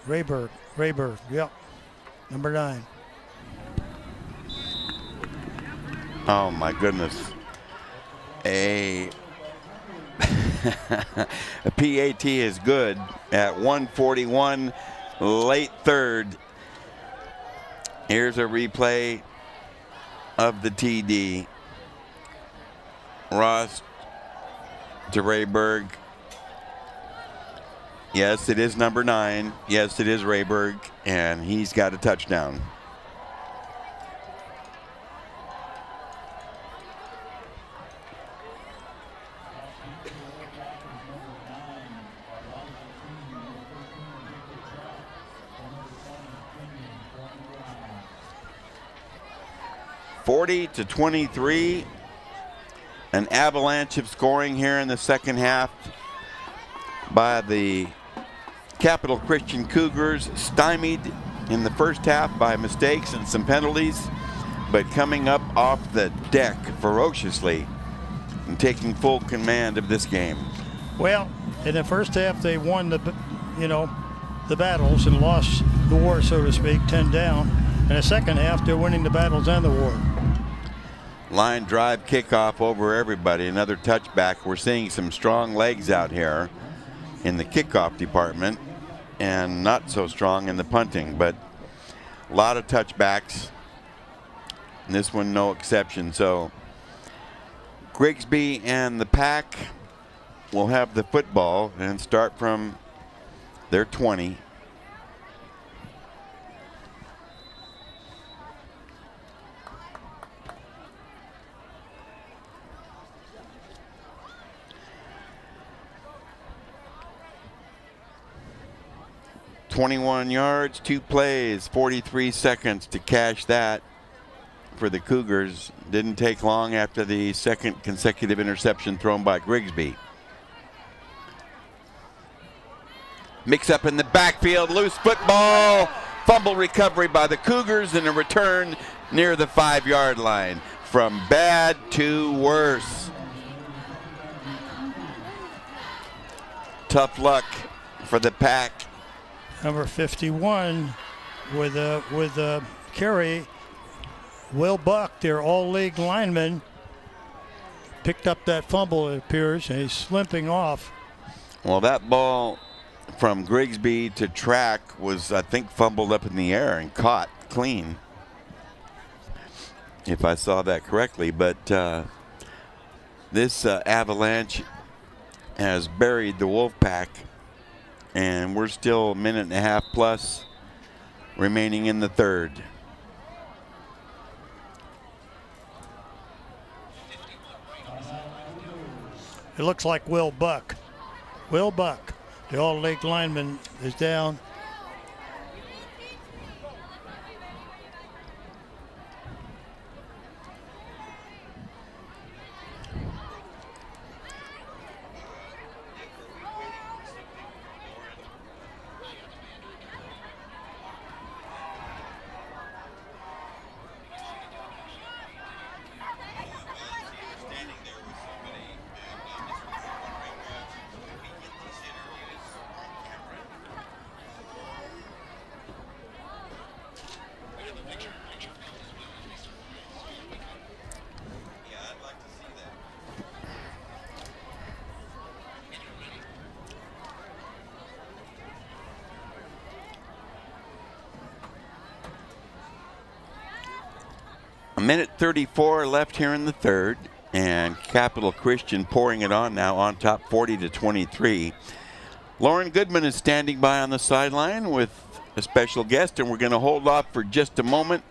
Rayberg, yep. Number 9. Oh, my goodness. A PAT is good at 1:41, late third. Here's a replay of the TD. Ross to Rayberg. Yes, it is number 9. Yes, it is Rayberg, and he's got a touchdown. (40-23), an avalanche of scoring here in the second half by the Capital Christian Cougars, stymied in the first half by mistakes and some penalties, but coming up off the deck ferociously and taking full command of this game. Well, in the first half they won the battles and lost the war, so to speak, 10 down. In the second half, they're winning the battles and the war. Line drive kickoff over everybody. Another touchback. We're seeing some strong legs out here in the kickoff department and not so strong in the punting, but a lot of touchbacks. And this one no exception. So Grigsby and the Pack will have the football and start from their 20. "21 yards, 2 plays, 43 seconds to cash that for the Cougars. Didn't take long after the second consecutive interception thrown by Grigsby. Mix up in the backfield, loose football, fumble recovery by the Cougars, and a return near the 5-yard line. From bad to worse. Tough luck for the Pack. Number 51 with a carry. Will Buck, their all-league lineman, picked up that fumble, it appears, and he's limping off. Well, that ball from Grigsby to track was, I think, fumbled up in the air and caught clean, if I saw that correctly. But this avalanche has buried the Wolfpack, and we're still a minute and a half plus remaining in the third. It looks like Will Buck. Will Buck, the all-league lineman, is down. A minute 34 left here in the third, and Capital Christian pouring it on now on top 40-23. Lauren Goodman is standing by on the sideline with a special guest, and we're going to hold off for just a moment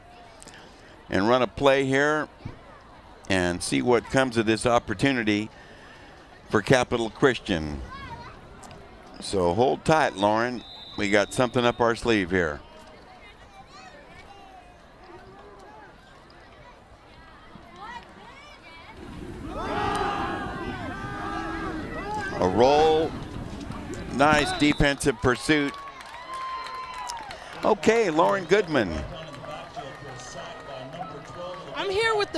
and run a play here and see what comes of this opportunity for Capital Christian. So hold tight, Lauren. We got something up our sleeve here. A roll, nice defensive pursuit. Okay, Lauren Goodman. I'm here with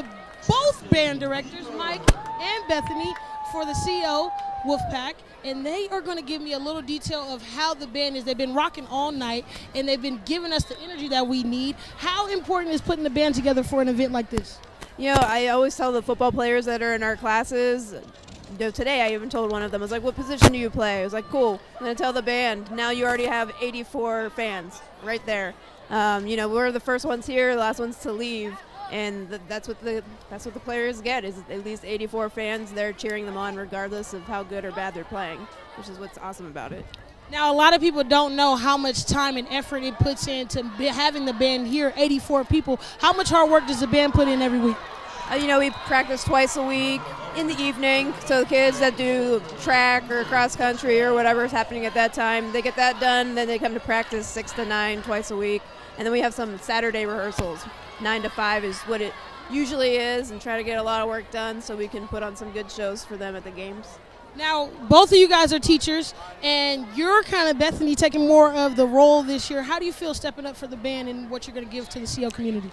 both band directors, Mike and Bethany, for the CO Wolfpack, and they are going to give me a little detail of how the band is. They've been rocking all night, and they've been giving us the energy that we need. How important is putting the band together for an event like this? You know, I always tell the football players that are in our classes, today I even told one of them, I was like, what position do you play? I was like, cool. I'm going to tell the band, now you already have 84 fans right there. You know, we're the first ones here, the last ones to leave, and that's what the players get, is at least 84 fans there cheering them on regardless of how good or bad they're playing, which is what's awesome about it. Now, a lot of people don't know how much time and effort it puts into having the band here, 84 people. How much hard work does the band put in every week? You know, we practice twice a week in the evening, so the kids that do track or cross country or whatever is happening at that time, they get that done, then they come to practice 6 to 9 twice a week, and then we have some Saturday rehearsals. 9 to 5 is what it usually is, and try to get a lot of work done so we can put on some good shows for them at the games. Now, both of you guys are teachers, and you're kind of, Bethany, taking more of the role this year. How do you feel stepping up for the band and what you're going to give to the CO community?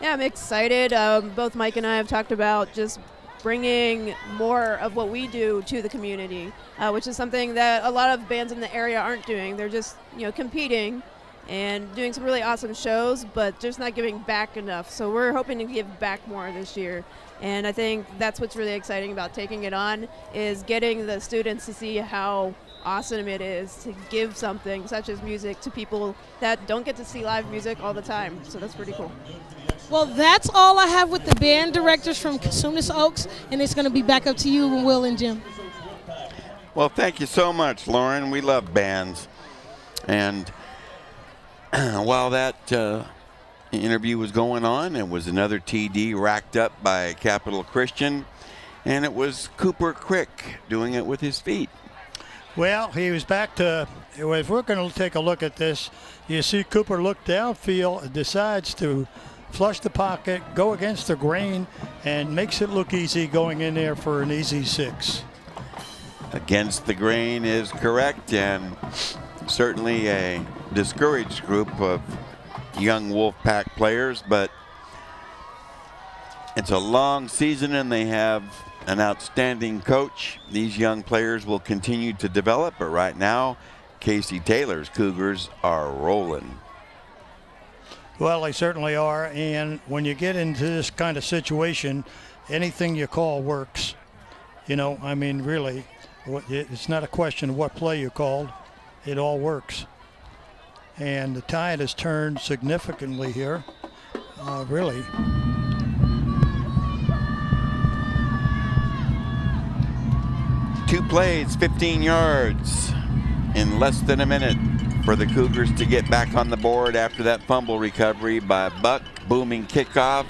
Yeah, I'm excited. Both Mike and I have talked about just bringing more of what we do to the community, which is something that a lot of bands in the area aren't doing. They're just, competing and doing some really awesome shows, but just not giving back enough. So we're hoping to give back more this year. And I think that's what's really exciting about taking it on, is getting the students to see how awesome it is to give something such as music to people that don't get to see live music all the time. So that's pretty cool. Well, that's all I have with the band directors from Cosumnes Oaks, and it's going to be back up to you, Will and Jim. Well, thank you so much, Lauren. We love bands. And while that interview was going on, it was another TD racked up by Capital Christian, and it was Cooper Crick doing it with his feet. Well, he was back to, if we're going to take a look at this, you see Cooper look downfield, decides to flush the pocket, go against the grain, and makes it look easy going in there for an easy 6. Against the grain is correct, and certainly a discouraged group of young Wolfpack players, but it's a long season and they have an outstanding coach. These young players will continue to develop, but right now, Casey Taylor's Cougars are rolling. Well, they certainly are, and when you get into this kind of situation, anything you call works. Really, it's not a question of what play you called. It all works. And the tide has turned significantly here, really. Two plays, 15 yards in less than a minute for the Cougars to get back on the board after that fumble recovery by Buck. Booming kickoff,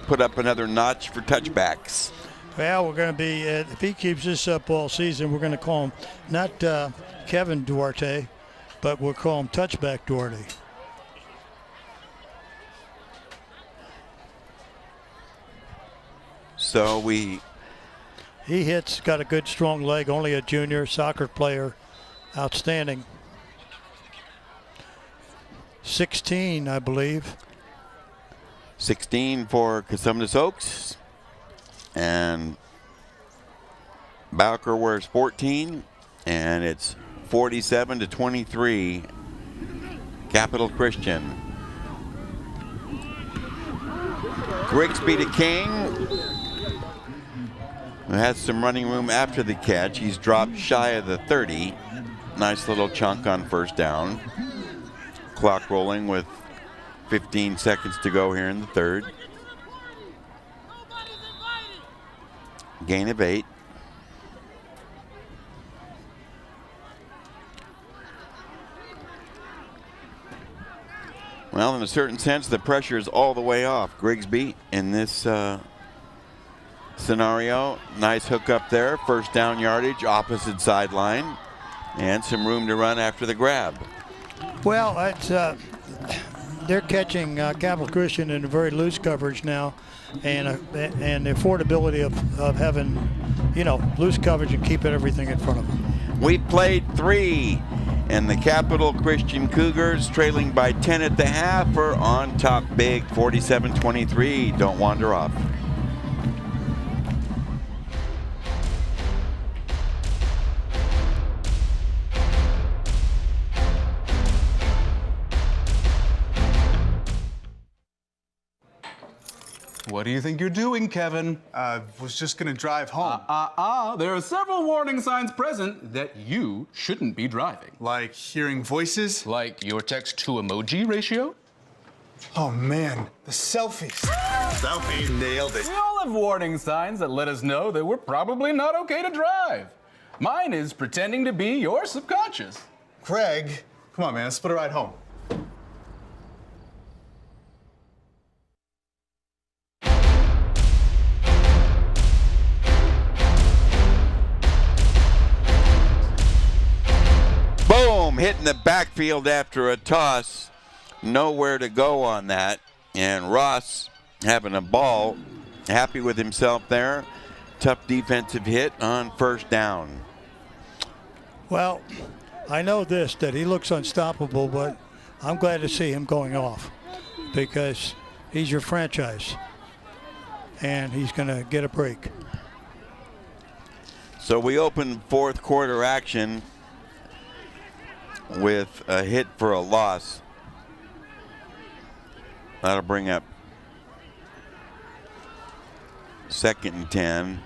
put up another notch for touchbacks. Well, we're going to be, if he keeps this up all season, we're going to call him not Kevin Duarte, but we'll call him Touchback Duarte. So he hits, got a good strong leg, only a junior soccer player, outstanding. 16, I believe. 16 for Cosumnes Oaks. And Bowker wears 14, and it's 47-23, Capital Christian. Grigsby to King, who has some running room after the catch. He's dropped shy of the 30. Nice little chunk on first down. Clock rolling with 15 seconds to go here in the third. Gain of 8. Well, in a certain sense, the pressure is all the way off Grigsby in this scenario. Nice hook up there. First down yardage, opposite sideline, and some room to run after the grab. Well, it's, they're catching Capital Christian in a very loose coverage now, and the affordability of having, loose coverage and keeping everything in front of them. We've played 3, and the Capital Christian Cougars, trailing by 10 at the half, are on top big, 47-23. Don't wander off. What do you think you're doing, Kevin? Was just gonna drive home. There are several warning signs present that you shouldn't be driving. Like hearing voices? Like your text-to-emoji ratio? Oh man, the selfies. Selfie, nailed it. We all have warning signs that let us know that we're probably not okay to drive. Mine is pretending to be your subconscious. Craig, come on man, let's put a ride home. Boom, hitting the backfield after a toss. Nowhere to go on that. And Ross having a ball, happy with himself there. Tough defensive hit on first down. Well, I know this, that he looks unstoppable, but I'm glad to see him going off because he's your franchise and he's going to get a break. So we open fourth quarter action with a hit for a loss. That'll bring up 2nd and 10.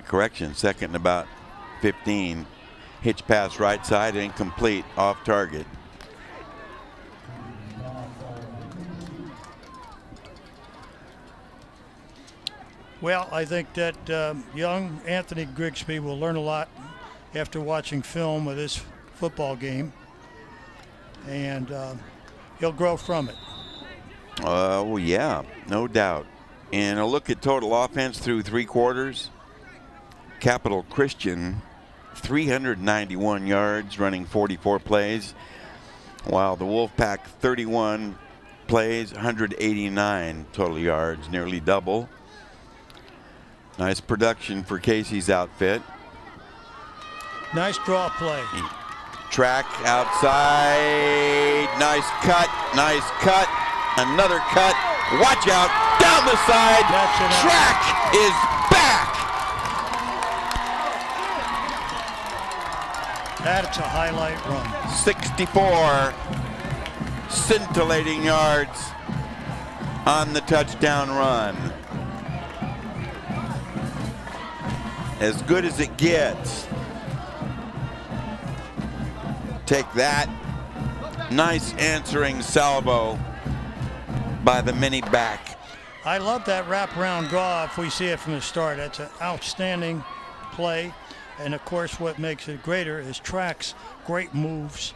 Correction, 2nd and about 15. Hitch pass right side, incomplete, off target. Well, I think that young Anthony Grigsby will learn a lot after watching film of this football game, and he'll grow from it. Oh, yeah, no doubt. And a look at total offense through 3 quarters. Capital Christian, 391 yards, running 44 plays, while the Wolfpack, 31 plays, 189 total yards, nearly double. Nice production for Casey's outfit. Nice draw play. Track outside. Nice cut. Nice cut. Another cut. Watch out. Down the side. Track is back. That's a highlight run. 64 scintillating yards on the touchdown run. As good as it gets. Take that. Nice answering salvo by the mini back. I love that wraparound draw if we see it from the start. That's an outstanding play. And of course, what makes it greater is Track's great moves.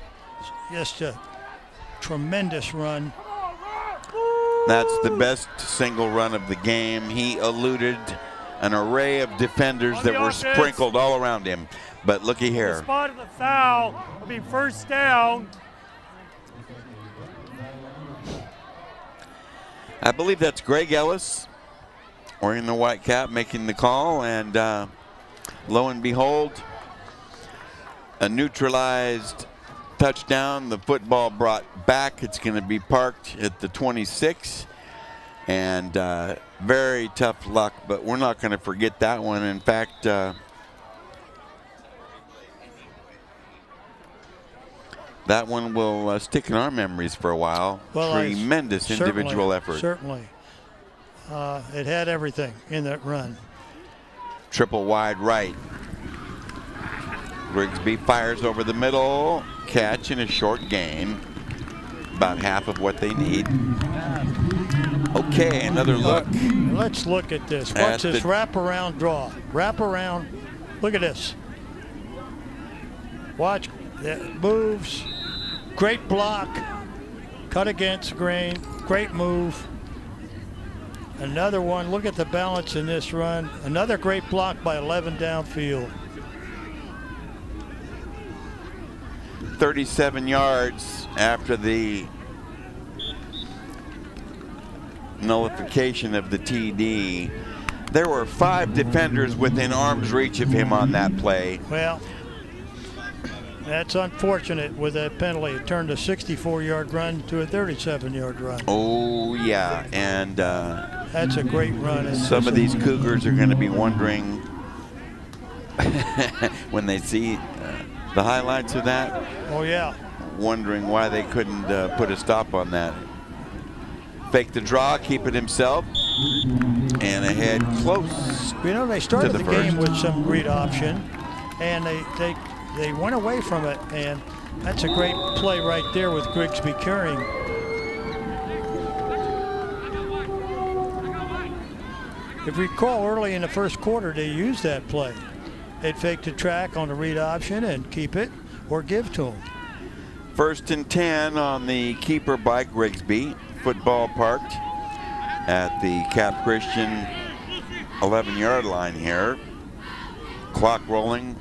Just a tremendous run. That's the best single run of the game. He eluded an array of defenders that were sprinkled all around him. But looky here. The spot of the foul, first down. I believe that's Greg Ellis wearing the white cap making the call, and lo and behold, a neutralized touchdown. The football brought back. It's going to be parked at the 26, and very tough luck, but we're not going to forget that one. In fact, that one will stick in our memories for a while. Well, tremendous individual effort. Certainly. It had everything in that run. Triple wide right. Grigsby fires over the middle. Catch in a short gain. About half of what they need. Okay, another look. Let's look at this. Watch this wraparound draw. Wraparound. Look at this. Watch. It moves. Great block. Cut against grain. Great move. Another one. Look at the balance in this run. Another great block by 11 downfield. 37 yards after the nullification of the TD. There were 5 defenders within arm's reach of him on that play. Well, that's unfortunate with that penalty. It turned a 64-yard run to a 37-yard run. Oh, yeah, and that's a great run. Some of these Cougars are going to be wondering when they see the highlights of that. Oh, yeah. Wondering why they couldn't put a stop on that. Fake the draw, keep it himself, and ahead close. You know, they started the game with some read option, and they went away from it, and that's a great play right there with Grigsby carrying. If you recall, early in the first quarter, they used that play. They'd fake the track on the read option and keep it or give to him. 1st and 10 on the keeper by Grigsby. Football parked at the Cap Christian 11-yard line here. Clock rolling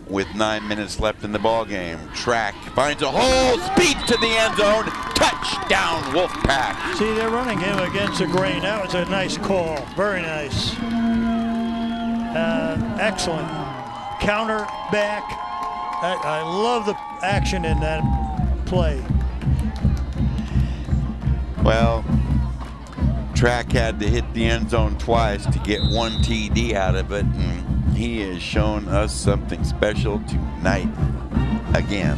with 9 minutes left in the ball game. Track finds a hole, speed to the end zone, touchdown Wolfpack. See, they're running him against the grain. That was a nice call, very nice. Excellent. Counter back. I love the action in that play. Well, Track had to hit the end zone twice to get 1 TD out of it, and he has shown us something special tonight again.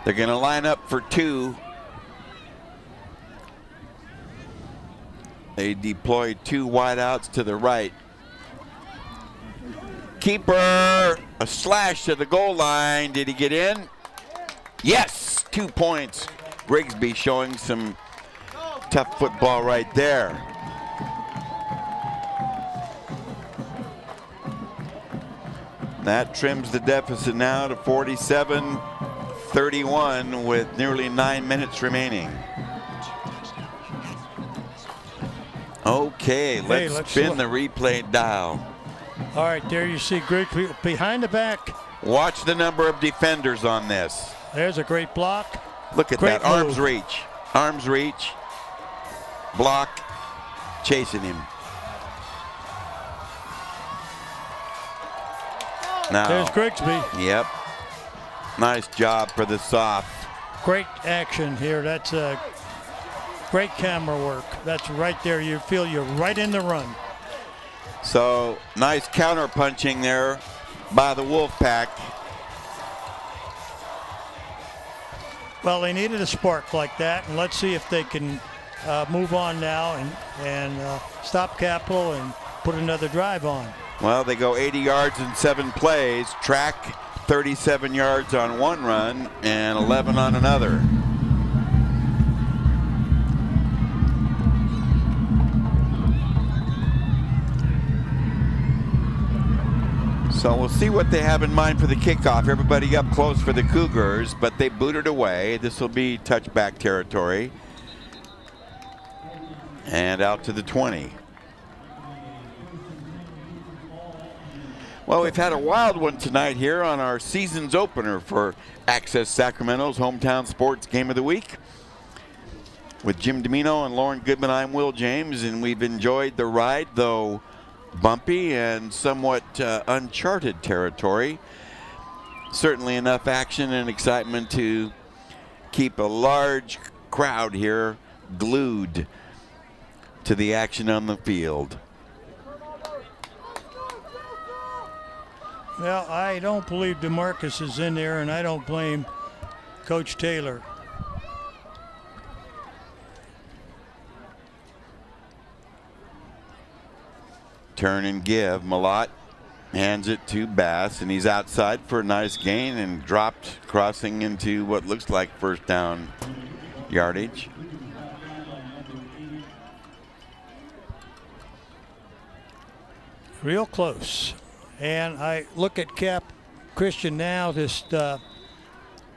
They're going to line up for two. They deploy two wideouts to the right. Keeper, a slash to the goal line. Did he get in? Yes, 2 points. Grigsby showing some tough football right there. That trims the deficit now to 47-31 with nearly 9 minutes remaining. Okay, let's spin the replay dial. All right, there you see Grigsby behind the back. Watch the number of defenders on this. There's a great block. Look at Great that, arms move. reach. Arms reach, block, chasing him. Now, There's Grigsby. Yep. Nice job for the soft. Great action here. That's great camera work. That's right there. You feel you're right in the run. So nice counter punching there by the Wolfpack. Well, they needed a spark like that, and let's see if they can move on now and stop Capital and put another drive on. Well, they go 80 yards in 7 plays, track 37 yards on one run and 11 on another. So we'll see what they have in mind for the kickoff. Everybody up close for the Cougars, but they booted away. This will be touchback territory. And out to the 20. Well, we've had a wild one tonight here on our season's opener for Access Sacramento's Hometown Sports Game of the Week. With Jim Domino and Lauren Goodman, I'm Will James, and we've enjoyed the ride, though bumpy and somewhat uncharted territory. Certainly enough action and excitement to keep a large crowd here glued to the action on the field. Well, I don't believe DeMarcus is in there, and I don't blame Coach Taylor. Turn and give. Malott hands it to Bass, and he's outside for a nice gain and dropped, crossing into what looks like first down yardage. Real close. And I look at Cap Christian now, just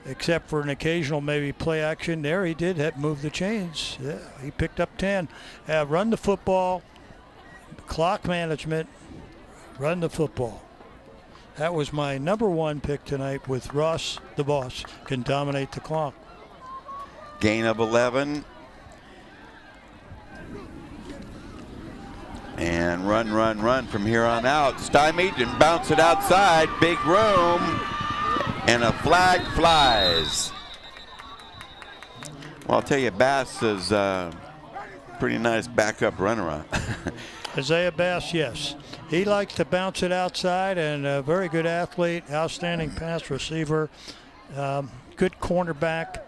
except for an occasional maybe play action there, he did move the chains. Yeah, he picked up 10. Run the football, clock management, run the football. That was my #1 pick tonight with Ross, the boss, can dominate the clock. Gain of 11. And run from here on out. Stymied and bounce it outside. Big room. And a flag flies. Well, I'll tell you, Bass is a pretty nice backup runner. Isaiah Bass, yes. He likes to bounce it outside, and a very good athlete, outstanding pass receiver, good cornerback.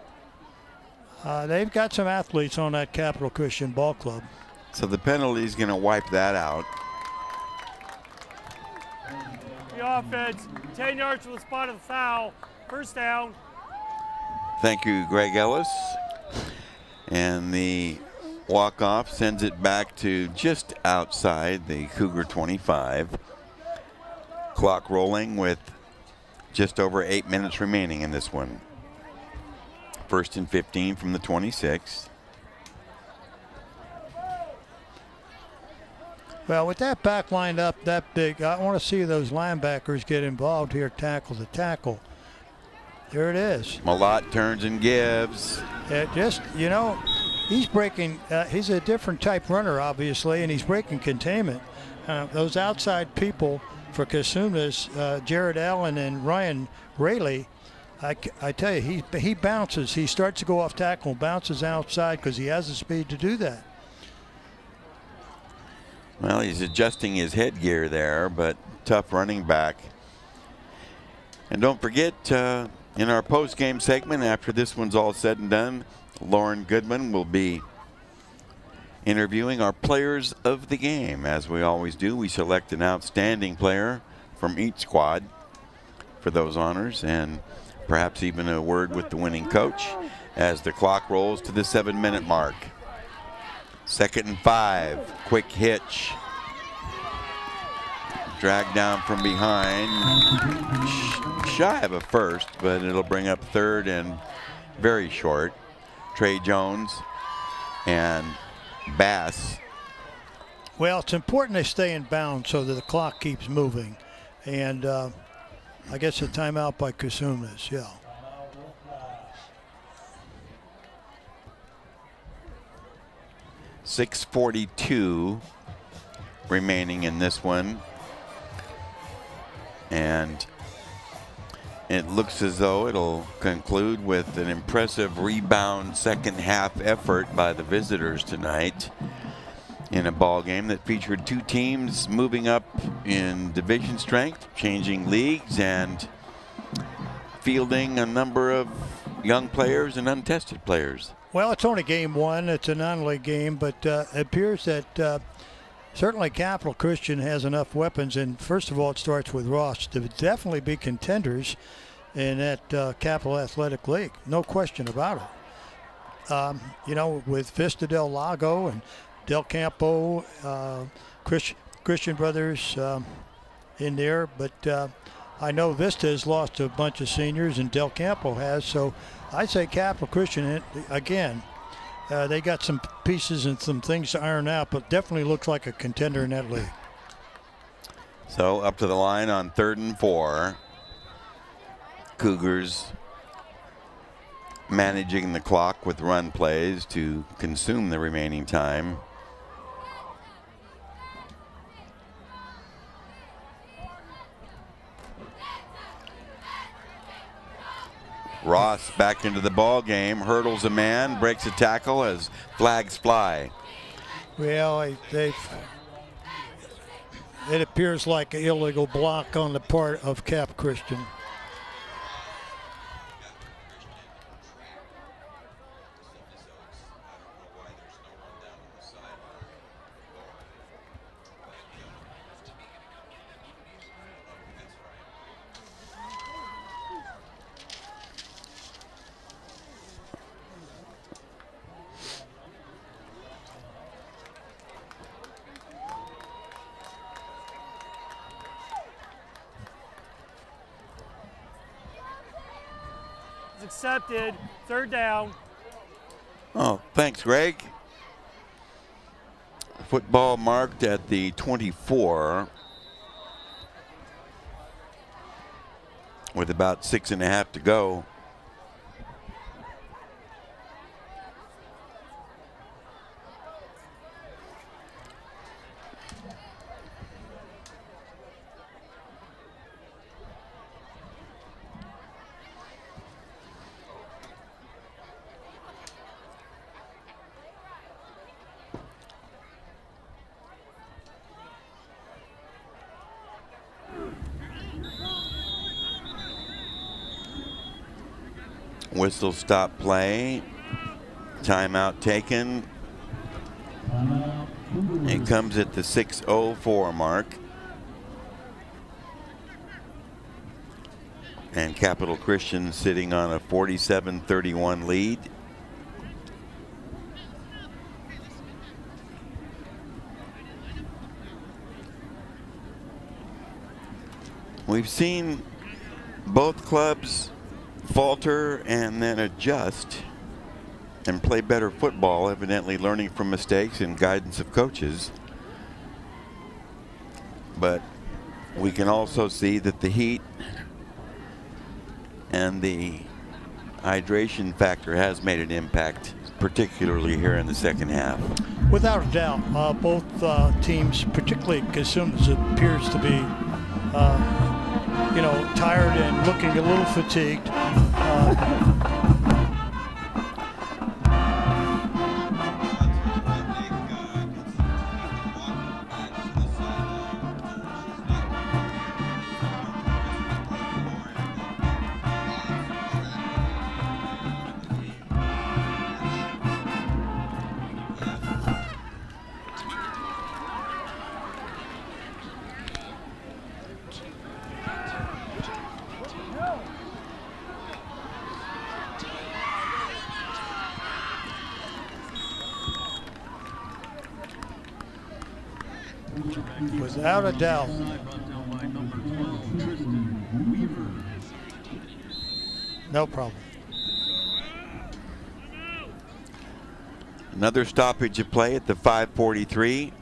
They've got some athletes on that Capital Christian Ball Club. So the penalty is going to wipe that out. The offense, 10 yards from the spot of the foul. First down. Thank you, Greg Ellis. And the walk-off sends it back to just outside the Cougar 25. Clock rolling with just over 8 minutes remaining in this one. 1st and 15 from the 26. Well, with that back lined up that big, I want to see those linebackers get involved here, tackle to tackle. There it is. Malott turns and gives. Just, you know, he's breaking, he's a different type runner, obviously, and he's breaking containment. Those outside people for Cosumnes, Jared Allen and Ryan Rayleigh, I tell you, he bounces. He starts to go off tackle, bounces outside because he has the speed to do that. Well, he's adjusting his headgear there, but tough running back. And don't forget, in our post-game segment, after this one's all said and done, Lauren Goodman will be interviewing our players of the game. As we always do, we select an outstanding player from each squad for those honors, and perhaps even a word with the winning coach as the clock rolls to the 7-minute mark. 2nd and 5, quick hitch. Dragged down from behind, shy of a first, but it'll bring up 3rd and very short. Trey Jones and Bass. Well, it's important they stay in bounds so that the clock keeps moving. And I guess a timeout by Cosumnes, yeah. .642 remaining in this one. And it looks as though it'll conclude with an impressive rebound second half effort by the visitors tonight in a ball game that featured 2 teams moving up in division strength, changing leagues, and fielding a number of young players and untested players. Well, it's only game 1. It's a non-league game, but it appears that certainly Capital Christian has enough weapons, and first of all, it starts with Ross to definitely be contenders in that Capital Athletic League. No question about it. You know, with Vista Del Lago and Del Campo, Christian Brothers in there, but I know Vista has lost a bunch of seniors and Del Campo has, so I say Capital Christian, again, they got some pieces and some things to iron out, but definitely looks like a contender in that league. So up to the line on 3rd and 4. Cougars managing the clock with run plays to consume the remaining time. Ross back into the ball game, hurdles a man, breaks a tackle as flags fly. Well, it appears like an illegal block on the part of Cap Christian. Accepted. 3rd down. Oh, thanks, Greg. Football marked at the 24 with about 6.5 to go. Whistle stop play. Timeout taken. It comes at the 6:04 mark. And Capital Christian sitting on a 47-31 lead. We've seen both clubs falter and then adjust and play better football, evidently learning from mistakes and guidance of coaches. But we can also see that the heat and the hydration factor has made an impact, particularly here in the second half. Without a doubt, both teams, particularly Cosumnes, appears to be tired and looking a little fatigued. Without a doubt. No problem. Another stoppage of play at the 5:43.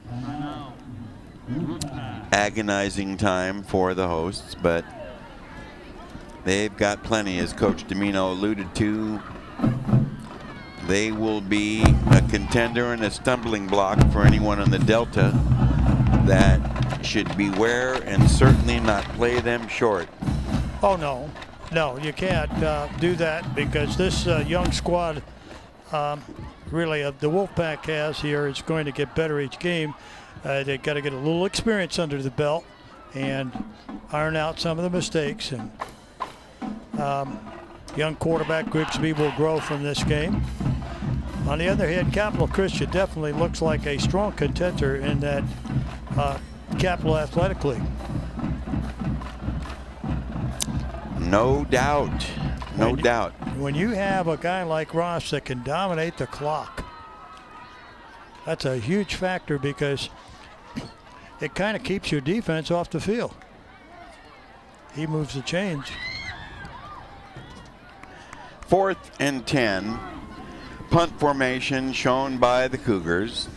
Agonizing time for the hosts, but they've got plenty, as Coach Domino alluded to. They will be a contender and a stumbling block for anyone in the Delta that should beware and certainly not play them short. Oh, no. No, you can't do that because this young squad really the Wolfpack has here is going to get better each game. They've got to get a little experience under the belt and iron out some of the mistakes. And young quarterback Grigsby will grow from this game. On the other hand, Capital Christian definitely looks like a strong contender in that Capital Athletic League. No doubt. No doubt. When you have a guy like Ross that can dominate the clock, that's a huge factor because it kind of keeps your defense off the field. He moves the chains. 4th and 10. Punt formation shown by the Cougars.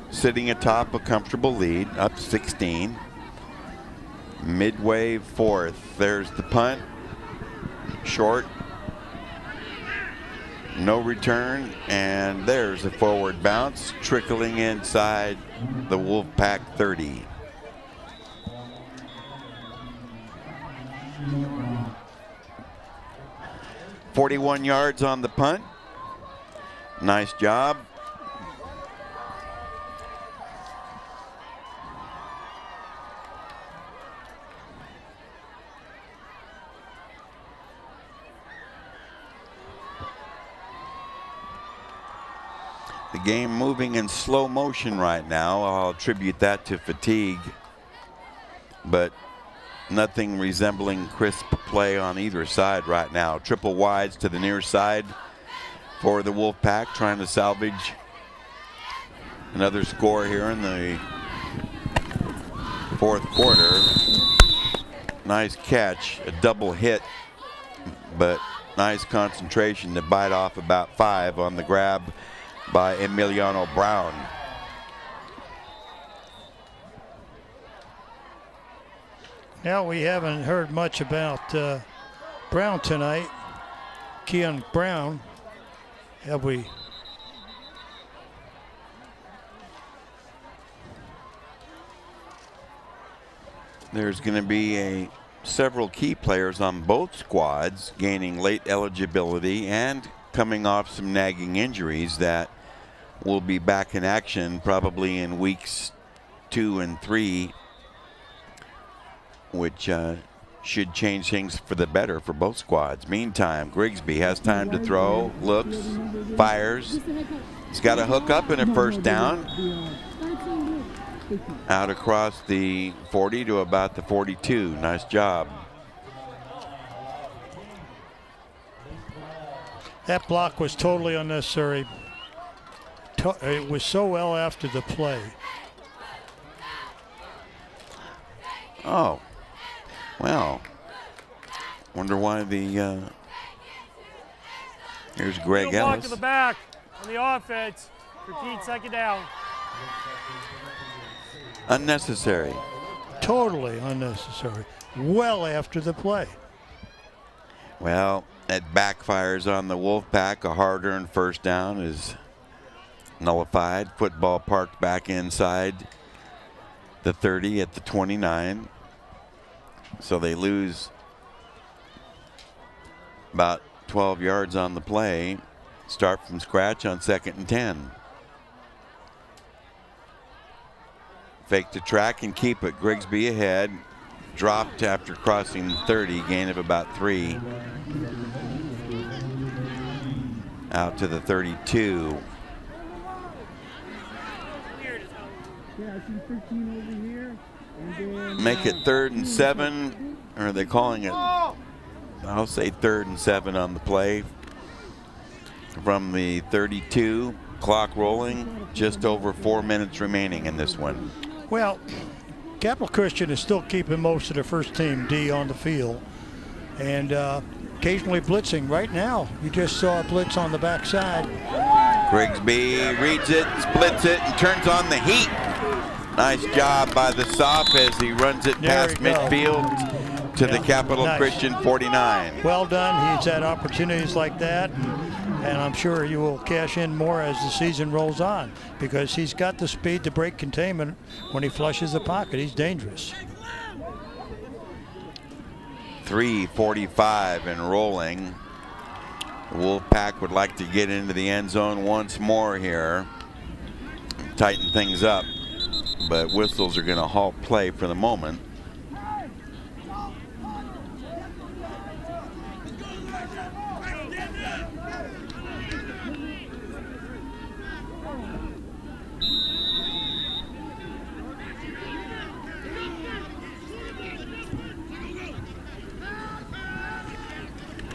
Sitting atop a comfortable lead, up 16. Midway 4th. There's the punt. Short. No return. And there's a forward bounce trickling inside the Wolfpack 30. "41 yards on the punt. Nice job. The game moving in slow motion right now. I'll attribute that to fatigue, but nothing resembling crisp play on either side right now. Triple wides to the near side for the Wolfpack, trying to salvage another score here in the 4th quarter. Nice catch, a double hit, but nice concentration to bite off about 5 on the grab by Emiliano Brown. Now we haven't heard much about Brown tonight. Keon Brown, have we? There's going to be several key players on both squads gaining late eligibility and coming off some nagging injuries that will be back in action probably in weeks 2 and 3, which should change things for the better for both squads. Meantime, Grigsby has time to throw, looks, fires. He's got a hook up and a first down. Out across the 40 to about the 42. Nice job. That block was totally unnecessary. It was so well after the play. Oh, well. Wonder why the. Here's Greg Little block Ellis. to the back on the offense. Repeat 2nd down. Unnecessary. Totally unnecessary. Well after the play. Well, that backfires on the Wolfpack. A hard-earned first down is nullified. Football parked back inside the 30 at the 29. So they lose About 12 yards on the play. Start from scratch on 2nd and 10. Fake the track and keep it. Grigsby ahead. Dropped after crossing the 30, gain of about 3. Out to the 32. Make it 3rd and 7, or are they calling it? I'll say 3rd and 7 on the play. From the 32, clock rolling, just over 4 minutes remaining in this one. Well, Capital Christian is still keeping most of their first team D on the field, and occasionally blitzing. Right now, you just saw a blitz on the backside. Grigsby reads it, splits it, and turns on the heat. Nice job by the Sop as he runs it past midfield to the Capital Christian 49. Well done. He's had opportunities like that, and I'm sure he will cash in more as the season rolls on because he's got the speed to break containment when he flushes the pocket. He's dangerous. 3:45 and rolling. The Wolfpack would like to get into the end zone once more here, tighten things up, but whistles are going to halt play for the moment.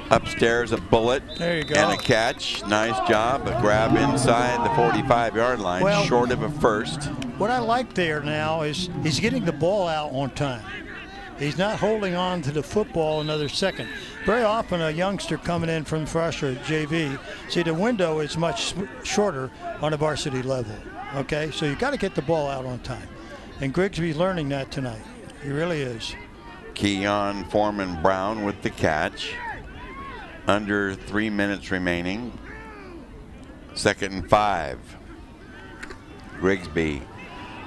Upstairs, a bullet there you go. And a catch. Nice job. A grab inside the 45-yard line, short of a first. What I like there now is he's getting the ball out on time. He's not holding on to the football another second. Very often a youngster coming in from fresh or JV, see the window is much shorter on a varsity level. Okay, so you got to get the ball out on time. And Grigsby's learning that tonight. He really is. Keon Foreman Brown with the catch. Under 3 minutes remaining. 2nd and 5. Grigsby.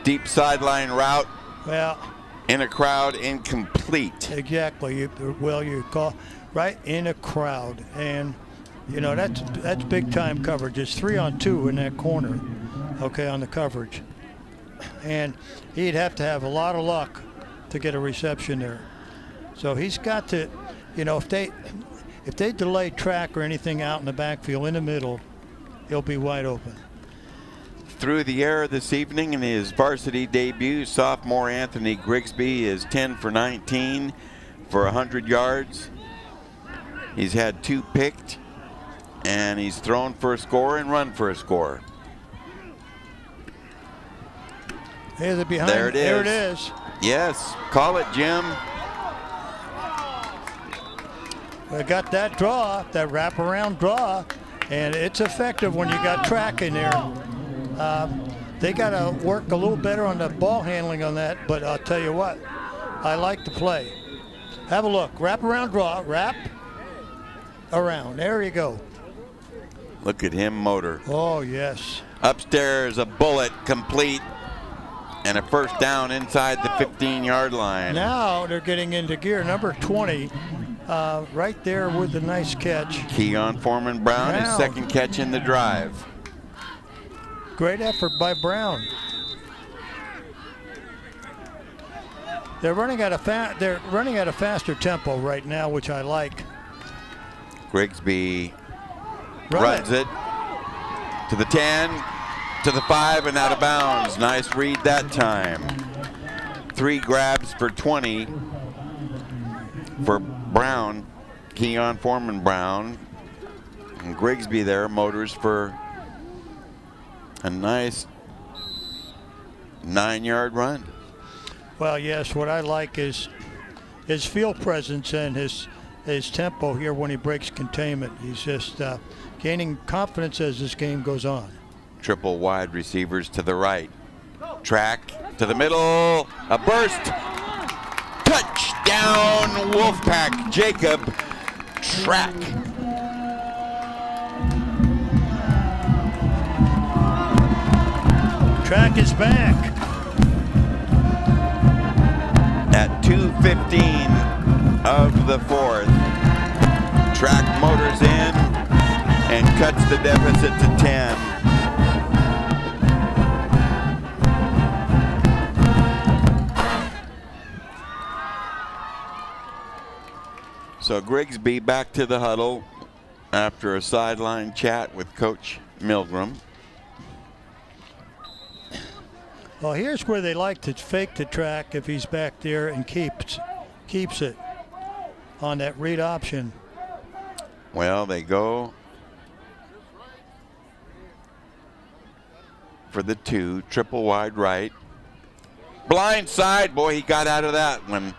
Deep sideline route. Well, in a crowd, incomplete. Exactly. You call right in a crowd, and you know that's big time coverage. It's 3-on-2 in that corner. Okay, on the coverage, and he'd have to have a lot of luck to get a reception there. So he's got to, you know, if they delay track or anything out in the backfield in the middle, he'll be wide open. Through the air this evening in his varsity debut, sophomore Anthony Grigsby is 10 for 19 for 100 yards. He's had 2 picked, and he's thrown for a score and run for a score. There's it behind. There it is. There it is. Yes, call it, Jim. We got that draw, that wraparound draw, and it's effective when you got track in there. They got to work a little better on the ball handling on that, but I'll tell you what, I like the play. Have a look. Wrap around draw. Wrap around. There you go. Look at him motor. Oh, yes. Upstairs, a bullet complete, and a first down inside the 15-yard line. Now they're getting into gear. Number 20, right there with the nice catch. Keon Foreman Brown, his second catch in the drive. Great effort by Brown. They're running at a faster tempo right now, which I like. Grigsby runs it to the 10, to the 5, and out of bounds. Nice read that time. 3 grabs for 20 for Brown, Keon Foreman Brown, and Grigsby there motors for a nice 9-yard run. Well, yes, what I like is his field presence and his tempo here when he breaks containment. He's just gaining confidence as this game goes on. Triple wide receivers to the right. Track to the middle. A burst. Touchdown, Wolfpack. Jacob Track. Track is back. At 2:15 of the 4th, Track motors in and cuts the deficit to 10. So Grigsby back to the huddle after a sideline chat with Coach Milgram. Well, here's where they like to fake the track if he's back there and keeps it on that read option. Well, they go for the 2, triple wide right. Blind side, boy, he got out of that one.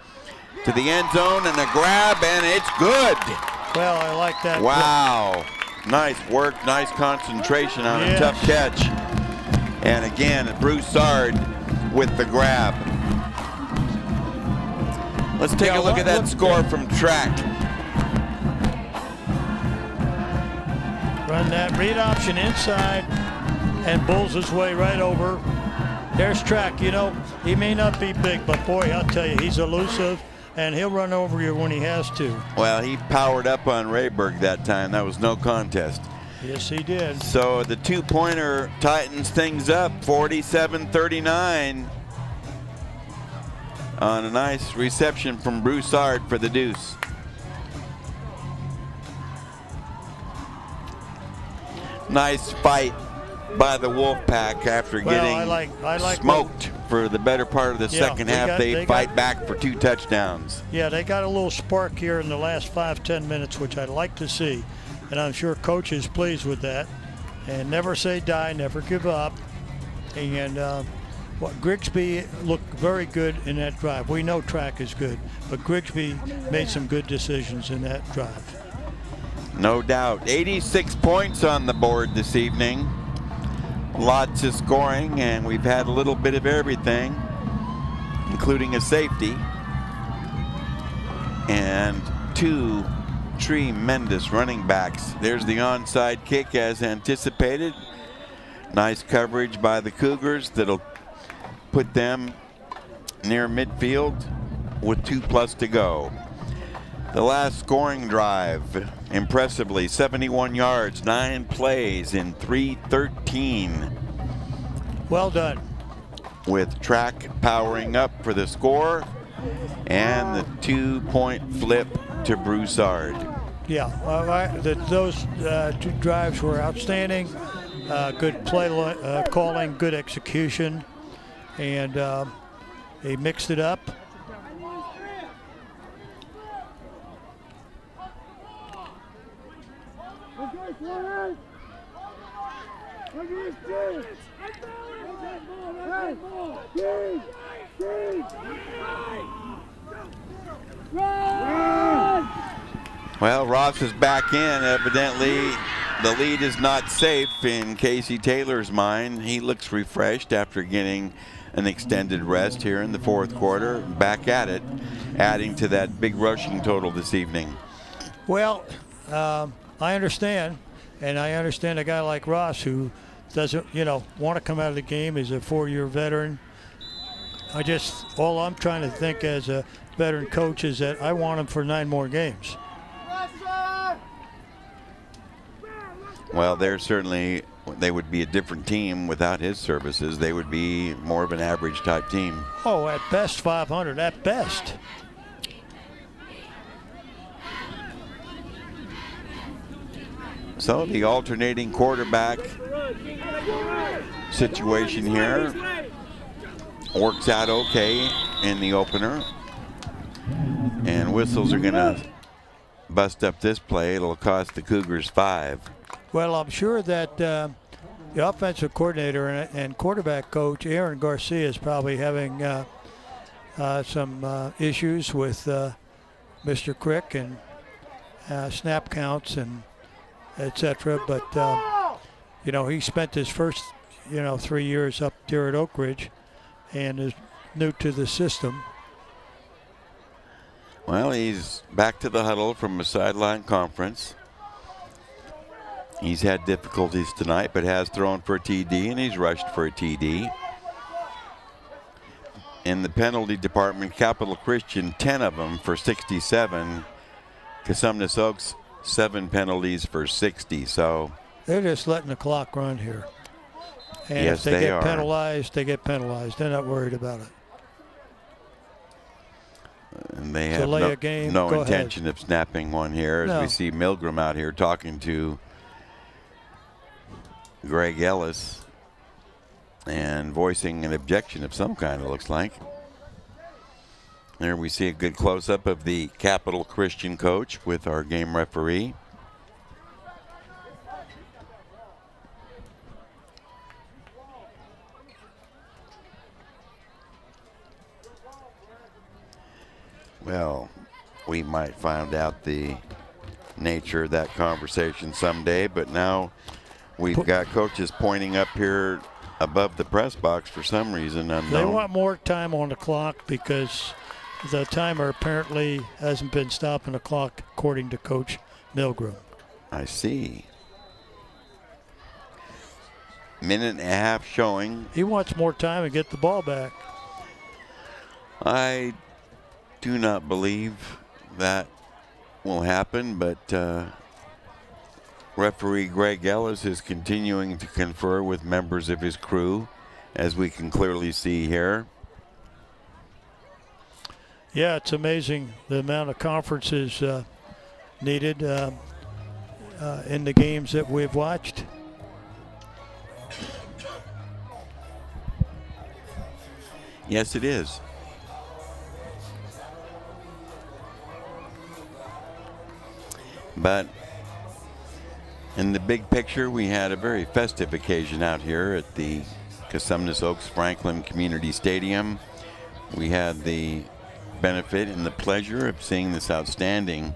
To the end zone and a grab, and it's good. Well, I like that. Wow. Nice work, nice concentration on a tough catch. And again, Broussard with the grab. Let's take a look at that score from track. Run that read option inside and bulls his way right over. There's track. You know, he may not be big, but boy, I'll tell you, he's elusive. And he'll run over you when he has to. Well, he powered up on Rayberg that time. That was no contest. Yes, he did. So the 2-pointer tightens things up, 47-39. On a nice reception from Broussard for the deuce. Nice fight by the Wolfpack after getting smoked for the better part of the second half. They fight back for 2 touchdowns. Yeah, they got a little spark here in the last 5-10 minutes, which I'd like to see. And I'm sure Coach is pleased with that. And never say die, never give up. And Grigsby looked very good in that drive. We know track is good, but Grigsby made some good decisions in that drive. No doubt. 86 points on the board this evening. Lots of scoring, and we've had a little bit of everything, including a safety. And 2 tremendous running backs. There's the onside kick as anticipated. Nice coverage by the Cougars that'll put them near midfield with 2+ to go. The last scoring drive, impressively, 71 yards, 9 plays in 3:13. Well done. With track powering up for the score and the 2-point flip to Broussard. Yeah, those 2 drives were outstanding. Good play calling, good execution, and they mixed it up. Well, Ross is back in. Evidently, the lead is not safe in Casey Taylor's mind. He looks refreshed after getting an extended rest here in the 4th quarter. Back at it, adding to that big rushing total this evening. Well, I understand, and I understand a guy like Ross who doesn't, want to come out of the game. He's a 4-year veteran. All I'm trying to think as a veteran coach is that I want him for 9 more games. Well, they would be a different team without his services. They would be more of an average type team. Oh, at best 500, at best. So the alternating quarterback situation here works out okay in the opener. And whistles are going to bust up this play. It'll cost the Cougars 5. Well, I'm sure that the offensive coordinator and quarterback coach, Aaron Garcia, is probably having some issues with Mr. Crick and snap counts and etc. But, he spent his first, 3 years up there at Oak Ridge and is new to the system. Well, he's back to the huddle from a sideline conference. He's had difficulties tonight, but has thrown for a TD, and he's rushed for a TD. In the penalty department, Capital Christian, 10 of them for 67. Cosumnes Oaks, 7 penalties for 60. So they're just letting the clock run here. And yes, if they get are. penalized, they get penalized. They're not worried about it. And they So have lay a game, no go intention of snapping one here, as No. we see Milgram out here talking to Greg Ellis and voicing an objection of some kind, it looks like. There we see a good close-up of the Capital Christian coach with our game referee. Well, we might find out the nature of that conversation someday, but now we've got coaches pointing up here above the press box for some reason unknown. They want more time on the clock because the timer apparently hasn't been stopping the clock, according to Coach Milgram. I see. Minute and a half showing. He wants more time to get the ball back. I do not believe that will happen, but referee Greg Ellis is continuing to confer with members of his crew, as we can clearly see here. Yeah, it's amazing the amount of conferences needed in the games that we've watched. Yes, it is. But in the big picture, we had a very festive occasion out here at the Cosumnes Oaks Franklin Community Stadium. We had the benefit and the pleasure of seeing this outstanding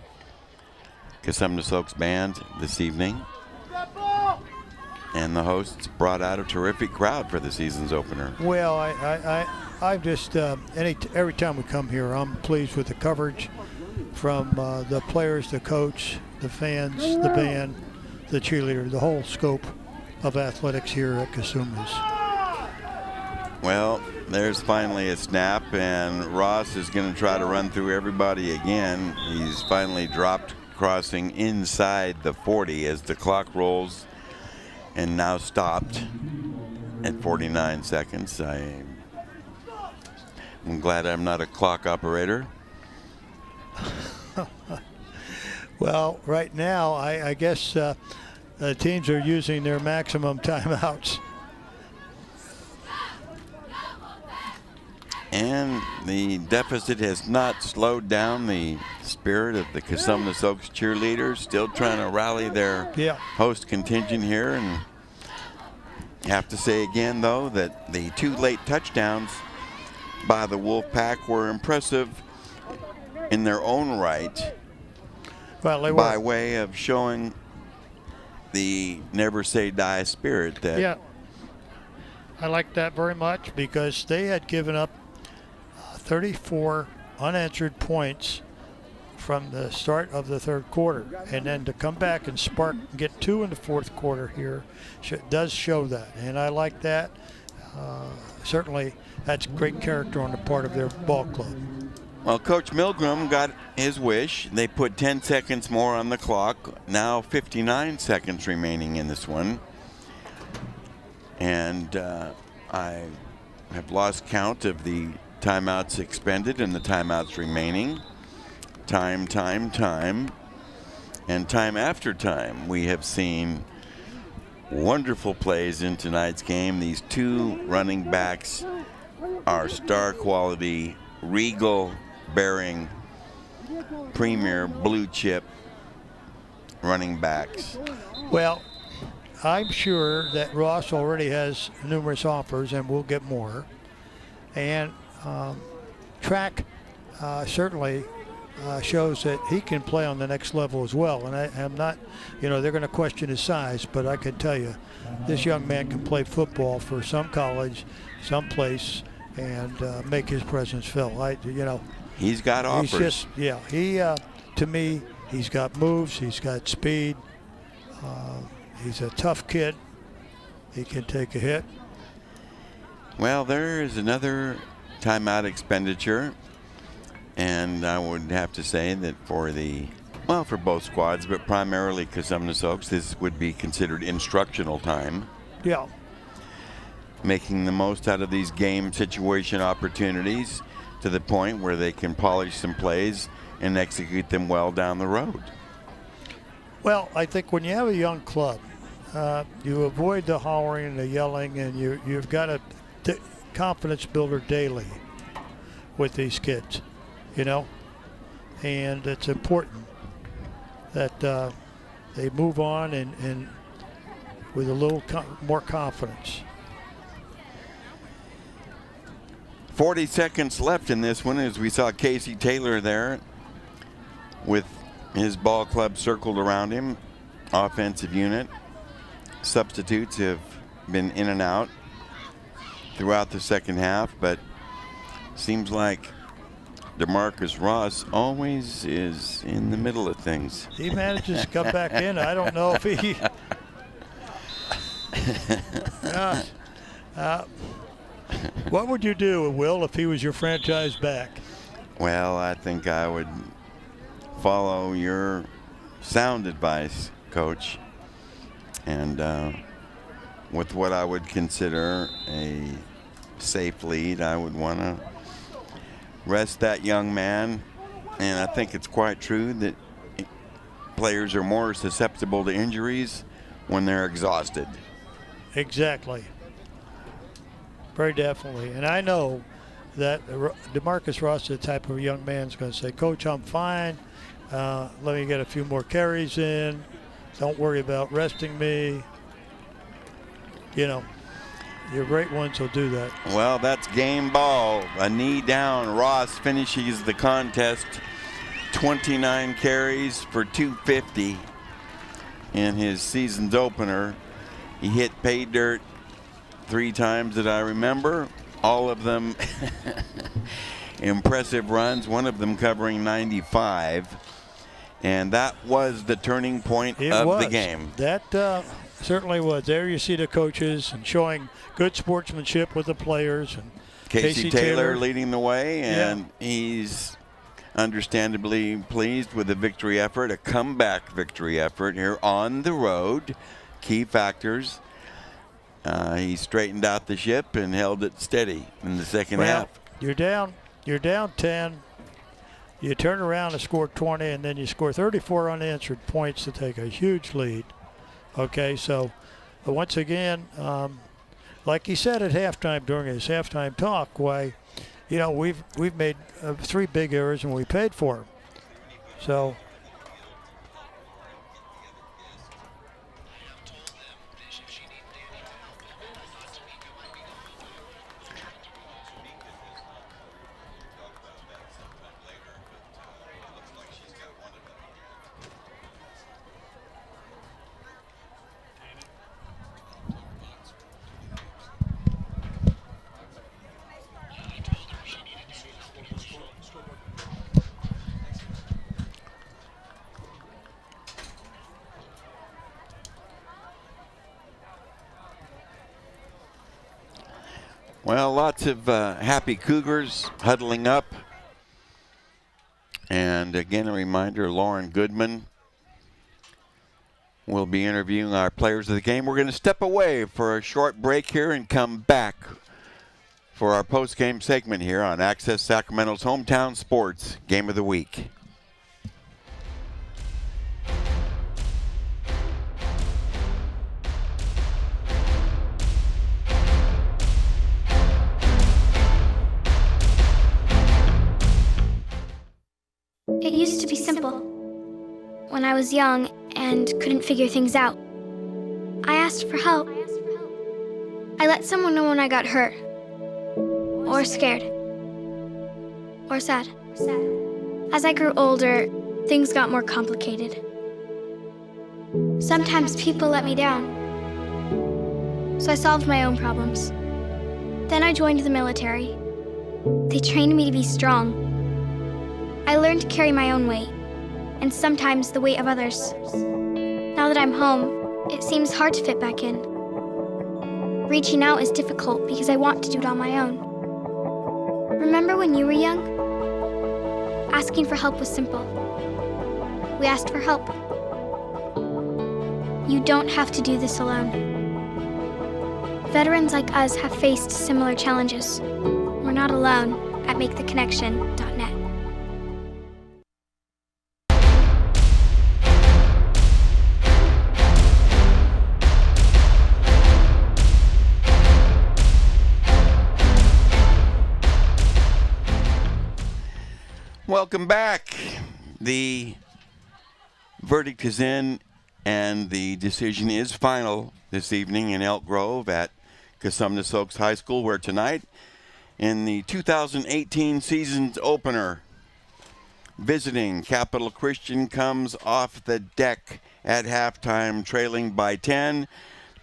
Cosumnes Oaks band this evening. And the hosts brought out a terrific crowd for the season's opener. Well, I just every time we come here, I'm pleased with the coverage from the players, the coach, the fans, the band, the cheerleader, the whole scope of athletics here at Cosumnes. Well, there's finally a snap, and Ross is going to try to run through everybody again. He's finally dropped, crossing inside the 40 as the clock rolls, and now stopped at 49 seconds. I'm glad I'm not a clock operator. Well, right now, I guess the teams are using their maximum timeouts. And the deficit has not slowed down the spirit of the Cosumnes Oaks cheerleaders, still trying to rally their host contingent here. And have to say again, though, that the 2 late touchdowns by the Wolfpack were impressive in their own right, well, they by were. way of showing the never say die spirit that Yeah, I like that very much because they had given up 34 unanswered points from the start of the third quarter, and then to come back and spark and get 2 in the fourth quarter here does show that, and I like that. Certainly that's great character on the part of their ball club. Well, Coach Milgram got his wish. They put 10 seconds more on the clock. Now 59 seconds remaining in this one. And I have lost count of the timeouts expended and the timeouts remaining. Time, and time after time. We have seen wonderful plays in tonight's game. These 2 running backs are star quality, regal bearing, premier blue chip running backs. Well, I'm sure that Ross already has numerous offers and will get more. And track certainly shows that he can play on the next level as well. And I'm not, they're going to question his size, but I can tell you this young man can play football for some college, some place, and make his presence felt. He's got offers. To me, he's got moves, he's got speed. He's a tough kid. He can take a hit. Well, there is another timeout expenditure, and I would have to say that for the Well, for both squads, but primarily Cosumnes Oaks, this would be considered instructional time. Yeah. Making the most out of these game situation opportunities to the point where they can polish some plays and execute them well down the road. Well, I think when you have a young club, you avoid the hollering and the yelling, and you've got a confidence builder daily with these kids, you know, and it's important that they move on and with a little more confidence. 40 seconds left in this one as we saw Casey Taylor there with his ball club circled around him. Offensive unit. Substitutes have been in and out throughout the second half, but seems like DeMarcus Ross always is in the middle of things. He manages to come back in. I don't know if he... what would you do, Will, if he was your franchise back? Well, I think I would follow your sound advice, Coach. And with what I would consider a safe lead, I would want to rest that young man. And I think it's quite true that players are more susceptible to injuries when they're exhausted. Exactly. Very definitely. And I know that DeMarcus Ross is the type of young man who's going to say, Coach, I'm fine. Let me get a few more carries in. Don't worry about resting me. You know, your great ones will do that. Well, that's game ball. A knee down. Ross finishes the contest. 29 carries for 250 in his season's opener. He hit pay dirt 3 times that I remember. All of them impressive runs, one of them covering 95. And that was the turning point of the game. That certainly was. There you see the coaches and showing good sportsmanship with the players. And Casey Taylor leading the way, and he's understandably pleased with the victory effort, a comeback victory effort here on the road. Key factors. He straightened out the ship and held it steady in the second half. You're down 10. You turn around and score 20, and then you score 34 unanswered points to take a huge lead. Okay, so once again, like he said at halftime during his halftime talk, why, you know, we've made 3 big errors and we paid for them. So. Well, lots of happy Cougars huddling up. And again, a reminder, Lauren Goodman will be interviewing our players of the game. We're going to step away for a short break here and come back for our post-game segment here on Access Sacramento's Hometown Sports Game of the Week. It used to be simple. When I was young and couldn't figure things out, I asked for help. I let someone know when I got hurt, or scared, or sad. As I grew older, things got more complicated. Sometimes people let me down, so I solved my own problems. Then I joined the military. They trained me to be strong. I learned to carry my own weight, and sometimes the weight of others. Now that I'm home, it seems hard to fit back in. Reaching out is difficult because I want to do it on my own. Remember when you were young? Asking for help was simple. we asked for help. You don't have to do this alone. Veterans like us have faced similar challenges. We're not alone at MakeTheConnection.net. Welcome back. The verdict is in, and the decision is final this evening in Elk Grove at Cosumnes Oaks High School, where tonight, in the 2018 season's opener, visiting Capital Christian comes off the deck at halftime, trailing by 10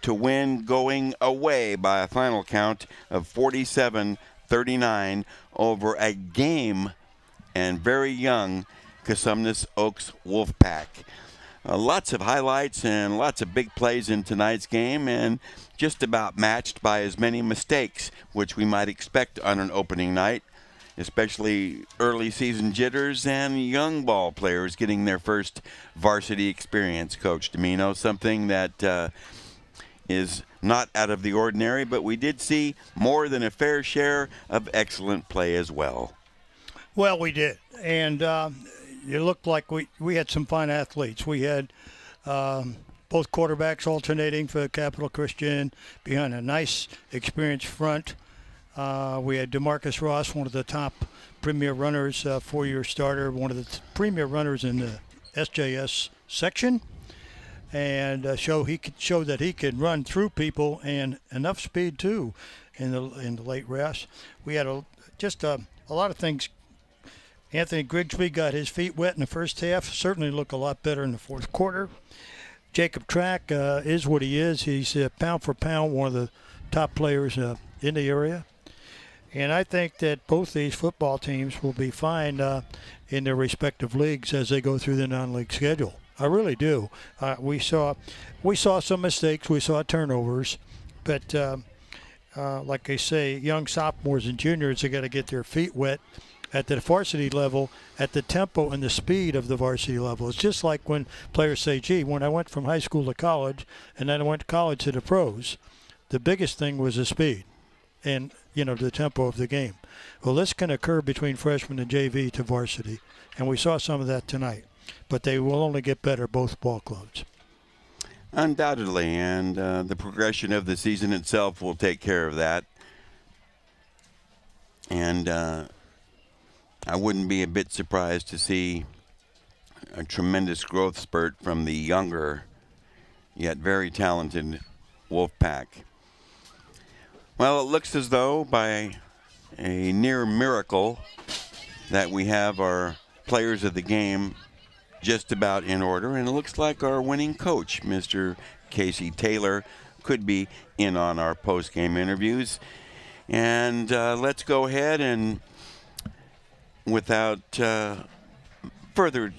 to win, going away by a final count of 47-39 over a game and very young Cosumnes Oaks Wolfpack. Lots of highlights and lots of big plays in tonight's game, and just about matched by as many mistakes, which we might expect on an opening night, especially early season jitters and young ball players getting their first varsity experience. Coach Domino, something that is not out of the ordinary, but we did see more than a fair share of excellent play as well. Well, we did, and it looked like we had some fine athletes. We had both quarterbacks alternating for Capital Christian behind a nice, experienced front. We had DeMarcus Ross, one of the top premier runners, four-year starter, one of the premier runners in the SJS section, and show that he could run through people and enough speed too in the late rest. We had a lot of things. Anthony Grigsby got his feet wet in the first half, certainly looked a lot better in the fourth quarter. Jacob Track is what he is. He's pound for pound one of the top players in the area. And I think that both these football teams will be fine in their respective leagues as they go through the non-league schedule. I really do. We saw some mistakes. We saw turnovers. But like I say, young sophomores and juniors, they got to get their feet wet at the varsity level, at the tempo and the speed of the varsity level. It's just like when players say, gee, when I went from high school to college and then I went to college to the pros, the biggest thing was the speed and, the tempo of the game. Well, this can occur between freshman and JV to varsity, and we saw some of that tonight. But they will only get better, both ball clubs. Undoubtedly, and the progression of the season itself will take care of that. And I wouldn't be a bit surprised to see a tremendous growth spurt from the younger, yet very talented Wolfpack. Well, it looks as though by a near miracle that we have our players of the game just about in order, and it looks like our winning coach, Mr. Casey Taylor, could be in on our post-game interviews. And let's go ahead and without further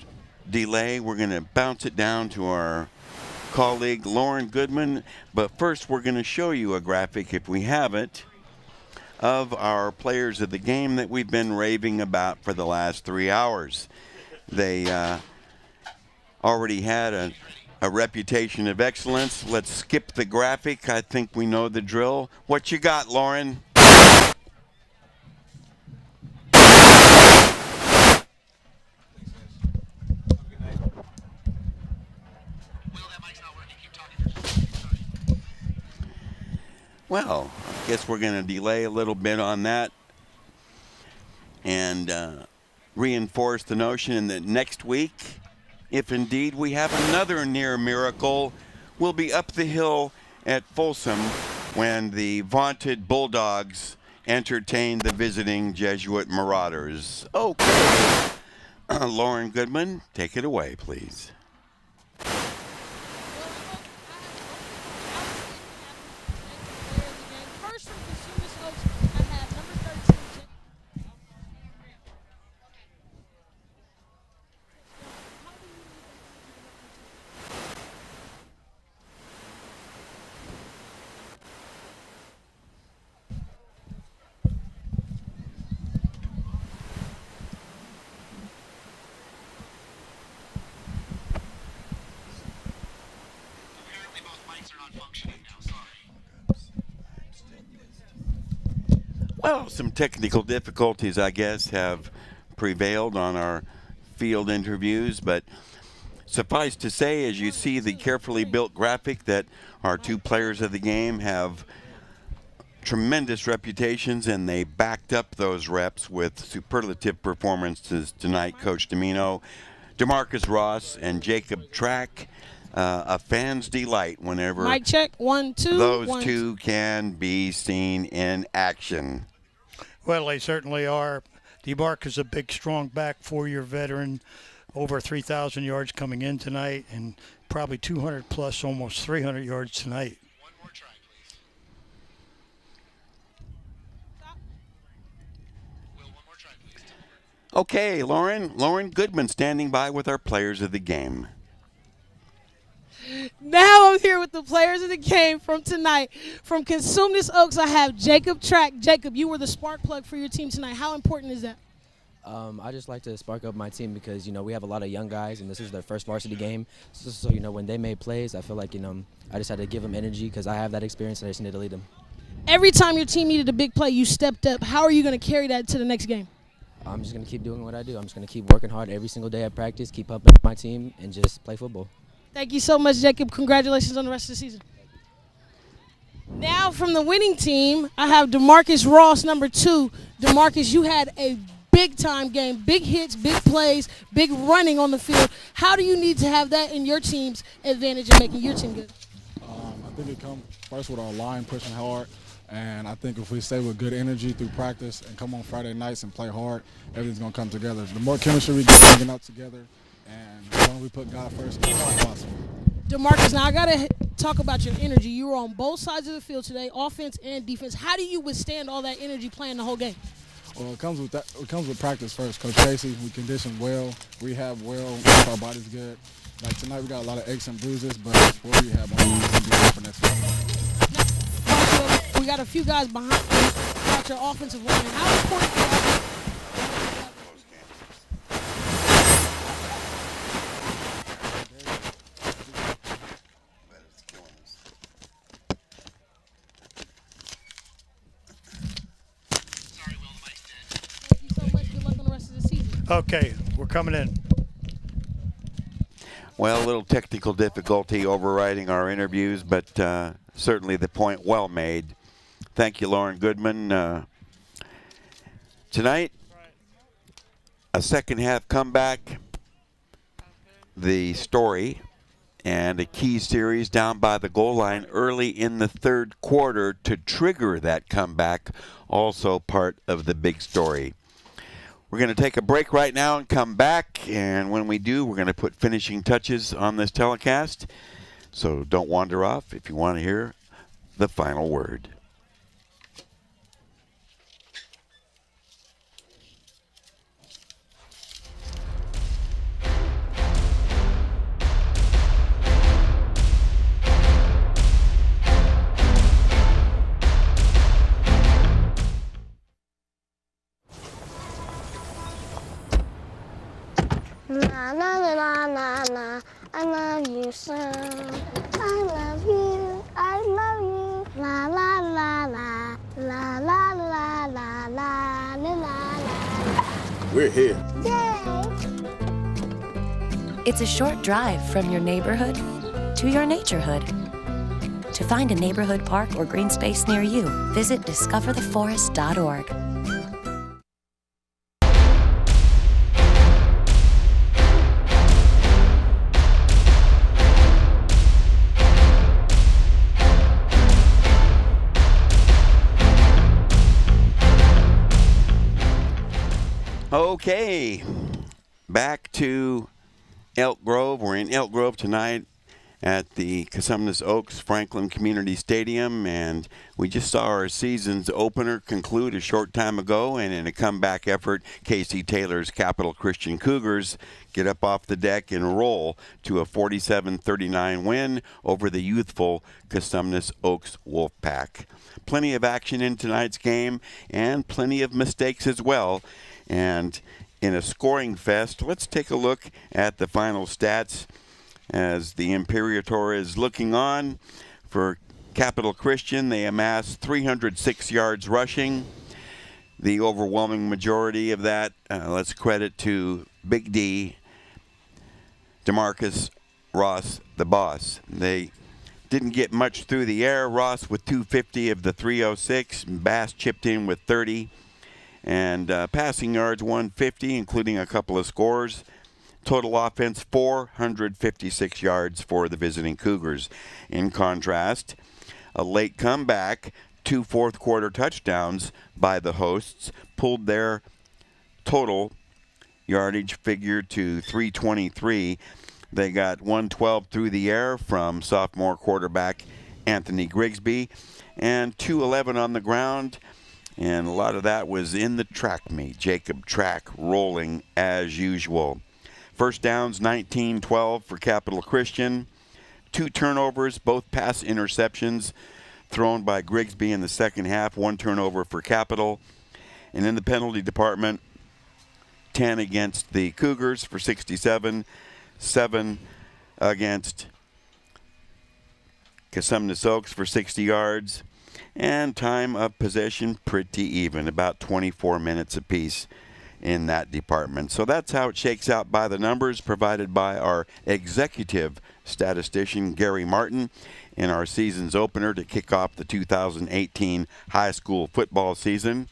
delay, we're going to bounce it down to our colleague, Lauren Goodman. But first, we're going to show you a graphic, if we have it, of our players of the game that we've been raving about for the last 3 hours. They already had a reputation of excellence. Let's skip the graphic. I think we know the drill. What you got, Lauren? Well, I guess we're going to delay a little bit on that and reinforce the notion that next week, if indeed we have another near miracle, we'll be up the hill at Folsom when the vaunted Bulldogs entertain the visiting Jesuit Marauders. Okay. Lauren Goodman, take it away, please. Well, some technical difficulties, I guess, have prevailed on our field interviews, but suffice to say, as you see the carefully built graphic, that our two players of the game have tremendous reputations, and they backed up those reps with superlative performances tonight. Coach Domino, DeMarcus Ross, and Jacob Track, a fan's delight whenever Mic check, 1, 2. those two can be seen in action. Well, they certainly are. DeMarcus is a big, strong back, 4-year veteran, over 3,000 yards coming in tonight, and probably 200 plus, almost 300 yards tonight. One more try, please. Will, one more try, please. Okay, Lauren Goodman standing by with our players of the game. Now I'm here with the players of the game from tonight. From Cosumnes Oaks, I have Jacob Track. Jacob, you were the spark plug for your team tonight. How important is that? I just like to spark up my team because, we have a lot of young guys, and this is their first varsity game. So when they made plays, I feel like, I just had to give them energy because I have that experience, and I just need to lead them. Every time your team needed a big play, you stepped up. How are you going to carry that to the next game? I'm just going to keep doing what I do. I'm just going to keep working hard every single day at practice, keep up with my team, and just play football. Thank you so much, Jacob. Congratulations on the rest of the season. Now from the winning team, I have DeMarcus Ross, number 2. DeMarcus, you had a big-time game, big hits, big plays, big running on the field. How do you need to have that in your team's advantage in making your team good? I think it comes first with our line pushing hard, and I think if we stay with good energy through practice and come on Friday nights and play hard, everything's going to come together. The more chemistry we get hanging out together, and the longer we put God first, it's possible. DeMarcus, now I got to talk about your energy. You were on both sides of the field today, offense and defense. How do you withstand all that energy playing the whole game? Well, it comes with that. It comes with practice first. Coach Tracy, we condition well, rehab well, our body's good. Like tonight, we got a lot of aches and bruises, but we'll rehab on we're gonna be ready for next week. We got a few guys behind about your offensive line. How important is that? Okay, we're coming in. Well, a little technical difficulty overriding our interviews, but certainly the point well made. Thank you, Lauren Goodman. Tonight, a second half comeback, the story, and a key series down by the goal line early in the third quarter to trigger that comeback, also part of the big story. We're going to take a break right now and come back, and when we do, we're going to put finishing touches on this telecast. So don't wander off if you want to hear the final word. La la la la la, I love you so. I love you, I love you. La la la la, la la la la la la la. We're here. Yay! It's a short drive from your neighborhood to your naturehood. To find a neighborhood park or green space near you, visit discovertheforest.org. Okay, back to Elk Grove. We're in Elk Grove tonight at the Cosumnes Oaks Franklin Community Stadium, and we just saw our season's opener conclude a short time ago, and in a comeback effort, Casey Taylor's Capital Christian Cougars get up off the deck and roll to a 47-39 win over the youthful Cosumnes Oaks Wolfpack. Plenty of action in tonight's game, and plenty of mistakes as well. And in a scoring fest, let's take a look at the final stats as the Imperator is looking on For Capital Christian, they amassed 306 yards rushing. The overwhelming majority of that, let's credit to Big D, DeMarcus Ross, the boss. They didn't get much through the air. Ross with 250 of the 306. Bass chipped in with 30. And passing yards 150, including a couple of scores. Total offense 456 yards for the visiting Cougars. In contrast, a late comeback, 2 fourth-quarter touchdowns by the hosts pulled their total yardage figure to 323. They got 112 through the air from sophomore quarterback Anthony Grigsby and 211 on the ground. And a lot of that was in the track meet. Jacob Track rolling as usual. First downs 19-12 for Capital Christian. 2 turnovers, both pass interceptions thrown by Grigsby in the second half. 1 turnover for Capital. And in the penalty department, 10 against the Cougars for 67, 7 against Cosumnes Oaks for 60 yards. And time of possession pretty even, about 24 minutes apiece in that department. So that's how it shakes out by the numbers provided by our executive statistician, Gary Martin, in our season's opener to kick off the 2018 high school football season.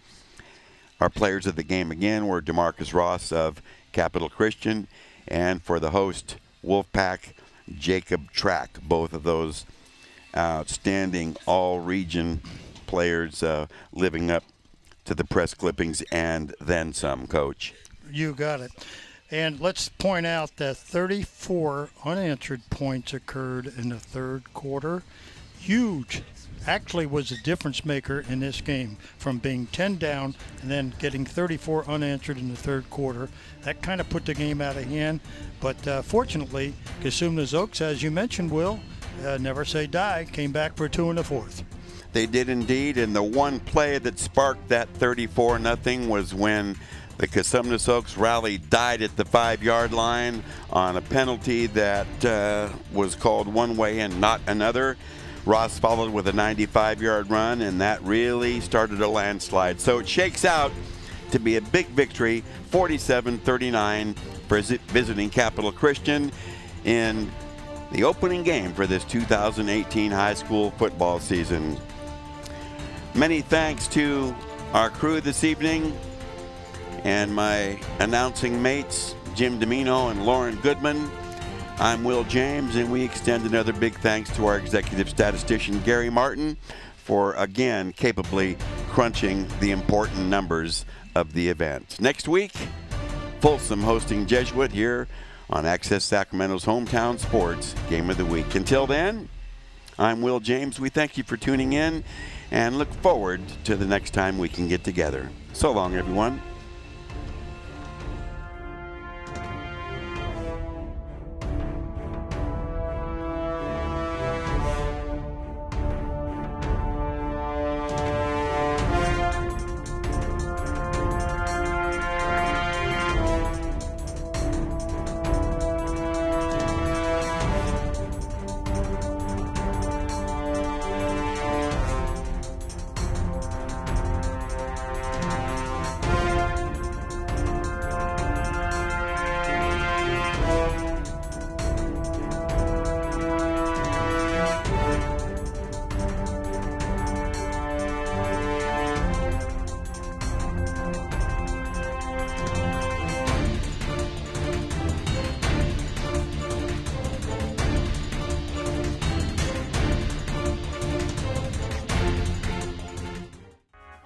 Our players of the game again were DeMarcus Ross of Capital Christian, and for the host, Wolfpack, Jacob Track, both of those outstanding all-region players living up to the press clippings and then some, Coach. You got it. And let's point out that 34 unanswered points occurred in the third quarter. Huge. Actually was a difference maker in this game from being 10 down and then getting 34 unanswered in the third quarter. That kind of put the game out of hand. But fortunately, Cosumnes Oaks, as you mentioned, Will, never say die, came back for 2 in the fourth. They did indeed, and the one play that sparked that 34-0 was when the Cosumnes Oaks rally died at the 5-yard line on a penalty that was called one way and not another. Ross followed with a 95-yard run, and that really started a landslide. So it shakes out to be a big victory, 47-39 for visiting Capital Christian in the opening game for this 2018 high school football season. Many thanks to our crew this evening and my announcing mates, Jim Domino and Lauren Goodman. I'm Will James, and we extend another big thanks to our executive statistician, Gary Martin, for again capably crunching the important numbers of the event. Next week, Folsom hosting Jesuit here on Access Sacramento's Hometown Sports Game of the Week. Until then, I'm Will James. We thank you for tuning in and look forward to the next time we can get together. So long, everyone.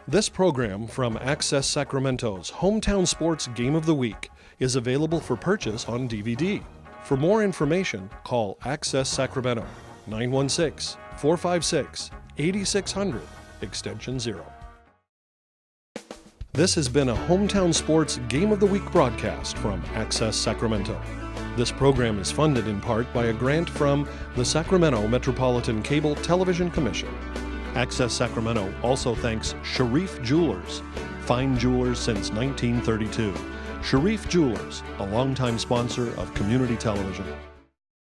This program from Access Sacramento's Hometown Sports Game of the Week is available for purchase on DVD. For more information, call Access Sacramento, 916-456-8600, extension 0. This has been a Hometown Sports Game of the Week broadcast from Access Sacramento. This program is funded in part by a grant from the Sacramento Metropolitan Cable Television Commission. Access Sacramento also thanks Sharif Jewelers, fine jewelers since 1932. Sharif Jewelers, a longtime sponsor of community television.